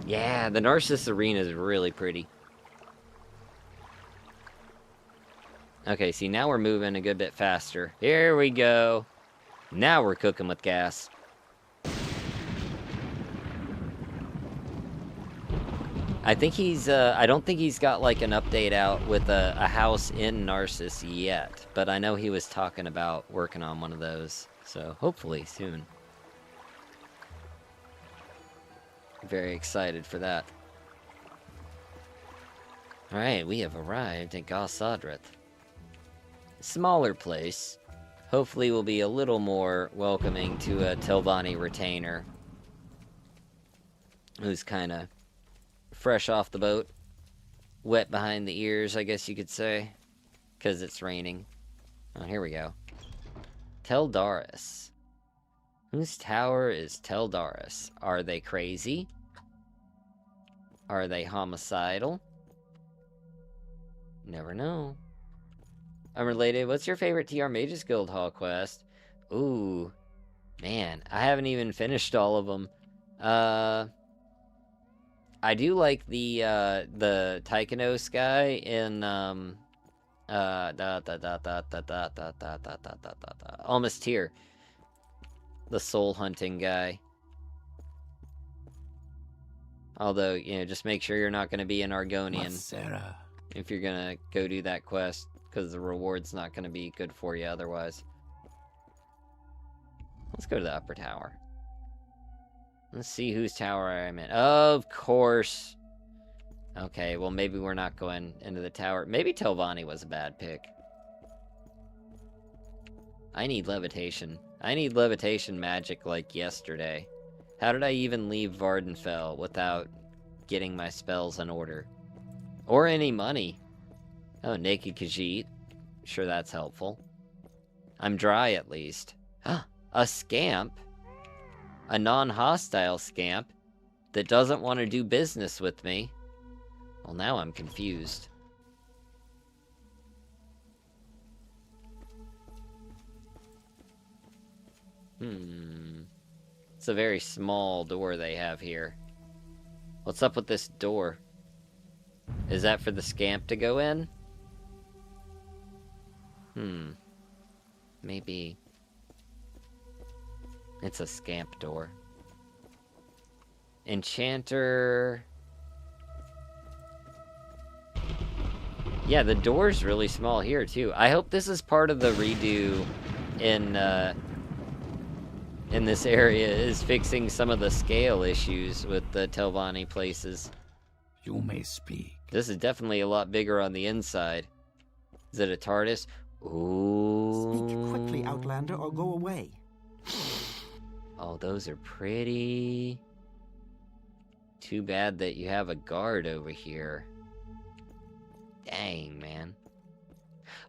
Yeah, the Narcissus Arena is really pretty. Okay, see, now we're moving a good bit faster. Here we go. Now we're cooking with gas. I think he's, I don't think he's got, like, an update out with a house in Narcissus yet. But I know he was talking about working on one of those. So, hopefully, soon. Very excited for that. Alright, we have arrived at Gossadrith. Smaller place. Hopefully will be a little more welcoming to a Telvanni retainer. Who's kinda fresh off the boat. Wet behind the ears, I guess you could say. Because it's raining. Oh, here we go. Teldaris. Whose tower is Teldaris? Are they crazy? Are they homicidal? Never know. Unrelated, what's your favorite TR Mages Guild Hall quest? Ooh. Man, I haven't even finished all of them. I do like the Tychanos guy in, Almost Here. The soul hunting guy. Although, you know, just make sure you're not going to be an Argonian Sarah. if you're going to go do that quest, because the reward's not going to be good for you otherwise. Let's go to the upper tower. Let's see whose tower I'm in. Of course. Okay, well, maybe we're not going into the tower. Maybe Telvanni was a bad pick. I need levitation. I need levitation magic like yesterday. How did I even leave Vardenfell without getting my spells in order? Or any money. Oh, Naked Khajiit. Sure, that's helpful. I'm dry, at least. A scamp? A non-hostile scamp that doesn't want to do business with me? Well, now I'm confused. It's a very small door they have here. What's up with this door? Is that for the scamp to go in? Maybe. It's a scamp door. Enchanter. Yeah, the door's really small here, too. I hope this is part of the redo in this area, is fixing some of the scale issues with the Telvanni places. You may speak. This is definitely a lot bigger on the inside. Is it a TARDIS? Ooh. Speak quickly, Outlander, or go away. Oh, those are pretty. Too bad that you have a guard over here. Dang, man.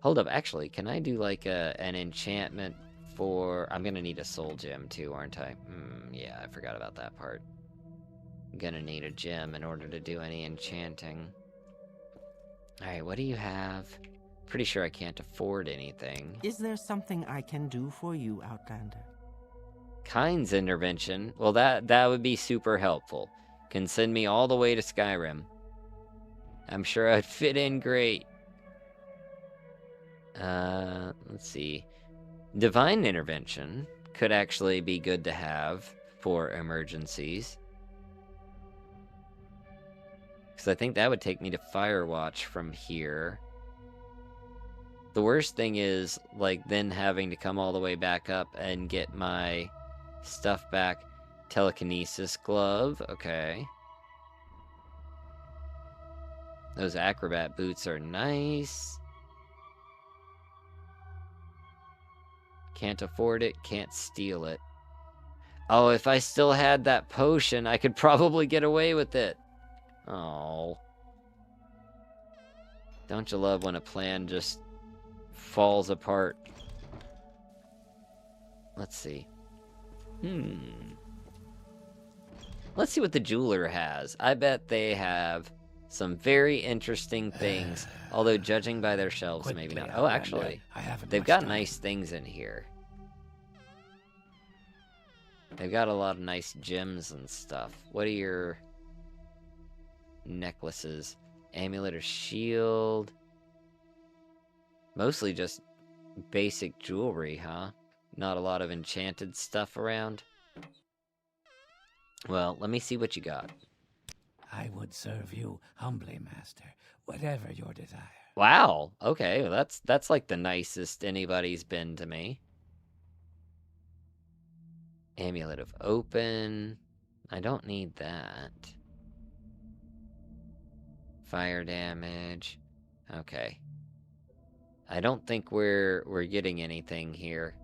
Hold up, actually, can I do like an enchantment for... I'm gonna need a soul gem too, aren't I? Yeah, I forgot about that part. I'm gonna need a gem in order to do any enchanting. Alright, what do you have? Pretty sure I can't afford anything. Is there something I can do for you, Outlander? Kynes intervention. Well, that would be super helpful. Can send me all the way to Skyrim. I'm sure I'd fit in great. Let's see. Divine intervention could actually be good to have for emergencies. Because I think that would take me to Firewatch from here. The worst thing is, like, then having to come all the way back up and get my stuff back. Telekinesis glove, okay. Those acrobat boots are nice. Can't afford it, can't steal it. Oh, if I still had that potion, I could probably get away with it. Oh. Don't you love when a plan just falls apart? Let's see. Let's see what the jeweler has. I bet they have some very interesting things. Although, judging by their shelves, Quickly, maybe not. Oh, Outlander. actually, I haven't they've much got time. nice things in here. They've got a lot of nice gems and stuff. What are your necklaces? Amulet or shield? Mostly just basic jewelry, huh? Not a lot of enchanted stuff around. Well, let me see what you got. I would serve you humbly, master, whatever your desire. Wow. Okay, well, that's like the nicest anybody's been to me. Amulet of Open. I don't need that. Fire damage. Okay. I don't think we're getting anything here.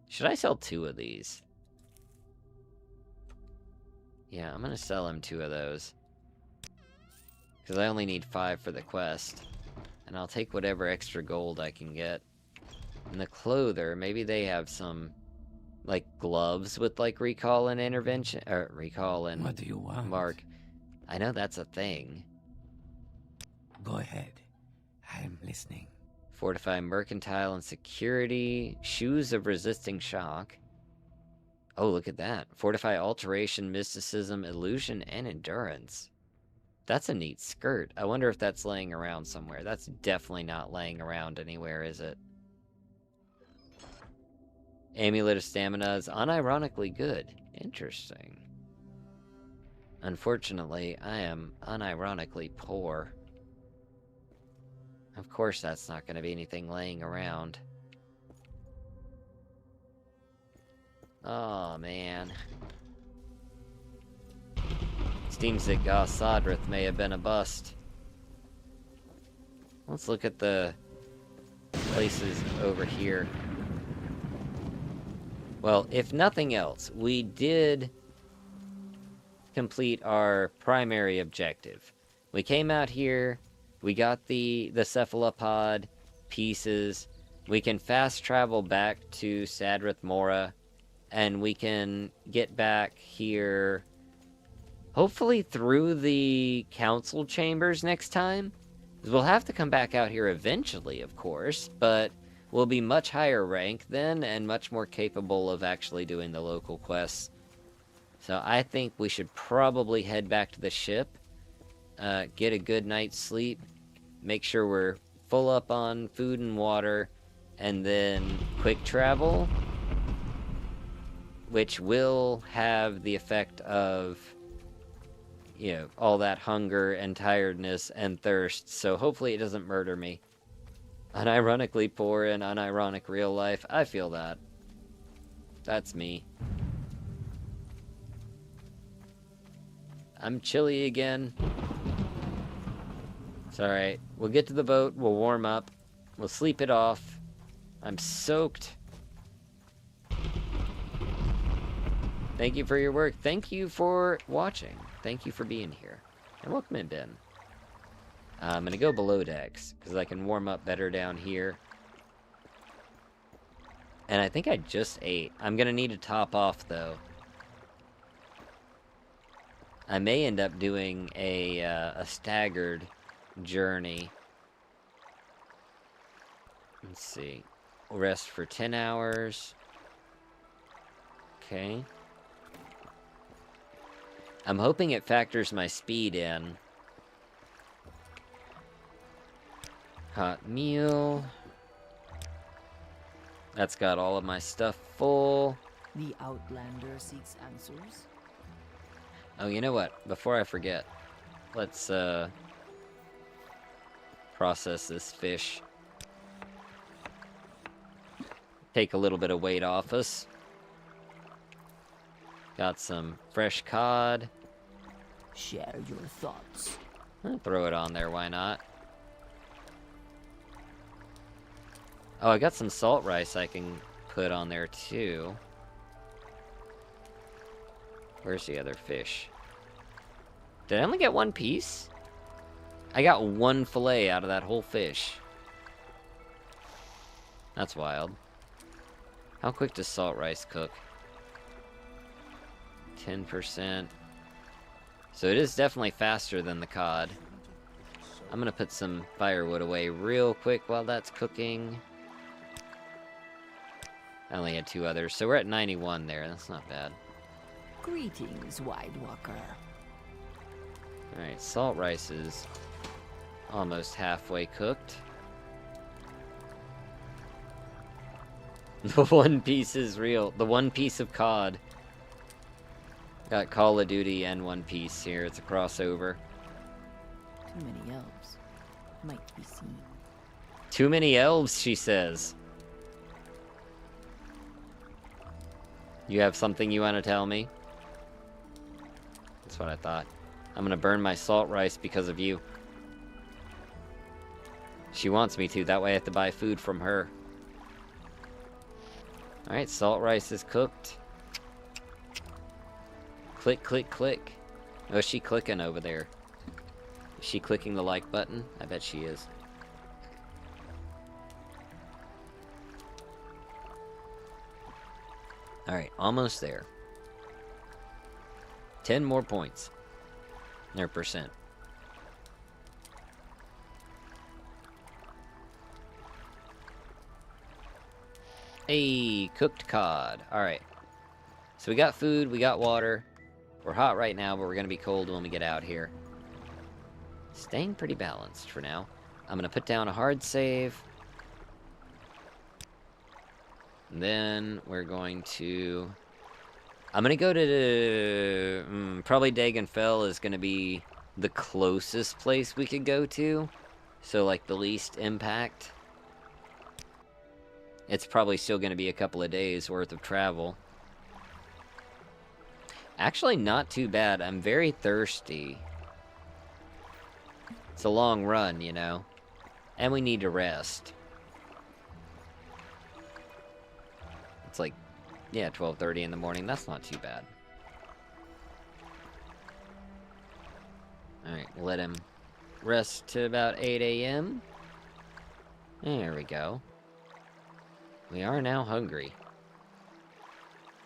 Should I sell 2 of these? Yeah, I'm gonna sell him 2 of those. Because I only need 5 for the quest. And I'll take whatever extra gold I can get. And the clother, maybe they have some, like, gloves with, like, recall and intervention, or recall and What do you want? mark. I know that's a thing. Go ahead. I'm listening. Fortify mercantile and security. Shoes of resisting shock. Oh, look at that. Fortify alteration, mysticism, illusion, and endurance. That's a neat skirt. I wonder if that's laying around somewhere. That's definitely not laying around anywhere, is it? Amulet of Stamina is unironically good. Interesting. Unfortunately, I am unironically poor. Of course that's not going to be anything laying around. Oh, man. Seems that Goth Sodrith may have been a bust. Let's look at the places over here. Well, if nothing else, we did complete our primary objective. We came out here, we got the cephalopod pieces, we can fast travel back to Sadrith Mora, and we can get back here, hopefully through the council chambers next time. We'll have to come back out here eventually, of course, but we'll be much higher rank then, and much more capable of actually doing the local quests. So I think we should probably head back to the ship, get a good night's sleep, make sure we're full up on food and water, and then quick travel. which will have the effect of, you know, all that hunger and tiredness and thirst, so hopefully it doesn't murder me. Unironically poor in unironic real life. I feel that. That's me. I'm chilly again. It's alright. We'll get to the boat, we'll warm up, we'll sleep it off. I'm soaked. Thank you for your work. Thank you for watching. Thank you for being here. And welcome in, Ben. I'm gonna go below decks, because I can warm up better down here. And I think I just ate. I'm gonna need to top off, though. I may end up doing a staggered journey. Let's see. We'll rest for 10 hours. Okay. I'm hoping it factors my speed in. Hot meal. That's got all of my stuff full. The Outlander seeks answers. Oh, you know what? Before I forget, let's process this fish. Take a little bit of weight off us. Got some fresh cod. Share your thoughts. I'll throw it on there, why not? Oh, I got some salt rice I can put on there too. Where's the other fish? Did I only get one piece? I got one fillet out of that whole fish. That's wild. How quick does salt rice cook? 10%. So it is definitely faster than the cod. I'm gonna put some firewood away real quick while that's cooking. I only had 2 others, so we're at 91 there. That's not bad. Greetings, Wide Walker. Alright, salt rice is almost halfway cooked. The one piece is real. The one piece of cod. Got Call of Duty and One Piece here. It's a crossover. Too many elves might be seen. Too many elves, she says. You have something you want to tell me? That's what I thought. I'm gonna burn my salt rice because of you. She wants me to, that way I have to buy food from her. Alright, salt rice is cooked. Click, click, click. Oh, is she clicking over there? Is she clicking the like button? I bet she is. Alright, almost there. 10 more points. Or percent. Hey, cooked cod. Alright. So we got food, we got water. We're hot right now, but we're gonna be cold when we get out here. Staying pretty balanced for now. I'm gonna put down a hard save. And then we're going to... I'm gonna go to... probably Dagenfell is gonna be the closest place we could go to. So, like, the least impact. It's probably still gonna be a couple of days worth of travel. Actually, not too bad. I'm very thirsty. It's a long run, you know. And we need to rest. It's like, yeah, 12:30 in the morning. That's not too bad. Alright, let him rest to about 8 a.m. There we go. We are now hungry.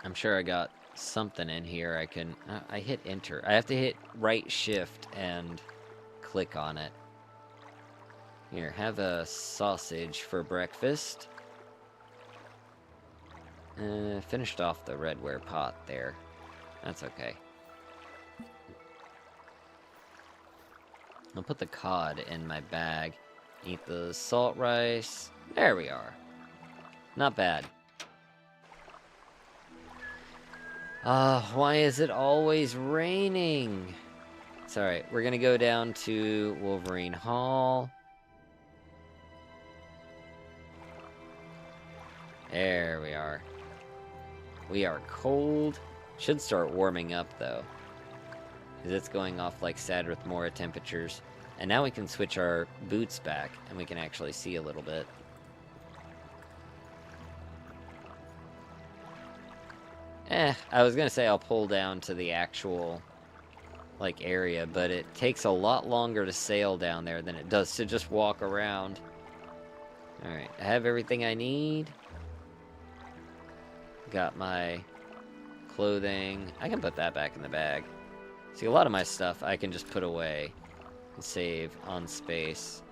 I'm sure I got something in here I can... I hit enter. I have to hit right shift and click on it. Here, have a sausage for breakfast. Finished off the redware pot there. That's okay. I'll put the cod in my bag. Eat the salt rice. There we are. Not bad. Why is it always raining? It's alright. We're gonna go down to Wolverine Hall. There we are. We are cold. Should start warming up, though. Because it's going off like Sadrith Mora temperatures. And now we can switch our boots back, and we can actually see a little bit. I was gonna say I'll pull down to the actual, like, area, but it takes a lot longer to sail down there than it does to just walk around. Alright, I have everything I need. Got my clothing. I can put that back in the bag. See, a lot of my stuff I can just put away and save on space.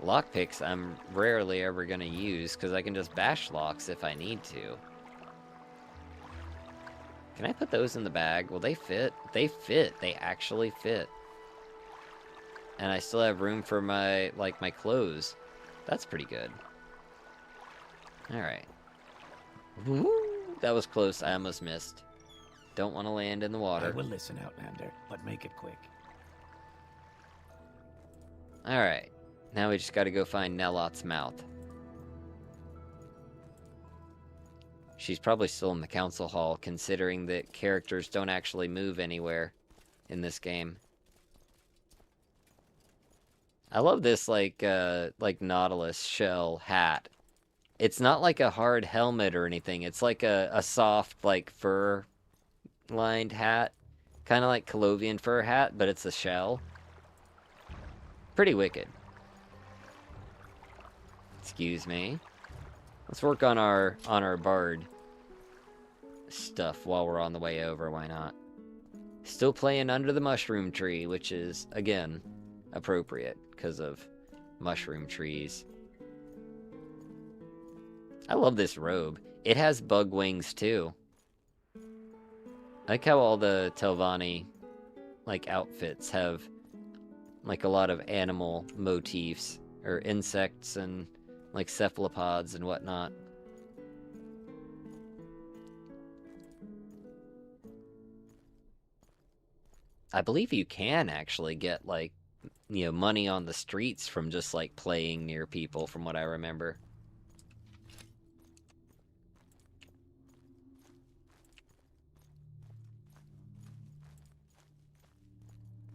Lockpicks I'm rarely ever gonna use because I can just bash locks if I need to. Can I put those in the bag? Will they fit? They fit. They actually fit. And I still have room for my, like, my clothes. That's pretty good. Alright. That was close. I almost missed. Don't want to land in the I water. will listen, Outlander, but make it quick. Alright. Now we just gotta go find Nelot's mouth. She's probably still in the council hall, considering that characters don't actually move anywhere in this game. I love this, like Nautilus shell hat. It's not like a hard helmet or anything. It's like a soft, like, fur-lined hat. Kind of like Colovian fur hat, but it's a shell. Pretty wicked. Excuse me. Let's work on our bard stuff while we're on the way over, why not? Still playing Under the Mushroom Tree, which is, again, appropriate because of mushroom trees. I love this robe. It has bug wings, too. I like how all the Telvanni, like, outfits have, like, a lot of animal motifs, or insects and, like, cephalopods and whatnot. I believe you can actually get, like, you know, money on the streets from just, like, playing near people, from what I remember.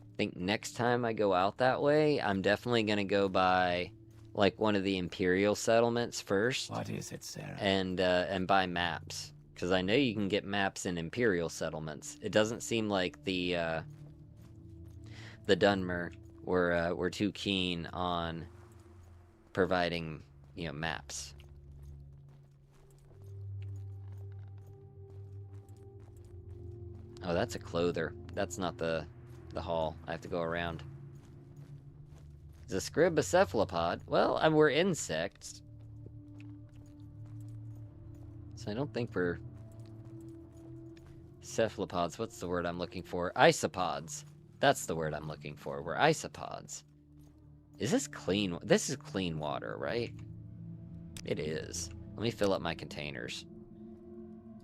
I think next time I go out that way, I'm definitely gonna go by, like, one of the Imperial settlements first. What is it, Sarah? And buy maps. Because I know you can get maps in Imperial settlements. It doesn't seem like the Dunmer were too keen on providing, you know, maps. Oh, that's a clother. That's not the hall. I have to go around. Is a scrib a cephalopod? Well, we're insects. So I don't think we're cephalopods. What's the word I'm looking for? Isopods. That's the word I'm looking for. We're isopods. Is this clean? This is clean water, right? It is. Let me fill up my containers.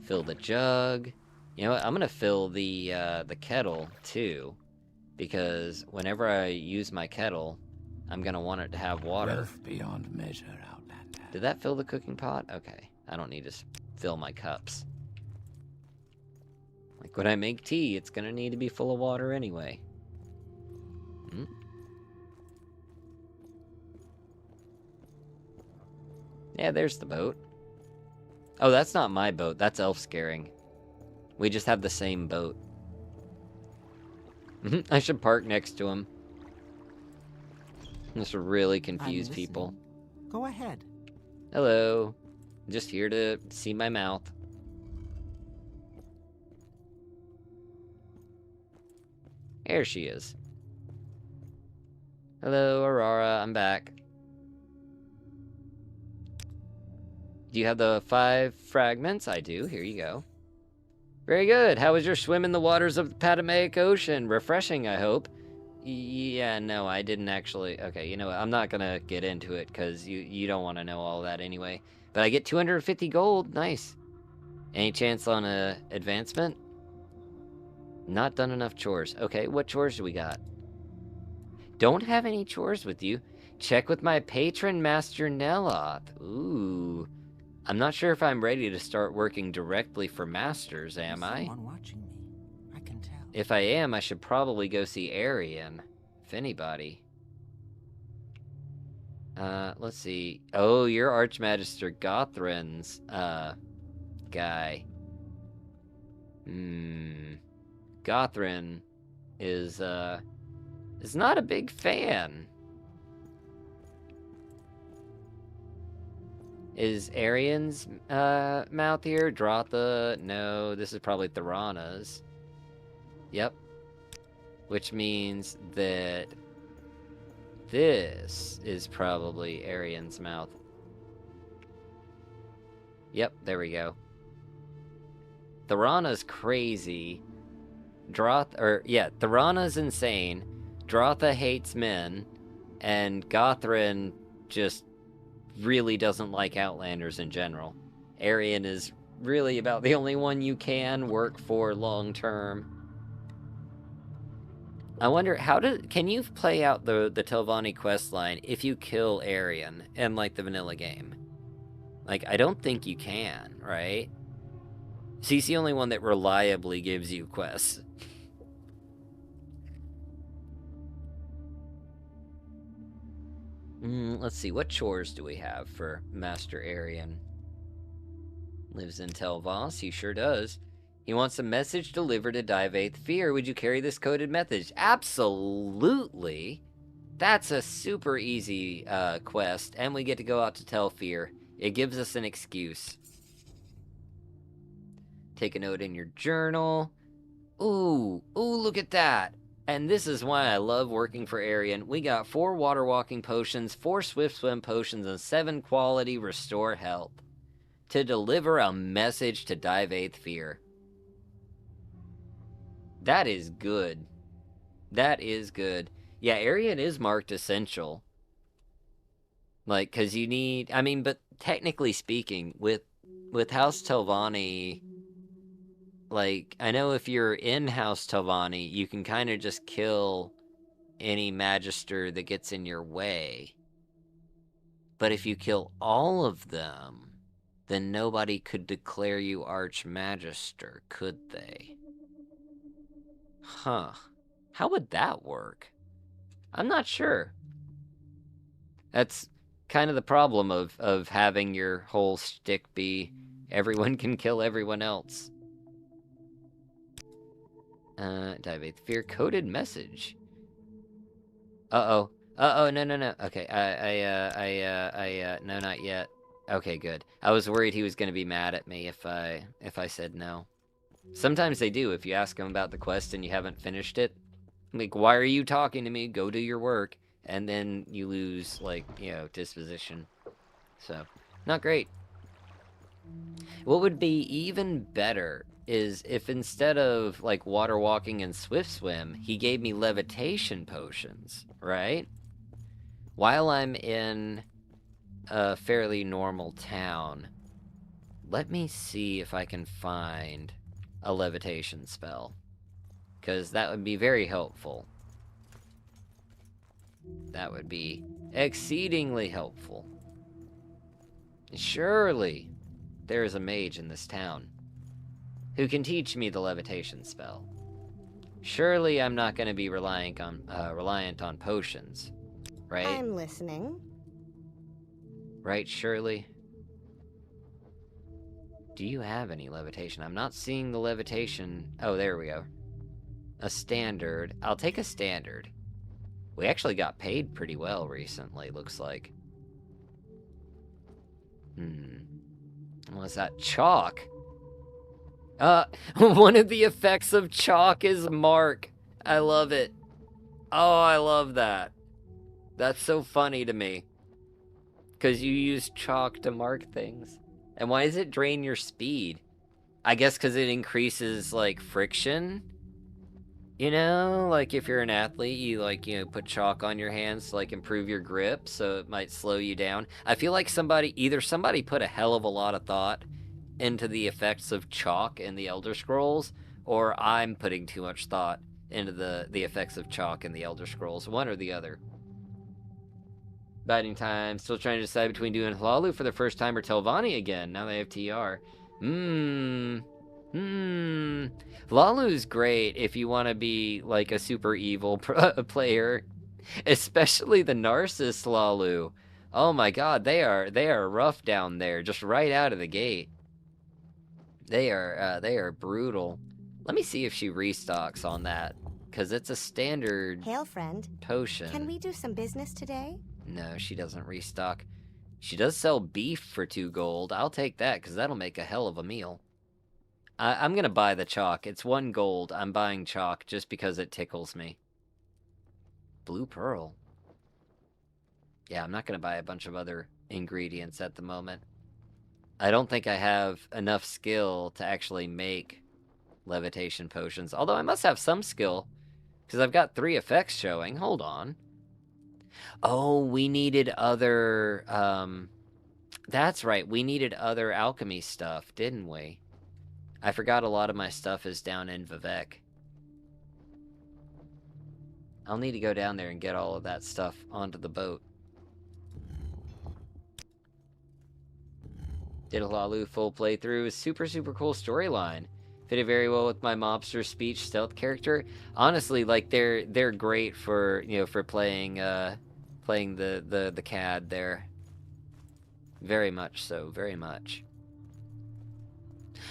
Fill the jug. You know what? I'm gonna fill the kettle too, because whenever I use my kettle, I'm gonna want it to have water. Wealth beyond measure, Outlander. Did that fill the cooking pot? Okay. I don't need to fill my cups. Like when I make tea, it's gonna need to be full of water anyway. Hmm? Yeah, there's the boat. Oh, that's not my boat. That's elf scaring. We just have the same boat. I should park next to him. This will really confuse I'm people. listening. Go ahead. Hello. I'm just here to see my mouth. There she is. Hello, Aurora. I'm back. Do you have the 5 fragments? I do. Here you go. Very good. How was your swim in the waters of the Patamaic Ocean? Refreshing, I hope. Yeah, no, I didn't actually. Okay, you know what? I'm not gonna get into it because you don't want to know all that anyway. But I get 250 gold. Nice. Any chance on a advancement? Not done enough chores. Okay, what chores do we got? Don't have any chores with you. Check with my patron, Master Neloth. Ooh. I'm not sure if I'm ready to start working directly for masters, am I? Someone watching me. I can tell. If I am, I should probably go see Arian. If anybody. Let's see. Oh, you're Archmagister Gothrin's, guy. Gothrin is not a big fan. Is Arian's, mouth here? Drotha? No, this is probably Thorana's. Yep. Which means that this is probably Arian's mouth. Yep, there we go. Thorana's crazy. Thorana's insane. Drotha hates men. And Gothrin just really doesn't like Outlanders in general. Arian is really about the only one you can work for long term. I wonder, can you play out the Telvanni questline if you kill Arian in, like, the vanilla game? Like, I don't think you can, right? So he's the only one that reliably gives you quests. Let's see, what chores do we have for Master Arian? Lives in Telvas, he sure does. He wants a message delivered to Divaith Fear. Would you carry this coded message? Absolutely! That's a super easy quest, and we get to go out to Telfear. It gives us an excuse. Take a note in your journal. Ooh, look at that! And this is why I love working for Arian. We got 4 water walking potions, 4 swift swim potions, and 7 quality restore health. To deliver a message to Divaith Fear. That is good. That is good. Yeah, Arian is marked essential. Like, because you need... I mean, but technically speaking, with House Telvanni... Like, I know if you're in House Telvanni, you can kind of just kill any Magister that gets in your way. But if you kill all of them, then nobody could declare you Archmagister, could they? Huh. How would that work? I'm not sure. That's kind of the problem of having your whole shtick be everyone can kill everyone else. Divaith Fear coded message. Uh-oh. No. Okay, no, not yet. Okay, good. I was worried he was gonna be mad at me if I said no. Sometimes they do, if you ask them about the quest and you haven't finished it. Like, why are you talking to me? Go do your work. And then you lose, like, you know, disposition. So, not great. What would be even better is if instead of, like, water walking and swift swim, he gave me levitation potions, right? While I'm in a fairly normal town, let me see if I can find a levitation spell. Because that would be very helpful. That would be exceedingly helpful. Surely there is a mage in this town who can teach me the levitation spell. Surely I'm not going to be reliant on potions, right? I'm listening. Right, Shirley? Do you have any levitation? I'm not seeing the levitation. Oh, there we go. A standard. I'll take a standard. We actually got paid pretty well recently, looks like. What's that? Chalk. One of the effects of chalk is mark. I love it. Oh, I love that. That's so funny to me. Because you use chalk to mark things. And why does it drain your speed? I guess because it increases, like, friction? You know, like if you're an athlete, you like, put chalk on your hands to like improve your grip, so it might slow you down. I feel like either somebody put a hell of a lot of thought into the effects of chalk in the Elder Scrolls, or I'm putting too much thought into the effects of chalk in the Elder Scrolls, one or the other. Biding time, still trying to decide between doing Hlalu for the first time or Telvanni again, now they have TR. Lalu's great if you want to be like a super evil player, especially the Narcissus Lalu. Oh my god, they are rough down there, just right out of the gate. They are brutal. Let me see if she restocks on that, because it's a standard Hail, friend. potion. Can we do some business today? No, she doesn't restock. She does sell beef for 2 gold. I'll take that, because that'll make a hell of a meal. I'm gonna buy the chalk. It's 1 gold. I'm buying chalk just because it tickles me. Blue pearl. Yeah, I'm not gonna buy a bunch of other ingredients at the moment. I don't think I have enough skill to actually make levitation potions. Although I must have some skill, because I've got 3 effects showing. Hold on. Oh, we needed other, that's right. We needed other alchemy stuff, didn't we? I forgot a lot of my stuff is down in Vivek. I'll need to go down there and get all of that stuff onto the boat. Did a Hlalu full playthrough. Super cool storyline. Fitted very well with my mobster speech stealth character. Honestly, like they're great for for playing the CAD there. Very much so, very much.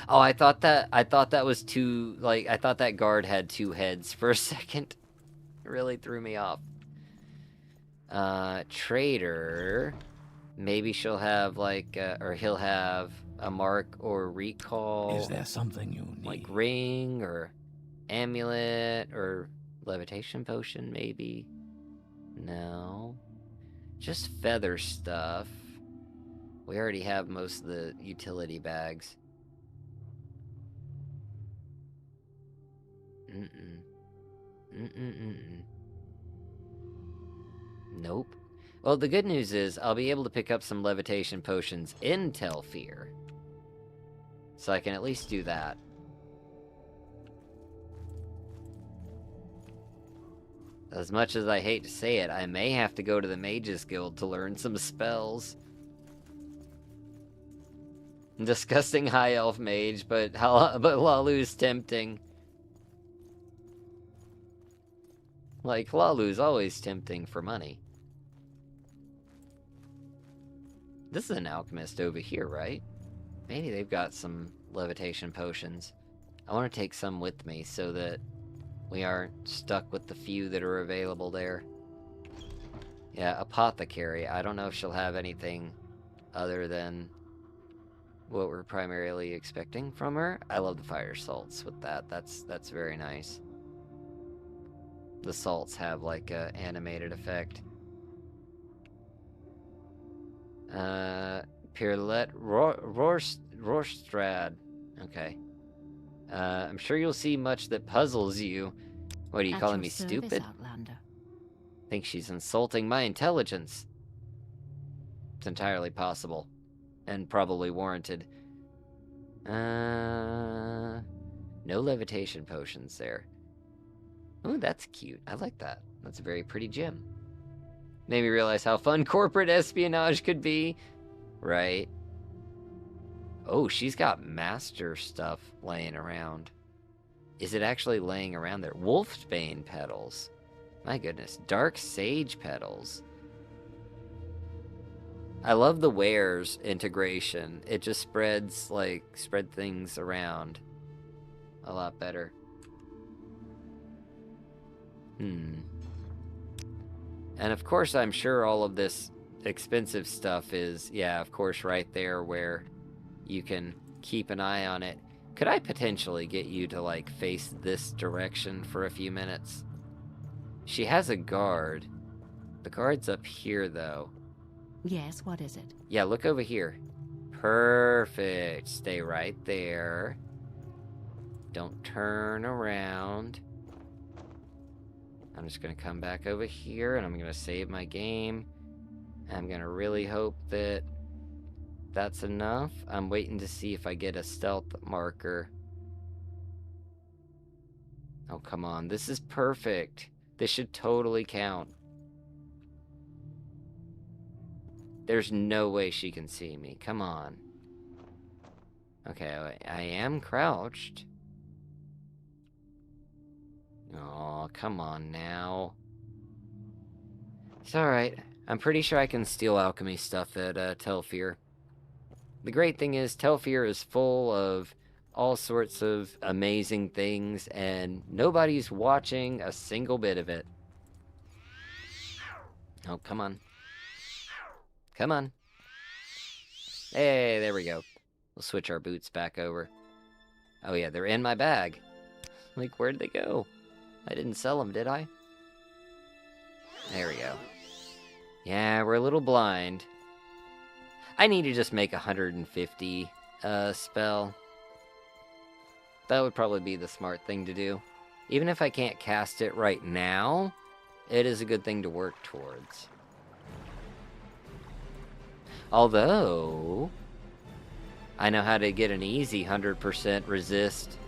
Oh, I thought that was too, like, I thought that guard had 2 heads for a second. It really threw me off. Trader. Maybe she'll have, like, or he'll have a mark or recall. Is there something you need? Like ring, or amulet, or levitation potion, maybe? No. Just feather stuff. We already have most of the utility bags. Nope. Well, the good news is I'll be able to pick up some levitation potions in Telfir. So I can at least do that. As much as I hate to say it, I may have to go to the Mages Guild to learn some spells. Disgusting high elf mage, but Lalu's tempting. Like, Lalu's always tempting for money. This is an alchemist over here, right? Maybe they've got some levitation potions. I want to take some with me so that we aren't stuck with the few that are available there. Yeah, apothecary. I don't know if she'll have anything other than what we're primarily expecting from her. I love the fire salts with that. That's very nice. The salts have like a animated effect. Pirlet Rorstrad. Okay. I'm sure you'll see much that puzzles you. What are you calling me, stupid? Outlander. Think she's insulting my intelligence. It's entirely possible. And probably warranted. No levitation potions there. Ooh, that's cute. I like that. That's a very pretty gem. Made me realize how fun corporate espionage could be. Right. Oh, she's got master stuff laying around. Is it actually laying around there? Wolfsbane petals. My goodness. Dark sage petals. I love the wares integration. It just spread things around a lot better. And of course, I'm sure all of this expensive stuff is, yeah, of course, right there where you can keep an eye on it. Could I potentially get you to, like, face this direction for a few minutes? She has a guard. The guard's up here, though. Yes, what is it? Yeah, look over here. Perfect. Stay right there. Don't turn around. I'm just gonna come back over here and I'm gonna save my game. I'm gonna really hope that that's enough. I'm waiting to see if I get a stealth marker. Oh, come on. This is perfect. This should totally count. There's no way she can see me. Come on. Okay, I am crouched. Oh, come on now. It's alright. I'm pretty sure I can steal alchemy stuff at Telfir. The great thing is, Telfir is full of all sorts of amazing things, and nobody's watching a single bit of it. Oh, come on. Come on. Hey, there we go. We'll switch our boots back over. Oh yeah, they're in my bag. Like, where'd they go? I didn't sell them, did I? There we go. Yeah, we're a little blind. I need to just make 150 spell. That would probably be the smart thing to do. Even if I can't cast it right now, it is a good thing to work towards. Although, I know how to get an easy 100% resist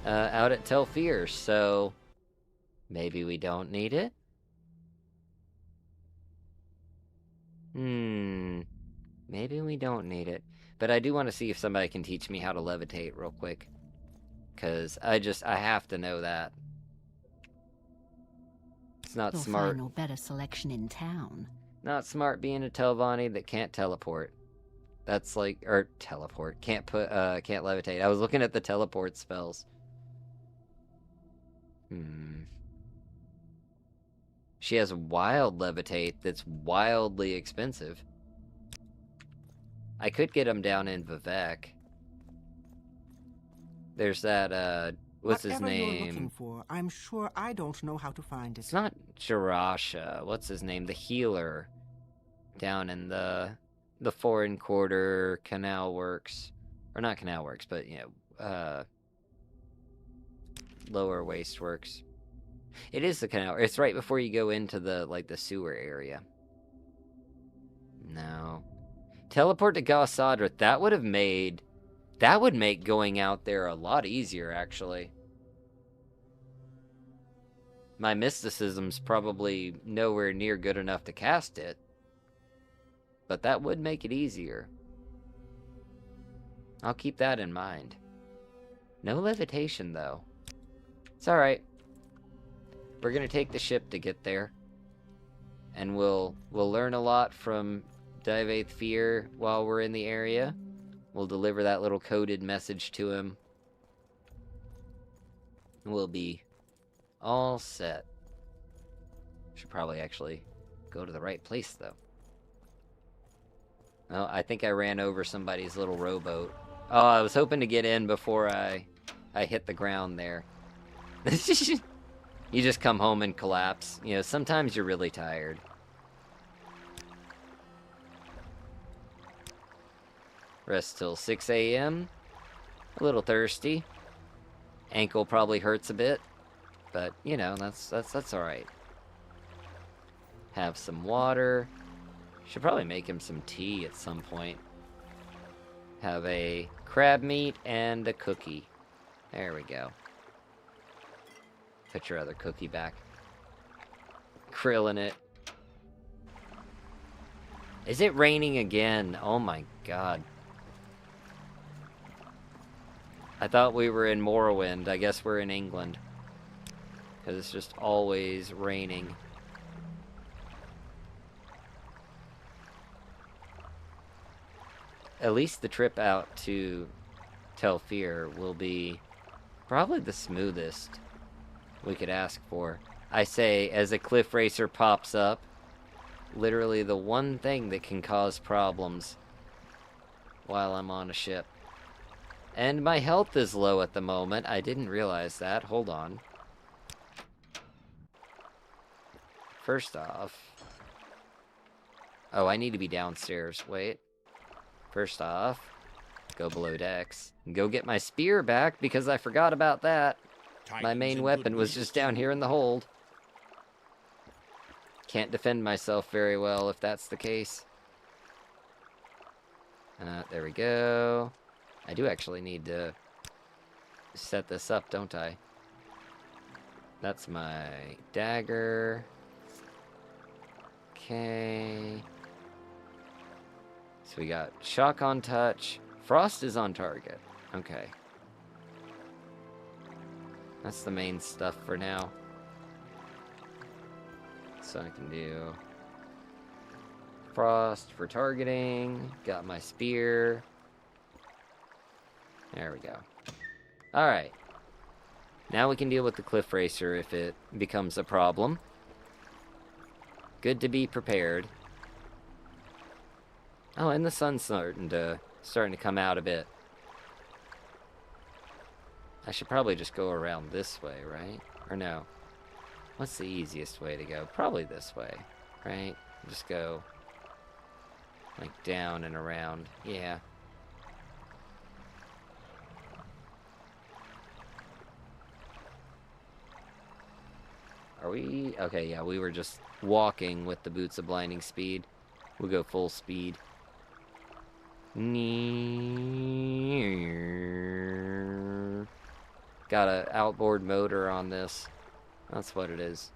out at Telfir, so maybe we don't need it? Maybe we don't need it. But I do want to see if somebody can teach me how to levitate real quick. Because I have to know that. It's not You'll smart. find no better selection in town. Not smart being a Telvanni that can't teleport. That's like, or teleport. Can't levitate. I was looking at the teleport spells. She has wild levitate that's wildly expensive. I could get him down in Vivek. There's that, what's his Whatever name? you're looking for, I'm sure I don't know how to find it. It's not Jirasha. What's his name? The healer. Down in the Foreign Quarter Canal Works. Or not Canal Works, but, you know, Lower Waste Works. It is the canal. It's right before you go into the, like, the sewer area. No. Teleport to Gausadra. That would make going out there a lot easier, actually. My mysticism's probably nowhere near good enough to cast it. But that would make it easier. I'll keep that in mind. No levitation, though. It's alright. We're gonna take the ship to get there. And we'll learn a lot from Divaith Fear while we're in the area. We'll deliver that little coded message to him. We'll be all set. Should probably actually go to the right place, though. Oh, I think I ran over somebody's little rowboat. Oh, I was hoping to get in before I hit the ground there. You just come home and collapse. You know, sometimes you're really tired. Rest till 6 a.m. A little thirsty. Ankle probably hurts a bit. But, you know, that's alright. Have some water. Should probably make him some tea at some point. Have a crab meat and a cookie. There we go. Put your other cookie back. Krillin' it. Is it raining again? Oh my god. I thought we were in Morrowind. I guess we're in England. Because it's just always raining. At least the trip out to Telfir will be probably the smoothest we could ask for. I say, as a cliff racer pops up, literally the one thing that can cause problems while I'm on a ship. And my health is low at the moment. I didn't realize that. Hold on. First off... Oh, I need to be downstairs. Wait. First off, go below decks. Go get my spear back because I forgot about that. My main weapon was just down here in the hold. Can't defend myself very well if that's the case. There we go. I do actually need to set this up, don't I? That's my dagger. Okay. So we got shock on touch. Frost is on target. Okay. That's the main stuff for now. So I can do frost for targeting. Got my spear. There we go. Alright. Now we can deal with the cliff racer if it becomes a problem. Good to be prepared. Oh, and the sun's starting to come out a bit. I should probably just go around this way, right? Or no? What's the easiest way to go? Probably this way, right? Just go like down and around. Yeah. Are we? Okay, yeah, we were just walking with the boots of blinding speed. We'll go full speed. Got a outboard motor on this. That's what it is.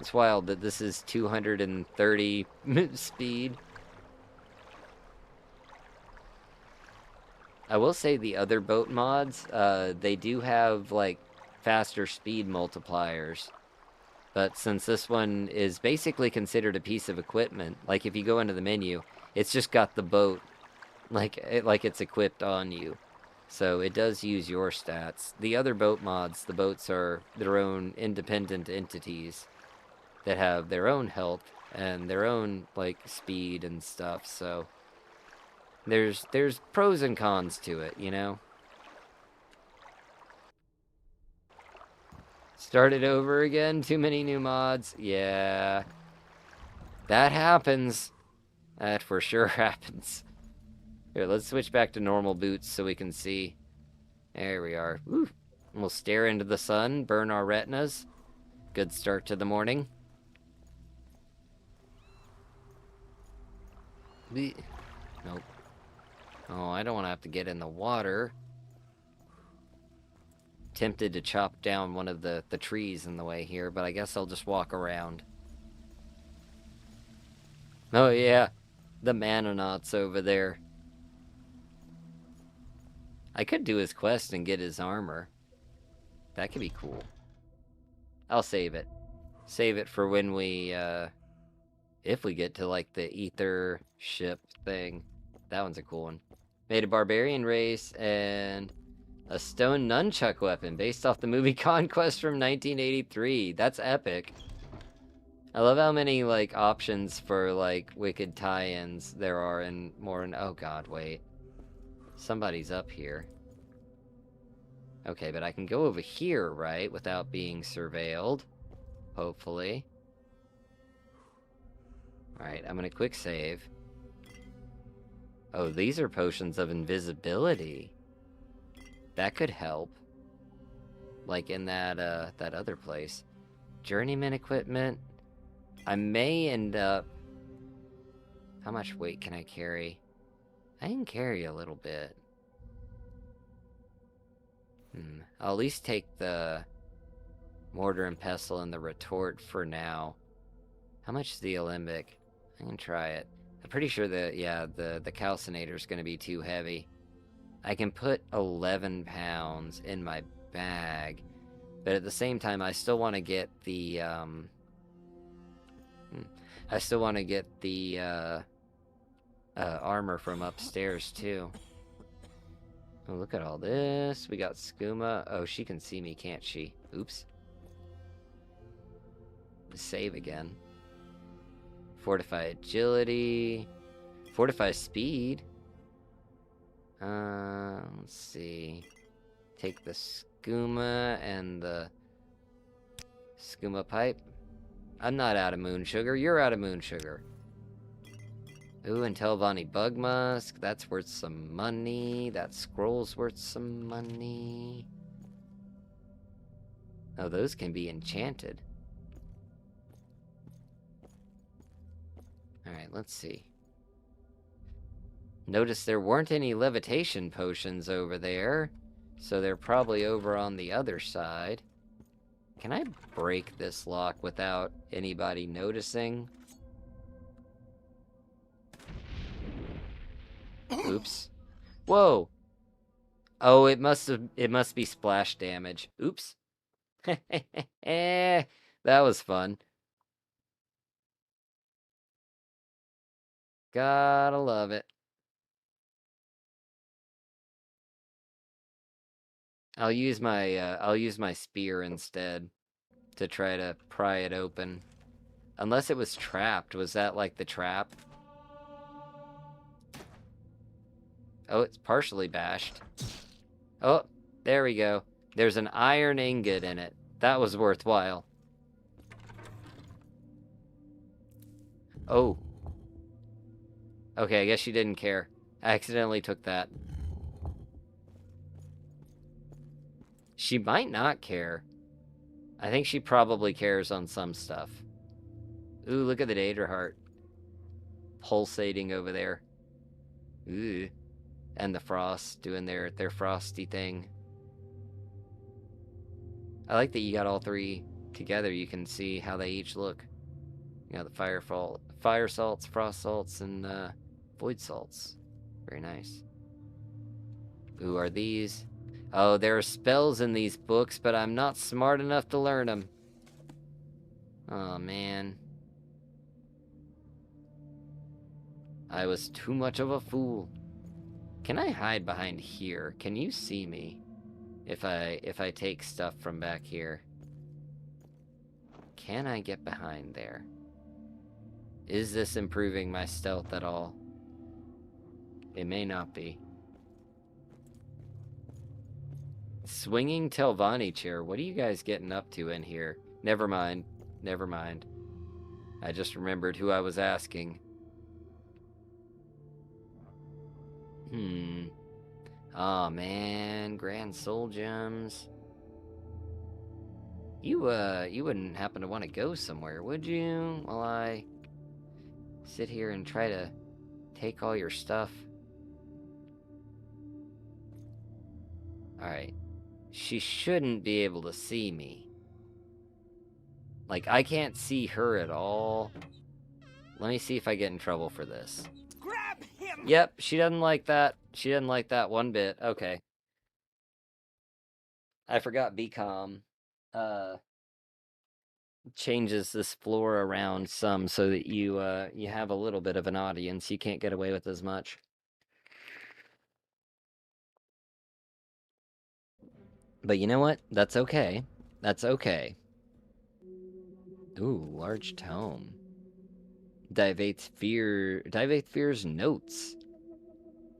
It's wild that this is 230 speed. I will say the other boat mods, they do have, like, faster speed multipliers. But since this one is basically considered a piece of equipment, like if you go into the menu, it's just got the boat, like it's equipped on you. So it does use your stats. The other boat mods, the boats are their own independent entities that have their own health and their own, like, speed and stuff, so there's pros and cons to it, you know? Start it over again? Too many new mods? Yeah. That happens. That for sure happens. Here, let's switch back to normal boots so we can see. There we are. Woo. We'll stare into the sun, burn our retinas. Good start to the morning. Nope. Oh, I don't want to have to get in the water. Tempted to chop down one of the trees in the way here, but I guess I'll just walk around. Oh yeah, the Manonauts over there. I could do his quest and get his armor. That could be cool. I'll save it. Save it for when we, if we get to, like, the ether ship thing. That one's a cool one. Made a barbarian race and a stone nunchuck weapon based off the movie Conquest from 1983. That's epic. I love how many, like, options for, like, wicked tie-ins there are in Morrowind. Oh god, wait. Somebody's up here. Okay, but I can go over here, right? Without being surveilled. Hopefully. Alright, I'm gonna quick save. Oh, these are potions of invisibility. That could help. Like in that, that other place. Journeyman equipment. I may end up... How much weight can I carry? I can carry a little bit. I'll at least take the mortar and pestle and the retort for now. How much is the alembic? I can try it. I'm pretty sure that, yeah, the calcinator is going to be too heavy. I can put 11 pounds in my bag, but at the same time, I still want to get the, armor from upstairs, too. Oh, look at all this. We got skooma. Oh, she can see me, can't she? Oops. Save again. Fortify agility. Fortify speed. Let's see. Take the skooma and the skooma pipe. I'm not out of moon sugar. You're out of moon sugar. Ooh, and Telvanni bug musk. That's worth some money. That scroll's worth some money. Oh, those can be enchanted. Alright, let's see. Notice there weren't any levitation potions over there, so they're probably over on the other side. Can I break this lock without anybody noticing? Oops. Whoa! Oh, it must be splash damage. Oops. That was fun. Gotta love it. I'll use my spear instead to try to pry it open. Unless it was trapped. Was that like the trap? Oh, it's partially bashed. Oh, there we go. There's an iron ingot in it. That was worthwhile. Oh. Okay, I guess she didn't care. I accidentally took that. She might not care. I think she probably cares on some stuff. Ooh, look at the Daedra heart. Pulsating over there. Ooh. And the frost doing their frosty thing. I like that you got all three together. You can see how they each look. You know, the fire salts, frost salts, and void salts. Very nice. Ooh, are these? Oh, there are spells in these books, but I'm not smart enough to learn them. Oh, man. I was too much of a fool. Can I hide behind here? Can you see me if I take stuff from back here? Can I get behind there? Is this improving my stealth at all? It may not be. Swinging Telvanni chair. What are you guys getting up to in here? Never mind. Never mind. I just remembered who I was asking. Oh man, Grand Soul Gems. You wouldn't happen to want to go somewhere, would you? While I sit here and try to take all your stuff. Alright. She shouldn't be able to see me. Like, I can't see her at all. Let me see if I get in trouble for this. Grab him! Yep, she doesn't like that. She didn't like that one bit. Okay. I forgot Be Calm. Changes this floor around some so that you have a little bit of an audience. You can't get away with as much. But you know what? That's okay. That's okay. Ooh, large tome. Divate Fear's notes.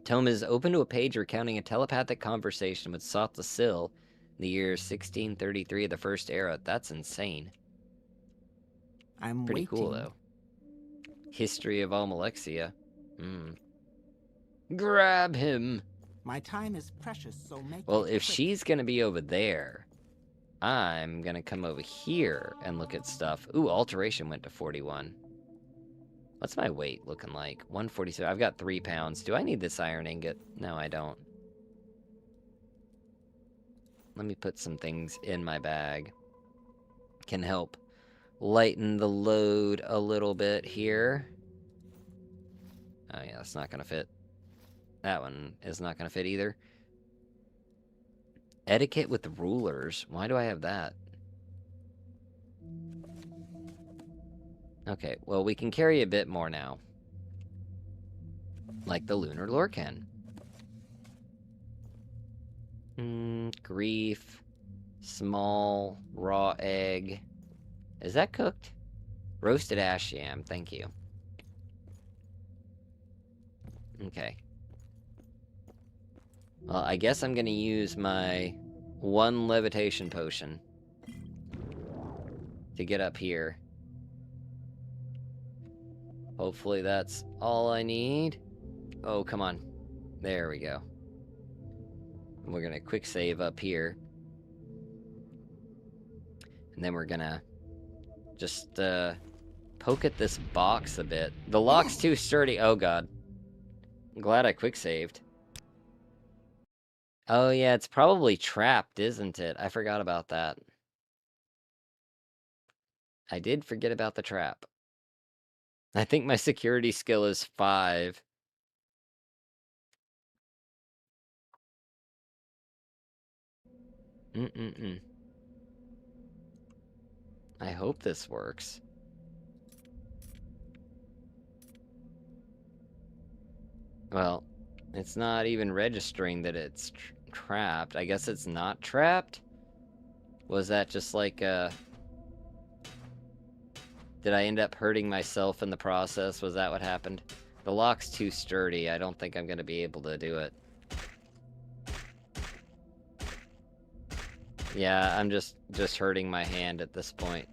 Tome is open to a page recounting a telepathic conversation with Sotha Sil in the year 1633 of the First Era. That's insane. I'm Pretty waiting. cool, though. History of Almalexia. Grab him! My time is precious, so make Well, it if quick. she's gonna be over there, I'm gonna come over here and look at stuff. Ooh, alteration went to 41. What's my weight looking like? 147. I've got 3 pounds. Do I need this iron ingot? No, I don't. Let me put some things in my bag. Can help lighten the load a little bit here. Oh yeah, that's not gonna fit. That one is not gonna fit either. Etiquette with rulers. Why do I have that? Okay, well, we can carry a bit more now. Like the Lunar Lore can. Grief. Small. Raw egg. Is that cooked? Roasted ash yam, thank you. Okay. Well, I guess I'm gonna use my 1 levitation potion to get up here. Hopefully that's all I need. Oh, come on. There we go. We're gonna quick save up here. And then we're gonna just poke at this box a bit. The lock's too sturdy. Oh god. I'm glad I quick saved. Oh yeah, it's probably trapped, isn't it? I forgot about that. I did forget about the trap. I think my security skill is 5. I hope this works. Well, it's not even registering that it's trapped. I guess it's not trapped? Was that just like, did I end up hurting myself in the process? Was that what happened? The lock's too sturdy. I don't think I'm gonna be able to do it. Yeah, I'm just hurting my hand at this point.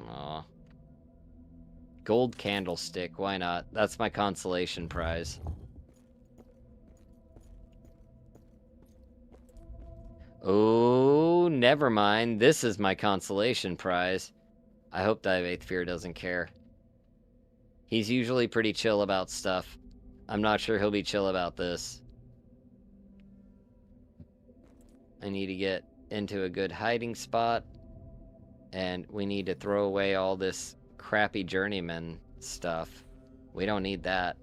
Aw. Gold candlestick, why not? That's my consolation prize. Oh, never mind. This is my consolation prize. I hope Dive Fear doesn't care. He's usually pretty chill about stuff. I'm not sure he'll be chill about this. I need to get into a good hiding spot. And we need to throw away all this crappy journeyman stuff. We don't need that.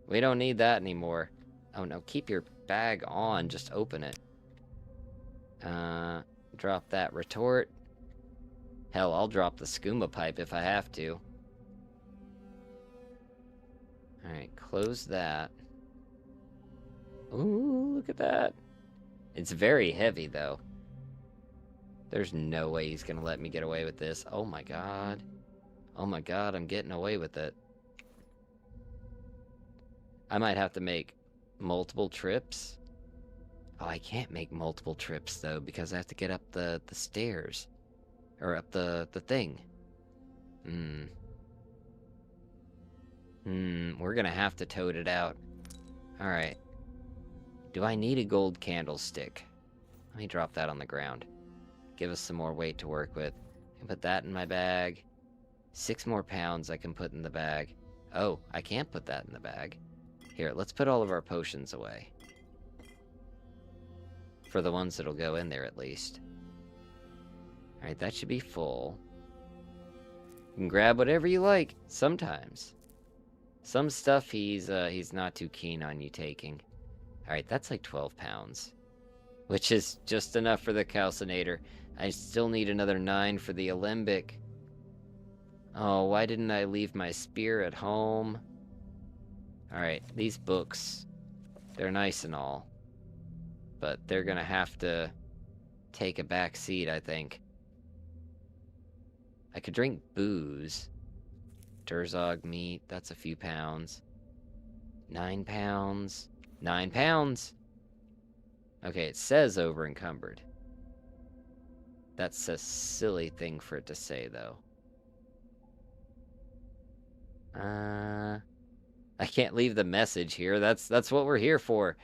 We don't need that anymore. Oh no, keep your bag on. Just open it. Drop that retort. Hell, I'll drop the skooma pipe if I have to. Alright, close that. Ooh, look at that. It's very heavy, though. There's no way he's gonna let me get away with this. Oh my god. Oh my god, I'm getting away with it. I might have to make multiple trips. Oh, I can't make multiple trips, though, because I have to get up the stairs. Or up the thing. We're gonna have to tote it out. Alright. Do I need a gold candlestick? Let me drop that on the ground. Give us some more weight to work with. I can put that in my bag. 6 more pounds I can put in the bag. Oh, I can't put that in the bag. Here, let's put all of our potions away. For the ones that'll go in there, at least. Alright, that should be full. You can grab whatever you like, sometimes. Some stuff he's not too keen on you taking. Alright, that's like 12 pounds. Which is just enough for the calcinator. I still need another 9 for the alembic. Oh, why didn't I leave my spear at home? Alright, these books, they're nice and all. But they're gonna have to take a back seat, I think. I could drink booze. Durzog meat, that's a few pounds. 9 pounds. 9 pounds! Okay, it says over encumbered. That's a silly thing for it to say, though. I can't leave the message here. That's what we're here for.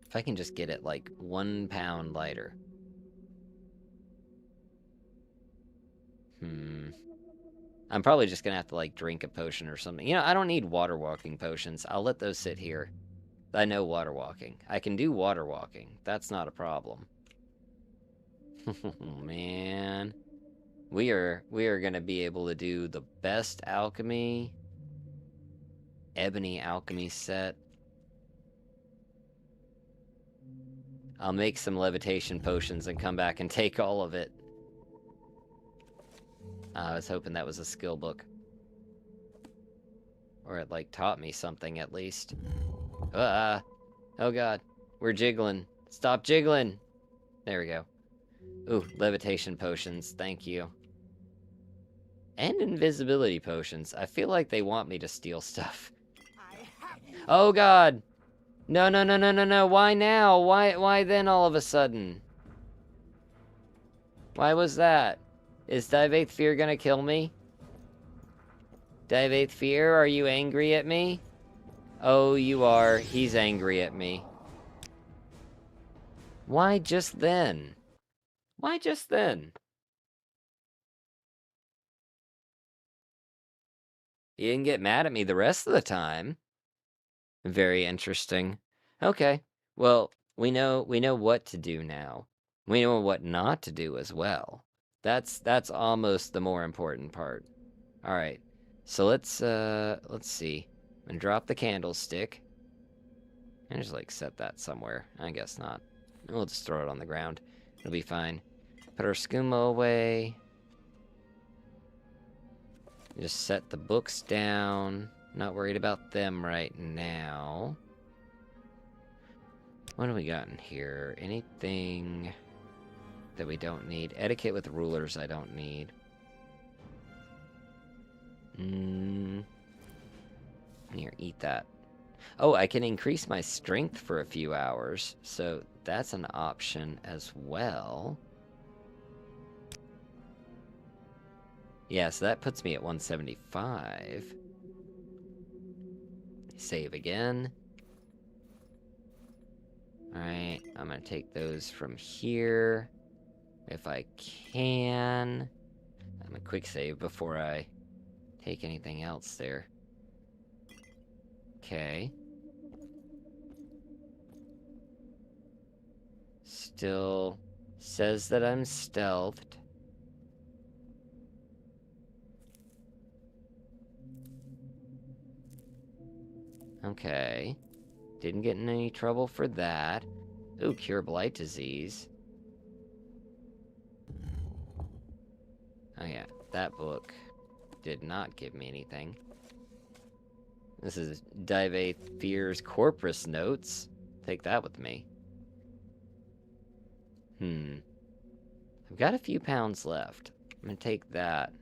If I can just get it like 1 pound lighter. I'm probably just gonna have to like drink a potion or something. You know, I don't need water walking potions. I'll let those sit here. I know water walking. I can do water walking. That's not a problem. Man. We are gonna be able to do the best alchemy. Ebony alchemy set. I'll make some levitation potions and come back and take all of it. I was hoping that was a skill book. Or it, like, taught me something, at least. Oh god. We're jiggling. Stop jiggling! There we go. Ooh, levitation potions. Thank you. And invisibility potions. I feel like they want me to steal stuff. Oh god! No, no, no, no, no, no. Why now? Why then all of a sudden? Why was that? Is Dive Fear gonna kill me? Dive Fear, are you angry at me? Oh, you are. He's angry at me. Why just then? Why just then? You didn't get mad at me the rest of the time. Very interesting. Okay. Well, we know what to do now. We know what not to do as well. That's almost the more important part. All right. So let's see. I'm gonna drop the candlestick. And just like set that somewhere. I guess not. We'll just throw it on the ground. It'll be fine. Put our skooma away. Just set the books down. Not worried about them right now. What do we got in here? Anything that we don't need? Etiquette with rulers I don't need. Here, eat that. Oh, I can increase my strength for a few hours, so that's an option as well. Yeah, so that puts me at 175. Save again. Alright, I'm gonna take those from here, if I can. I'm gonna quick save before I take anything else there. Okay. Still says that I'm stealthed. Okay. Didn't get in any trouble for that. Ooh, cure blight disease. Oh yeah, that book did not give me anything. This is Dive Fear's Corpus Notes. Take that with me. I've got a few pounds left. I'm gonna take that.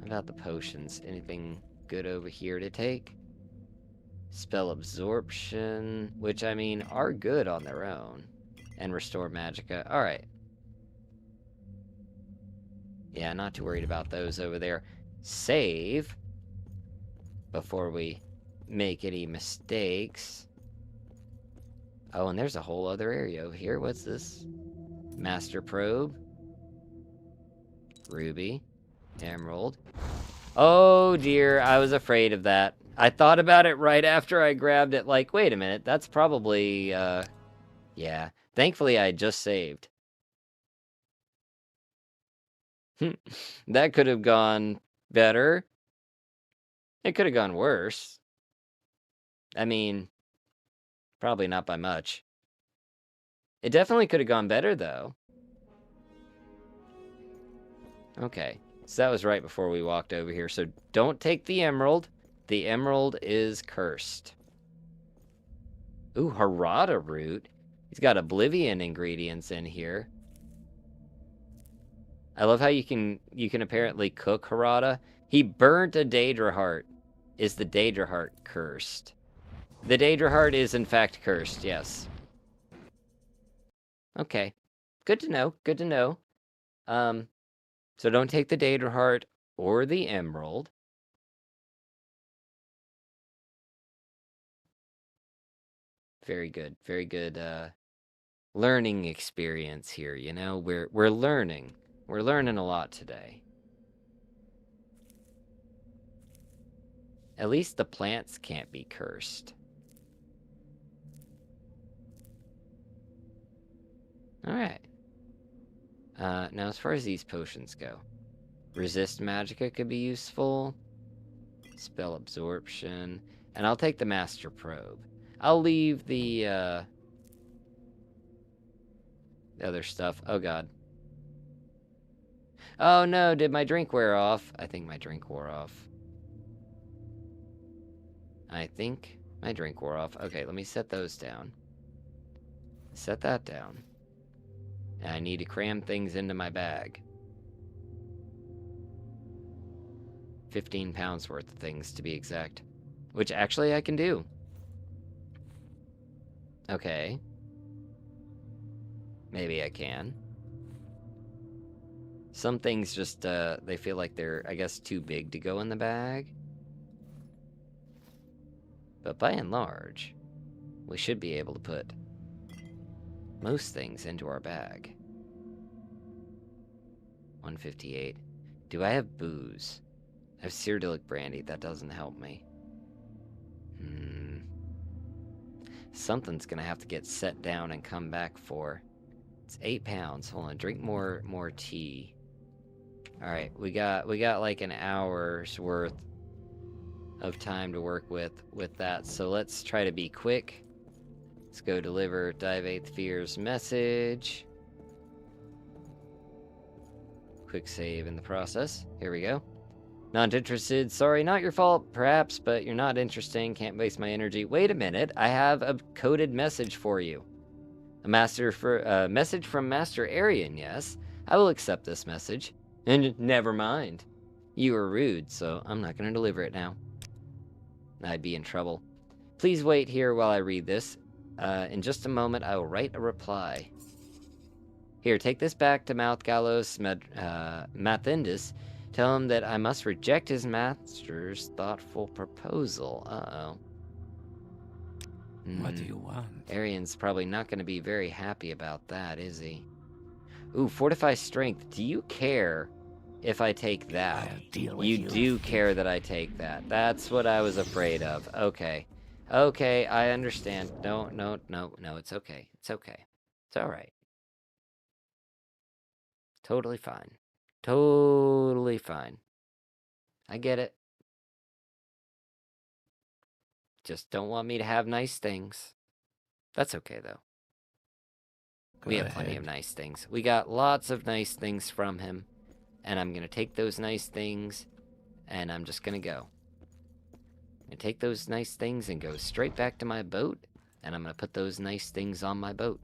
How about the potions? Anything good over here to take? Spell absorption, which I mean are good on their own. And restore magicka. Alright. Yeah, not too worried about those over there. Save before we make any mistakes. Oh, and there's a whole other area over here. What's this? Master probe. Ruby. Emerald. Oh dear, I was afraid of that. I thought about it right after I grabbed it, like, wait a minute, that's probably, yeah. Thankfully, I just saved. That could have gone better. It could have gone worse. I mean, probably not by much. It definitely could have gone better, though. Okay, so that was right before we walked over here. So don't take the emerald. The emerald is cursed. Ooh, Harada root. He's got Oblivion ingredients in here. I love how you can apparently cook Harada. He burnt a Daedra heart. Is the Daedra heart cursed? The Daedra heart is in fact cursed, yes. Okay. Good to know. Good to know. So don't take the Daedra heart or the emerald. Very good. Very good learning experience here, you know? We're learning. We're learning a lot today. At least the plants can't be cursed. Alright. Now as far as these potions go, resist magicka could be useful. Spell absorption. And I'll take the master probe. I'll leave the other stuff. Oh god. Oh no, did my drink wear off? I think my drink wore off. I think my drink wore off. Okay, let me set those down. Set that down. And I need to cram things into my bag. 15 pounds worth of things, to be exact. Which actually I can do. Okay. Maybe I can. Some things just, they feel like they're, I guess, too big to go in the bag. But by and large, we should be able to put most things into our bag. 158. Do I have booze? I have Cyrodiilic brandy. That doesn't help me. Something's gonna have to get set down and come back for. It's 8 pounds. Hold on, drink more tea. Alright, we got like an hour's worth of time to work with that, so let's try to be quick. Let's go deliver Dive Fear's message. Quick save in the process. Here we go. Not interested. Sorry, not your fault, perhaps, but you're not interesting. Can't waste my energy. Wait a minute. I have a coded message for you. A message from Master Arian, yes. I will accept this message. And never mind. You were rude, so I'm not going to deliver it now. I'd be in trouble. Please wait here while I read this. In just a moment, I will write a reply. Here, take this back to Mouth Gallows Mathindus. Tell him that I must reject his master's thoughtful proposal. Uh-oh. What do you want? Arian's probably not going to be very happy about that, is he? Ooh, Fortify Strength. Do you care if I take that? I'll deal with You you. do care that I take that. That's what I was afraid of. Okay. Okay, I understand. No, it's okay. It's okay. It's alright. Totally fine. Totally fine. I get it. Just don't want me to have nice things. That's okay, though. We have plenty of nice things. We got lots of nice things from him. And I'm going to take those nice things, and I'm just going to go. I'm going to take those nice things and go straight back to my boat, and I'm going to put those nice things on my boat.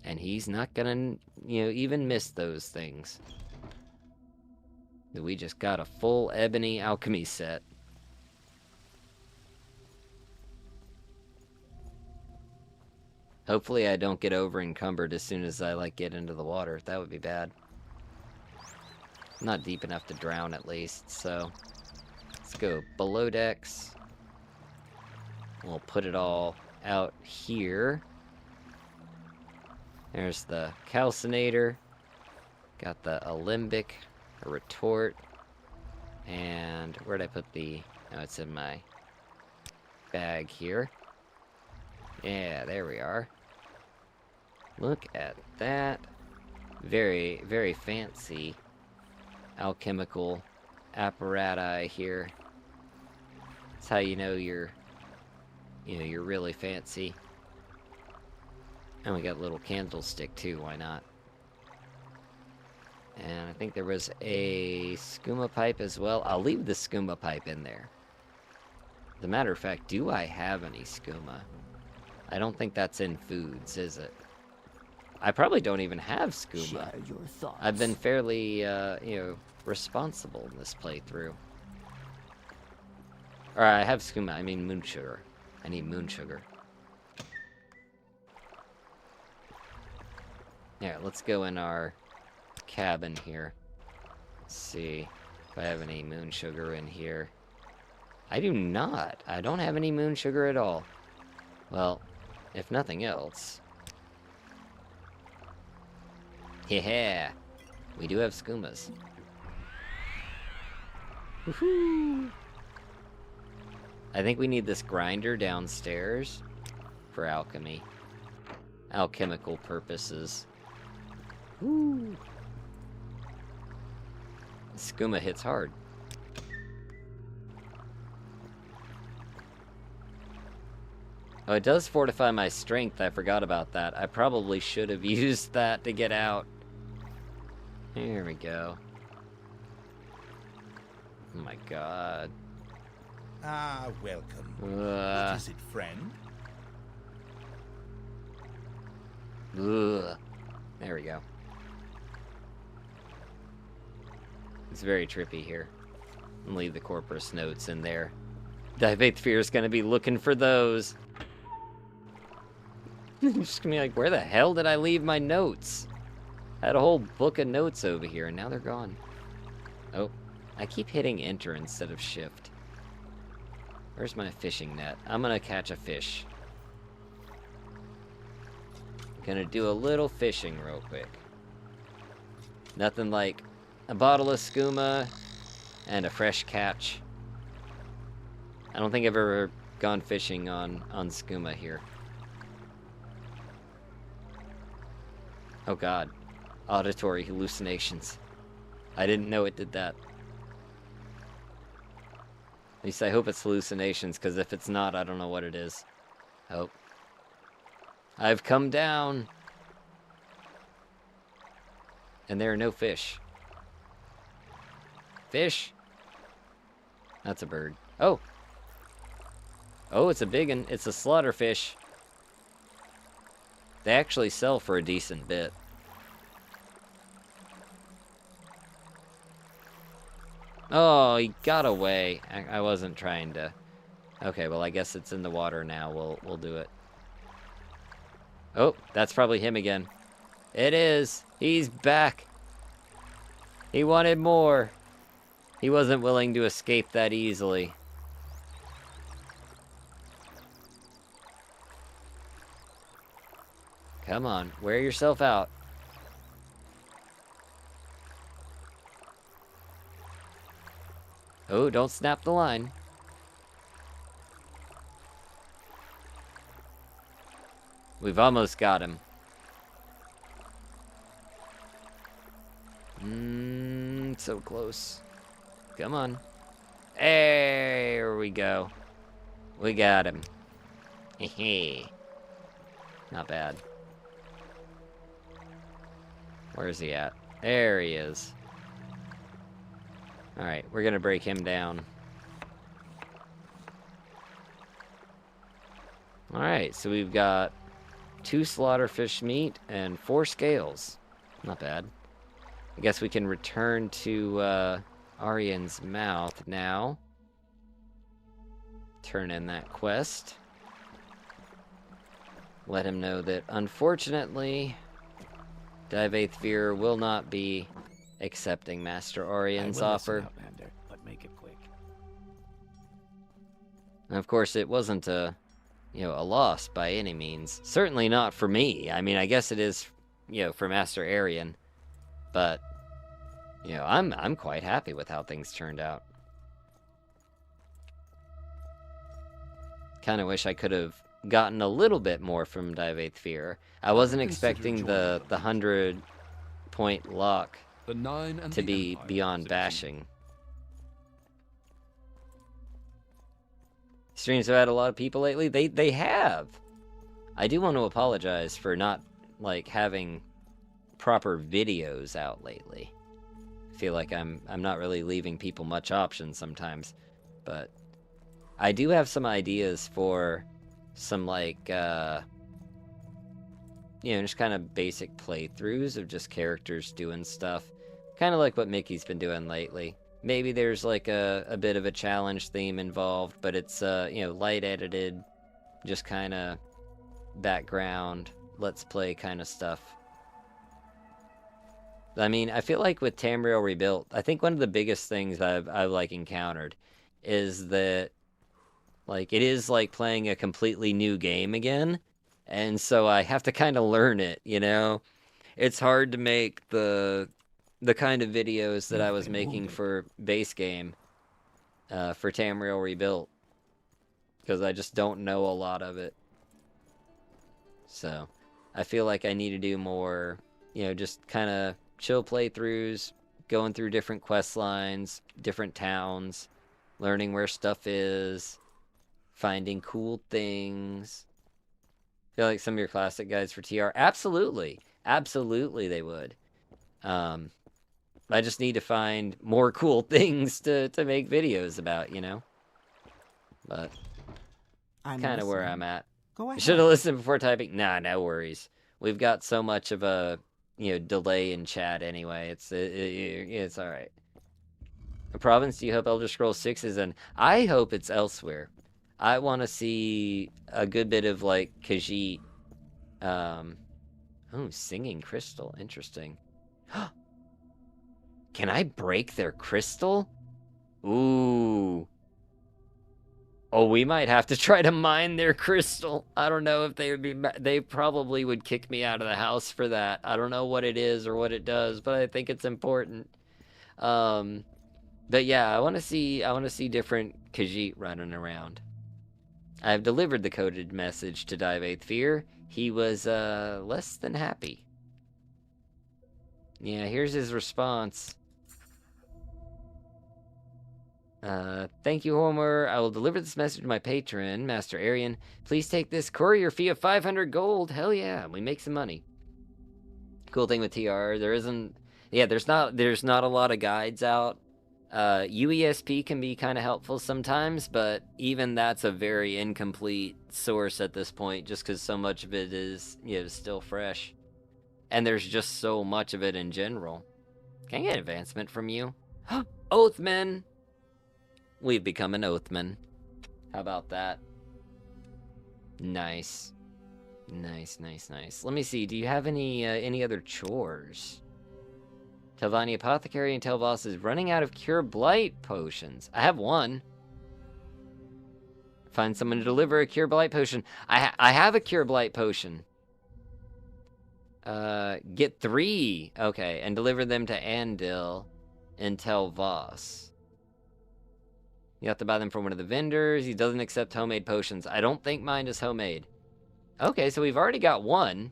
And he's not going to, even miss those things. We just got a full ebony alchemy set. Hopefully I don't get over encumbered as soon as I get into the water. That would be bad. Not deep enough to drown at least, so let's go below decks. We'll put it all out here. There's the calcinator. Got the alembic, a retort. And where'd I put the... Oh, it's in my bag here. Yeah, there we are. Look at that. Very, very fancy alchemical apparati here. That's how you know you're really fancy. And we got a little candlestick too, why not? And I think there was a skooma pipe as well. I'll leave the skooma pipe in there. As a matter of fact, do I have any skooma? I don't think that's in foods, is it? I probably don't even have skooma. Share your thoughts. I've been fairly, responsible in this playthrough. Or I have skooma, I mean moon sugar. I need moon sugar. Yeah, let's go in our cabin here. Let's see if I have any moon sugar in here. I do not. I don't have any moon sugar at all. Well, if nothing else... Yeah, we do have skoomas. Woohoo! I think we need this grinder downstairs for alchemy. Alchemical purposes. Woo! Skooma hits hard. Oh, it does fortify my strength. I forgot about that. I probably should have used that to get out. Here we go. Oh my god. Ah, welcome. Ugh. What is it, friend? Ugh. There we go. It's very trippy here. And leave the corpus notes in there. Dive Fear is gonna be looking for those. Just gonna be like, where the hell did I leave my notes? I had a whole book of notes over here, and now they're gone. Oh, I keep hitting enter instead of shift. Where's my fishing net? I'm gonna catch a fish. Gonna do a little fishing real quick. Nothing like a bottle of skooma and a fresh catch. I don't think I've ever gone fishing on skooma here. Oh god. Auditory hallucinations. I didn't know it did that. At least I hope it's hallucinations, because if it's not, I don't know what it is. Oh. I've come down. And there are no fish. Fish? That's a bird. Oh! Oh, it's a big one. It's a slaughterfish. They actually sell for a decent bit. Oh, he got away. I wasn't trying to... Okay, well, I guess it's in the water now. We'll do it. Oh, that's probably him again. It is. He's back. He wanted more. He wasn't willing to escape that easily. Come on, wear yourself out. Oh, don't snap the line. We've almost got him. So close. Come on. There we go. We got him. Hehe. Not bad. Where is he at? There he is. Alright, we're gonna break him down. Alright, so we've got 2 slaughterfish meat and 4 scales. Not bad. I guess we can return to Arian's mouth now. Turn in that quest. Let him know that, unfortunately, Divathvir will not be accepting Master Arian's offer. Outlander, but make it quick. And of course, it wasn't a loss by any means. Certainly not for me. I mean, I guess it is, for Master Arian. But, I'm quite happy with how things turned out. Kind of wish I could have gotten a little bit more from Divathvir. I wasn't expecting the 100-point lock The Nine and to the be Empire beyond is bashing. Streams have had a lot of people lately. They have. I do want to apologize for not having proper videos out lately. I feel like I'm not really leaving people much options sometimes, but I do have some ideas for some just kind of basic playthroughs of just characters doing stuff. Kind of like what Mickey's been doing lately. Maybe there's a bit of a challenge theme involved, but it's light edited, just kind of background, let's play kind of stuff. I mean, I feel like with Tamriel Rebuilt, I think one of the biggest things I've encountered is that it is like playing a completely new game again, and so I have to kind of learn it, It's hard to make the kind of videos that I was making for base game, for Tamriel Rebuilt, because I just don't know a lot of it. So, I feel like I need to do more, just kind of chill playthroughs, going through different quest lines, different towns, learning where stuff is, finding cool things. Feel like some of your classic guides for TR? Absolutely. Absolutely they would. I just need to find more cool things to make videos about, But I'm kind of where listening. I'm at. Go ahead. Should have listened before typing. Nah, no worries. We've got so much of a delay in chat anyway. It's all right. A province do you hope Elder Scrolls 6 is in? I hope it's elsewhere. I want to see a good bit of Khajiit. Singing crystal. Interesting. Can I break their crystal? Ooh. Oh, we might have to try to mine their crystal. I don't know if they would be... They probably would kick me out of the house for that. I don't know what it is or what it does, but I think it's important. But yeah, I want to see different Khajiit running around. I have delivered the coded message to Dive Fear. He was less than happy. Yeah, here's his response. Thank you, Homer. I will deliver this message to my patron, Master Arian. Please take this courier fee of 500 gold. Hell yeah, we make some money. Cool thing with TR, there's not a lot of guides out. UESP can be kind of helpful sometimes, but even that's a very incomplete source at this point, just because so much of it is, still fresh. And there's just so much of it in general. Can I get advancement from you? Oathman! We've become an Oathman. How about that? Nice. Nice. Let me see, do you have any other chores? Telvanni Apothecary and Telvos is running out of Cure Blight potions. I have one. Find someone to deliver a Cure Blight potion. I have a Cure Blight potion. Get 3. Okay, and deliver them to Andil and Telvos. You have to buy them from one of the vendors. He doesn't accept homemade potions. I don't think mine is homemade. Okay, so we've already got one.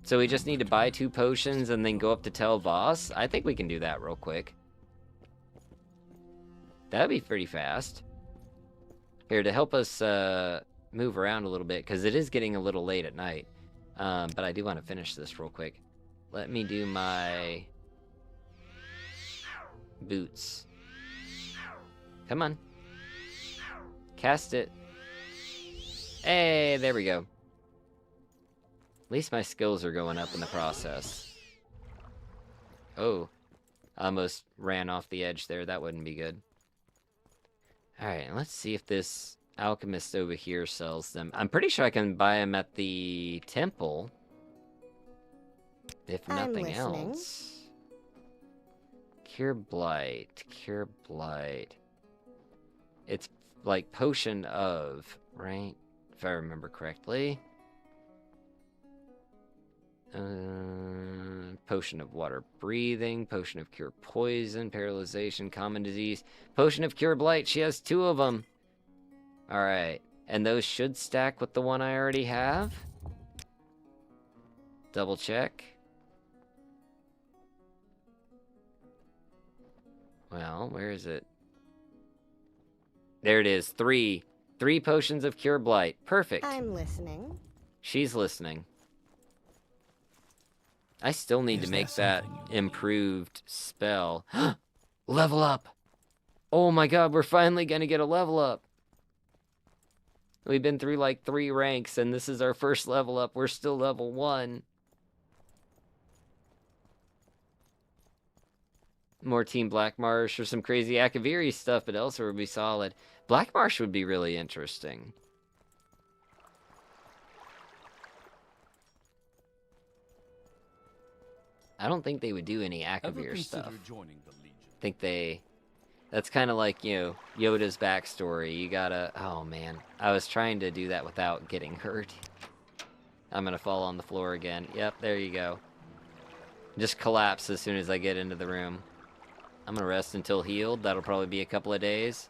So we just need to buy 2 potions and then go up to Telvos. I think we can do that real quick. That'd be pretty fast. Here, to help us move around a little bit, because it is getting a little late at night. But I do want to finish this real quick. Let me do my boots. Come on. Cast it. Hey, there we go. At least my skills are going up in the process. Oh. Almost ran off the edge there. That wouldn't be good. Alright, let's see if this alchemist over here sells them. I'm pretty sure I can buy them at the temple. If nothing else. Cure Blight. Cure Blight. It's like potion of, right? If I remember correctly. Potion of water breathing, potion of cure poison, paralyzation, common disease, potion of cure blight. She has 2 of them. Alright, and those should stack with the one I already have. Double check. Well, where is it? There it is. 3 potions of cure blight. Perfect. I'm listening. She's listening. I still need to make that improved spell. Level up! Oh my god, we're finally gonna get a level up! We've been through like 3 ranks, and this is our first level up. We're still level 1. More Team Black Marsh or some crazy Akaviri stuff, but elsewhere would be solid. Black Marsh would be really interesting. I don't think they would do any Akavir stuff. I think that's kind of like, Yoda's backstory. You gotta, oh man. I was trying to do that without getting hurt. I'm gonna fall on the floor again. Yep, there you go. Just collapse as soon as I get into the room. I'm gonna rest until healed. That'll probably be a couple of days.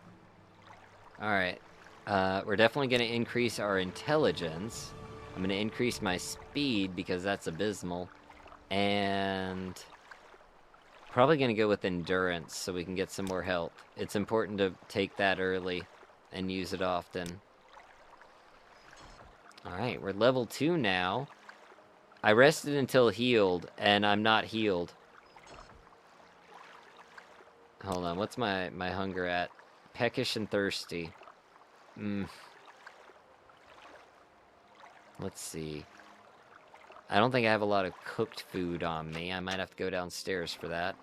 Alright. We're definitely gonna increase our intelligence. I'm gonna increase my speed because that's abysmal. And probably going to go with endurance so we can get some more health. It's important to take that early and use it often. Alright, we're level 2 now. I rested until healed, and I'm not healed. Hold on, what's my hunger at? Peckish and thirsty. Let's see. I don't think I have a lot of cooked food on me. I might have to go downstairs for that.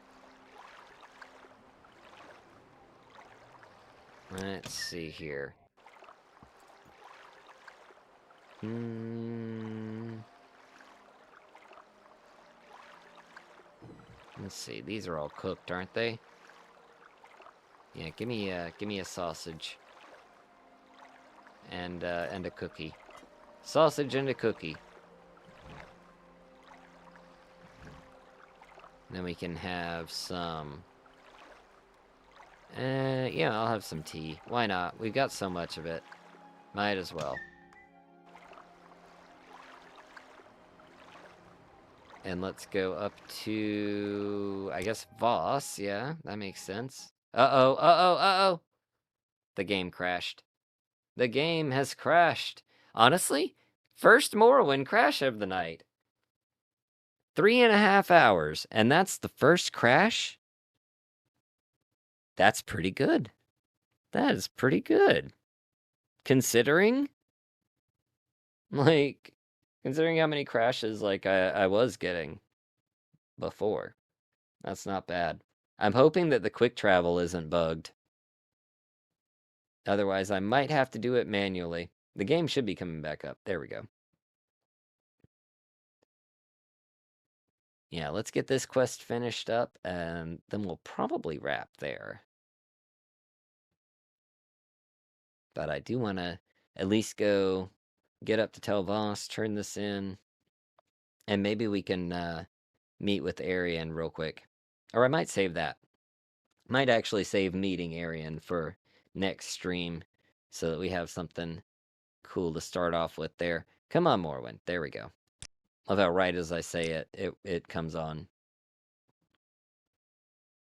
Let's see here. Let's see. These are all cooked, aren't they? Yeah, give me a sausage. and a cookie. Sausage and a cookie. Then we can have some... yeah, I'll have some tea. Why not? We've got so much of it. Might as well. And let's go up to... I guess Voss. Yeah, that makes sense. Uh-oh, uh-oh, uh-oh! The game crashed. The game has crashed. Honestly, first Morrowind crash of the night. 3.5 hours, and that's the first crash? That's pretty good. That is pretty good. Considering? Like, considering how many crashes, like, I was getting before. That's not bad. I'm hoping that the quick travel isn't bugged. Otherwise, I might have to do it manually. The game should be coming back up. There we go. Yeah, let's get this quest finished up, and then we'll probably wrap there. But I do want to at least go get up to Telvanni, turn this in, and maybe we can meet with Arian real quick. Or I might save that. Might actually save meeting Arian for next stream, so that we have something cool to start off with there. Come on, Morrowind. There we go. Love how right as I say it, it comes on.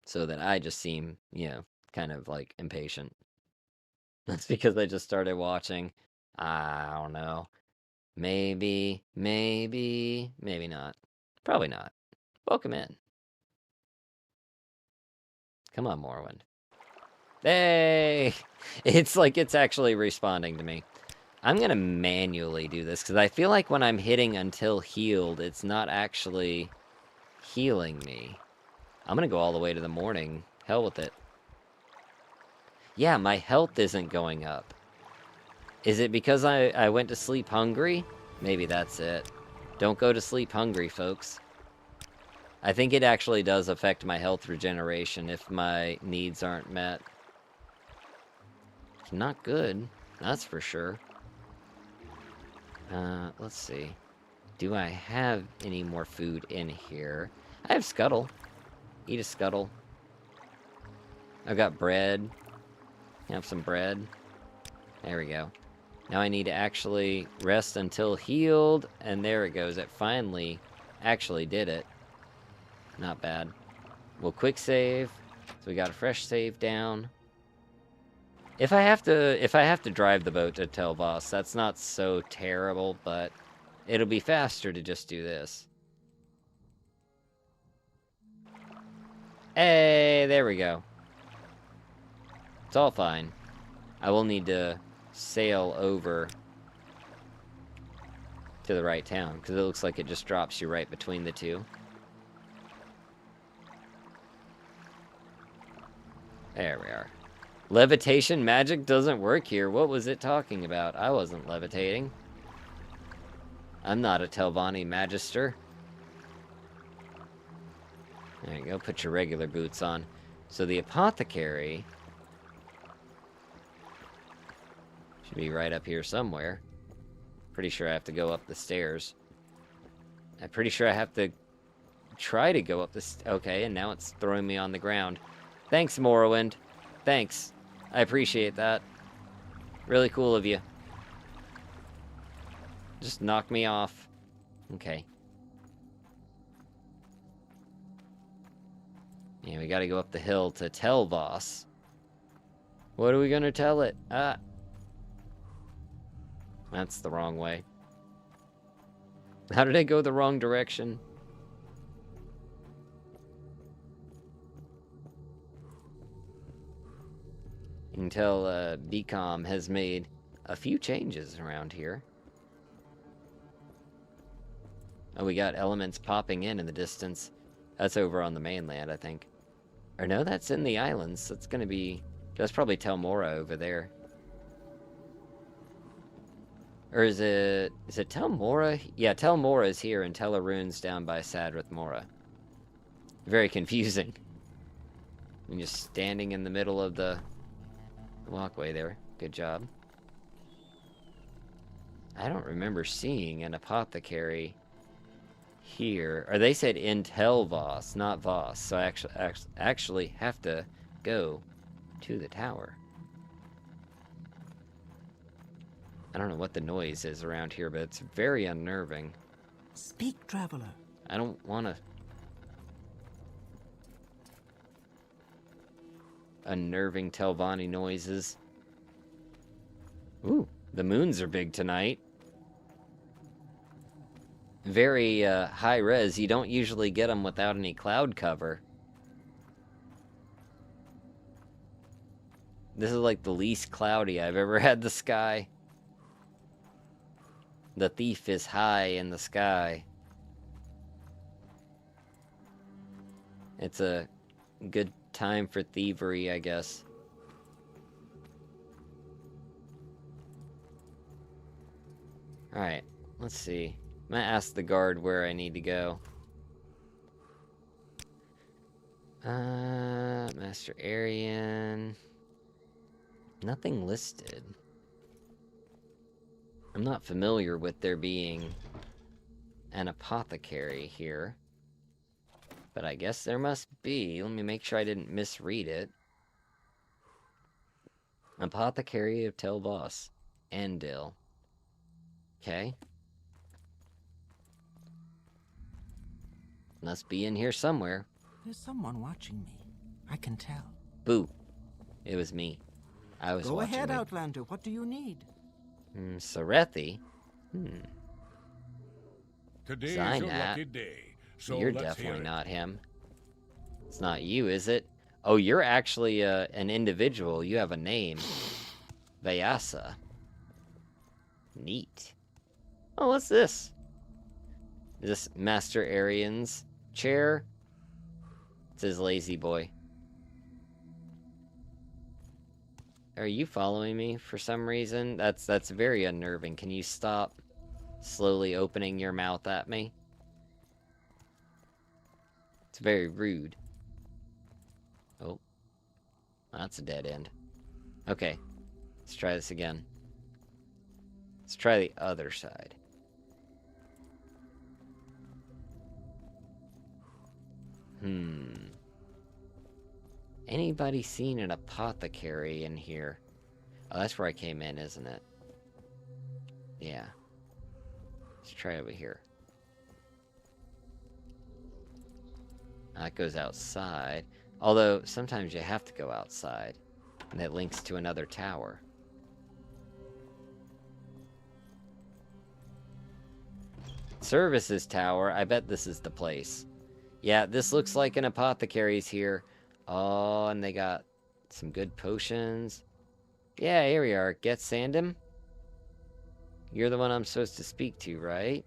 So that I just seem, you know, kind of like impatient. That's because I just started watching. I don't know. Maybe not. Probably not. Welcome in. Come on, Morrowind. Hey! It's like it's actually responding to me. I'm gonna manually do this, because I feel like when I'm hitting until healed, it's not actually healing me. I'm gonna go all the way to the morning. Hell with it. Yeah, my health isn't going up. Is it because I went to sleep hungry? Maybe that's it. Don't go to sleep hungry, folks. I think it actually does affect my health regeneration if my needs aren't met. It's not good, that's for sure. Let's see. Do I have any more food in here? I have scuttle. Eat a scuttle. I've got bread. Have some bread. There we go. Now I need to actually rest until healed, and there it goes. It finally actually did it. Not bad. We'll quick save. So we got a fresh save down. If I have to drive the boat to Telvanni, that's not so terrible, but it'll be faster to just do this. Hey, there we go. It's all fine. I will need to sail over to the right town, because it looks like it just drops you right between the two. There we are. Levitation magic doesn't work here. What was it talking about? I wasn't levitating. I'm not a Telvanni magister. There you go. Put your regular boots on. So the apothecary should be right up here somewhere. Pretty sure I have to go up the stairs. I'm pretty sure I have to try to go up this. Okay, and now it's throwing me on the ground. Thanks, Morrowind. Thanks. I appreciate that. Really cool of you. Just knock me off. Okay. Yeah, we gotta go up the hill to Telvanni. What are we gonna tell it? Ah. That's the wrong way. How did I go the wrong direction? You can tell BCOM has made a few changes around here. Oh, we got elements popping in the distance. That's over on the mainland, I think. Or no, that's in the islands. That's gonna be... That's probably Telmora over there. Or is it Telmora? Yeah, Telmora is here and Telerune's down by Sadrith Mora. Very confusing. I'm just standing in the middle of the walkway there. Good job. I don't remember seeing an apothecary here. Or they said in Telvos, not Voss. So I actually have to go to the tower. I don't know what the noise is around here, but it's very unnerving. Speak, traveler. I don't want to... Unnerving Telvanni noises. Ooh, the moons are big tonight. Very high res. You don't usually get them without any cloud cover. This is like the least cloudy I've ever had the sky. The thief is high in the sky. It's a good time for thievery, I guess. Alright, let's see. I'm gonna ask the guard where I need to go. Master Arian. Nothing listed. I'm not familiar with there being an apothecary here. But I guess there must be. Let me make sure I didn't misread it. Apothecary of Telvos. Andil. Okay. Must be in here somewhere. There's someone watching me. I can tell. Boo. It was me. I was Go watching ahead, it. Outlander. What do you need? Sarethi? Today's Sign your that. lucky day. So You're let's definitely hear it. not him. It's not you, is it? Oh, you're actually an individual. You have a name. Vyasa. Neat. Oh, what's this? Is this Master Arian's chair? It says lazy boy. Are you following me for some reason? That's very unnerving. Can you stop slowly opening your mouth at me? It's very rude. Oh. That's a dead end. Okay. Let's try this again. Let's try the other side. Anybody seen an apothecary in here? Oh, that's where I came in, isn't it? Yeah. Let's try over here. That goes outside. Although, sometimes you have to go outside. And that links to another tower. Services tower. I bet this is the place. Yeah, this looks like an apothecary's here. Oh, and they got some good potions. Yeah, here we are. Get Sandham. You're the one I'm supposed to speak to, right?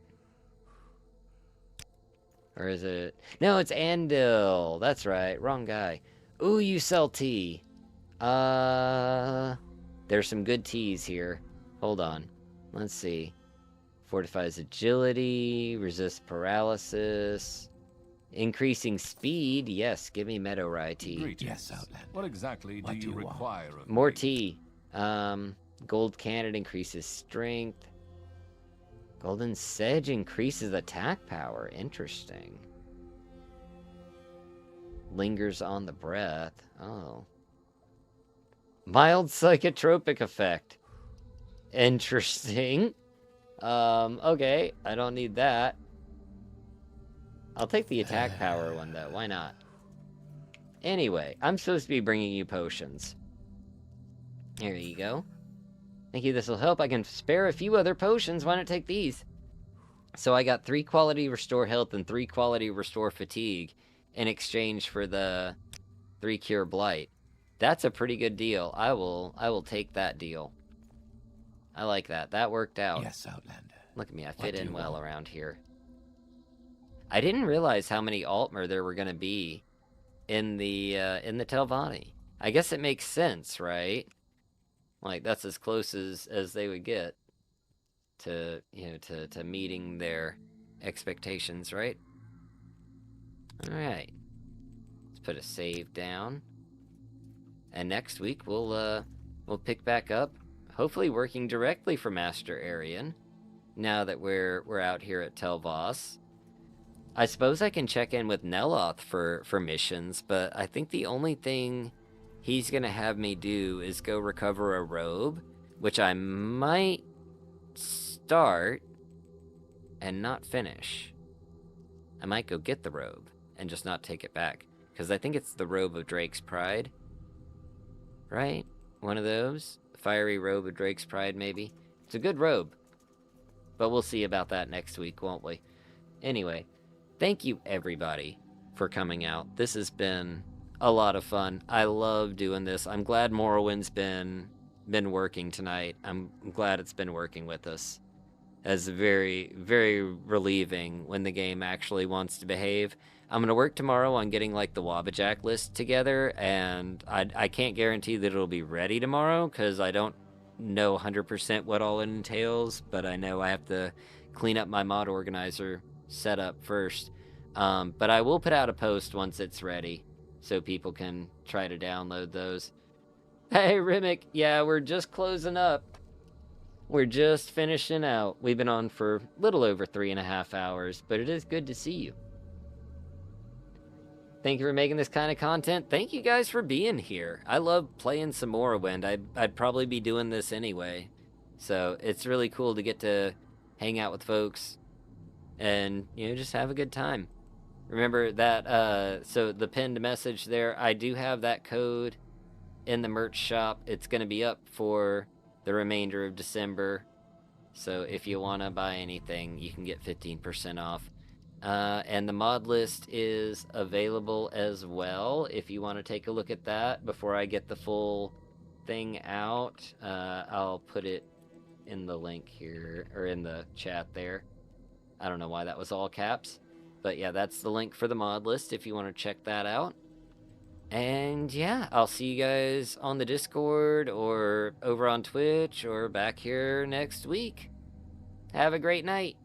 Or is it... No, it's Andil. That's right. Wrong guy. Ooh, you sell tea. There's some good teas here. Hold on. Let's see. Fortifies agility. Resists paralysis. Increasing speed. Yes, give me Meadow Rye tea. Greetings. Yes, Outlander. What exactly What do do you you want? require of More me? tea. Gold cannon increases strength. Golden sedge increases attack power. Interesting. Lingers on the breath. Oh. Mild psychotropic effect. Interesting. Okay. I don't need that. I'll take the attack power one, though. Why not? Anyway, I'm supposed to be bringing you potions. Here you go. Thank you, this will help. I can spare a few other potions. Why not take these? So I got 3 quality restore health and 3 quality restore fatigue in exchange for the 3 cure blight. That's a pretty good deal. I will take that deal. I like that. That worked out. Yes, Outlander. Look at me. I What fit do in you well want? around here. I didn't realize how many Altmer there were going to be in the Telvanni. I guess it makes sense, right? Like, that's as close as they would get to, you know, to meeting their expectations, right? Alright. Let's put a save down. And next week we'll pick back up, hopefully working directly for Master Arian now that we're out here at Telvos. I suppose I can check in with Neloth for missions, but I think the only thing he's gonna have me do is go recover a robe, which I might start and not finish. I might go get the robe and just not take it back, because I think it's the robe of Drake's Pride, right? One of those? Fiery robe of Drake's Pride, maybe? It's a good robe, but we'll see about that next week, won't we? Anyway, thank you everybody for coming out. This has been a lot of fun. I love doing this. I'm glad Morrowind's been working tonight. I'm glad it's been working with us. It's very, very relieving when the game actually wants to behave. I'm going to work tomorrow on getting like the Wabbajack list together, and I can't guarantee that it'll be ready tomorrow because I don't know 100% what all it entails, but I know I have to clean up my mod organizer setup first. But I will put out a post once it's ready so people can try to download those. Hey, Rimic, yeah, we're just closing up. We're just finishing out. We've been on for a little over 3.5 hours, but it is good to see you. Thank you for making this kind of content. Thank you guys for being here. I love playing some Morrowind. I'd probably be doing this anyway. So it's really cool to get to hang out with folks and, you know, just have a good time. Remember that, so the pinned message there, I do have that code in the merch shop. It's going to be up for the remainder of December. So if you want to buy anything, you can get 15% off. And the mod list is available as well if you want to take a look at that before I get the full thing out. I'll put it in the link here, or in the chat there. I don't know why that was all caps, but yeah, that's the link for the mod list if you want to check that out. And yeah, I'll see you guys on the Discord or over on Twitch or back here next week. Have a great night.